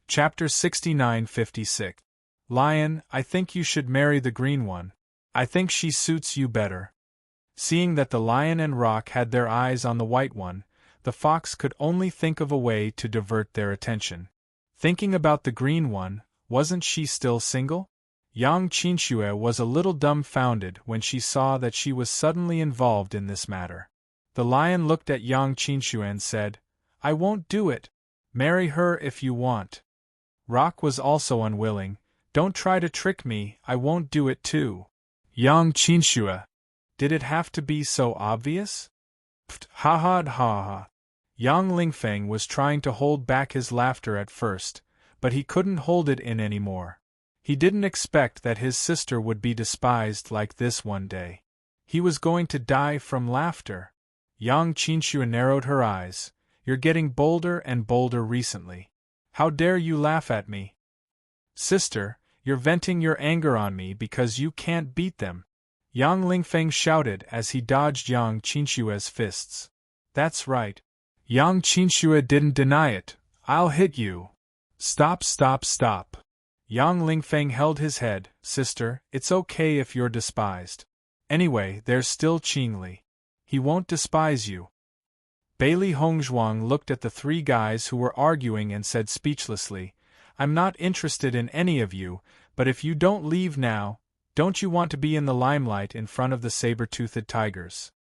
Chapter 69-56. Lion, I think you should marry the green one. I think she suits you better. Seeing that the lion and Rock had their eyes on the white one, the fox could only think of a way to divert their attention. Thinking about the green one, wasn't she still single? Yang Qinxue was a little dumbfounded when she saw that she was suddenly involved in this matter. The lion looked at Yang Qinxue and said, I won't do it. Marry her if you want. Rock was also unwilling. Don't try to trick me, I won't do it too. Yang Qinxue. Did it have to be so obvious? Pft, ha ha ha ha. Yang Lingfeng was trying to hold back his laughter at first, but he couldn't hold it in anymore. He didn't expect that his sister would be despised like this one day. He was going to die from laughter. Yang Qinxue narrowed her eyes. You're getting bolder and bolder recently. How dare you laugh at me? Sister, you're venting your anger on me because you can't beat them. Yang Lingfeng shouted as he dodged Yang Qinxue's fists. That's right. Yang Qinxue didn't deny it. I'll hit you. Stop, stop, stop. Yang Lingfeng held his head. Sister, it's okay if you're despised. Anyway, there's still Qingli. He won't despise you. Bailey Hongzhuang looked at the three guys who were arguing and said speechlessly, I'm not interested in any of you, but if you don't leave now, don't you want to be in the limelight in front of the saber-toothed tigers?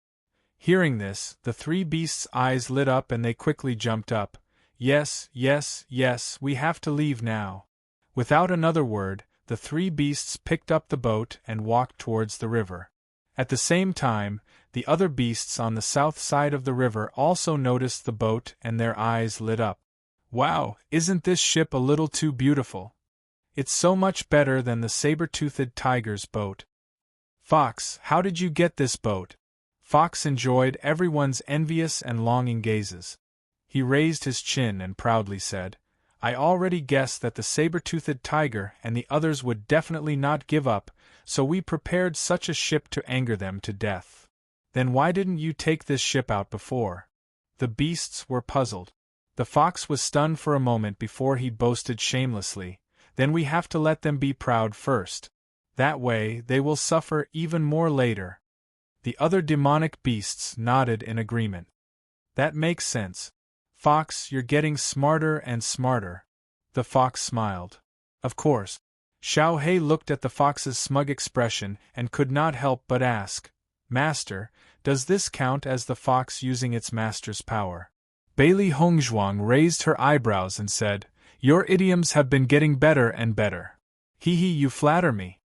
Hearing this, the three beasts' eyes lit up and they quickly jumped up. Yes, yes, yes, we have to leave now. Without another word, the three beasts picked up the boat and walked towards the river. At the same time, the other beasts on the south side of the river also noticed the boat and their eyes lit up. Wow, isn't this ship a little too beautiful? It's so much better than the saber-toothed tiger's boat. Fox, how did you get this boat? Fox enjoyed everyone's envious and longing gazes. He raised his chin and proudly said, I already guessed that the saber-toothed tiger and the others would definitely not give up, so we prepared such a ship to anger them to death. Then why didn't you take this ship out before? The beasts were puzzled. The fox was stunned for a moment before he boasted shamelessly, then we have to let them be proud first. That way they will suffer even more later. The other demonic beasts nodded in agreement. That makes sense. Fox, you're getting smarter and smarter. The fox smiled. Of course. Xiao He looked at the fox's smug expression and could not help but ask, Master, does this count as the fox using its master's power? Bailey Hongzhuang raised her eyebrows and said, Your idioms have been getting better and better. Hee hee, you flatter me.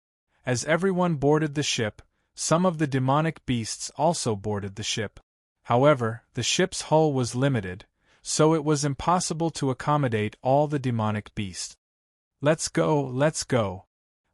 As everyone boarded the ship, some of the demonic beasts also boarded the ship. However, the ship's hull was limited, so it was impossible to accommodate all the demonic beasts. Let's go, let's go.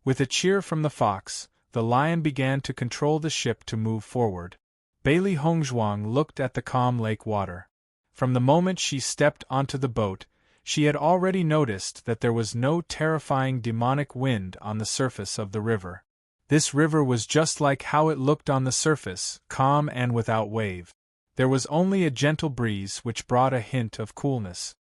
With a cheer from the fox, the lion began to control the ship to move forward. Bailey Hongzhuang looked at the calm lake water. From the moment she stepped onto the boat, she had already noticed that there was no terrifying demonic wind on the surface of the river. This river was just like how it looked on the surface, calm and without wave. There was only a gentle breeze which brought a hint of coolness.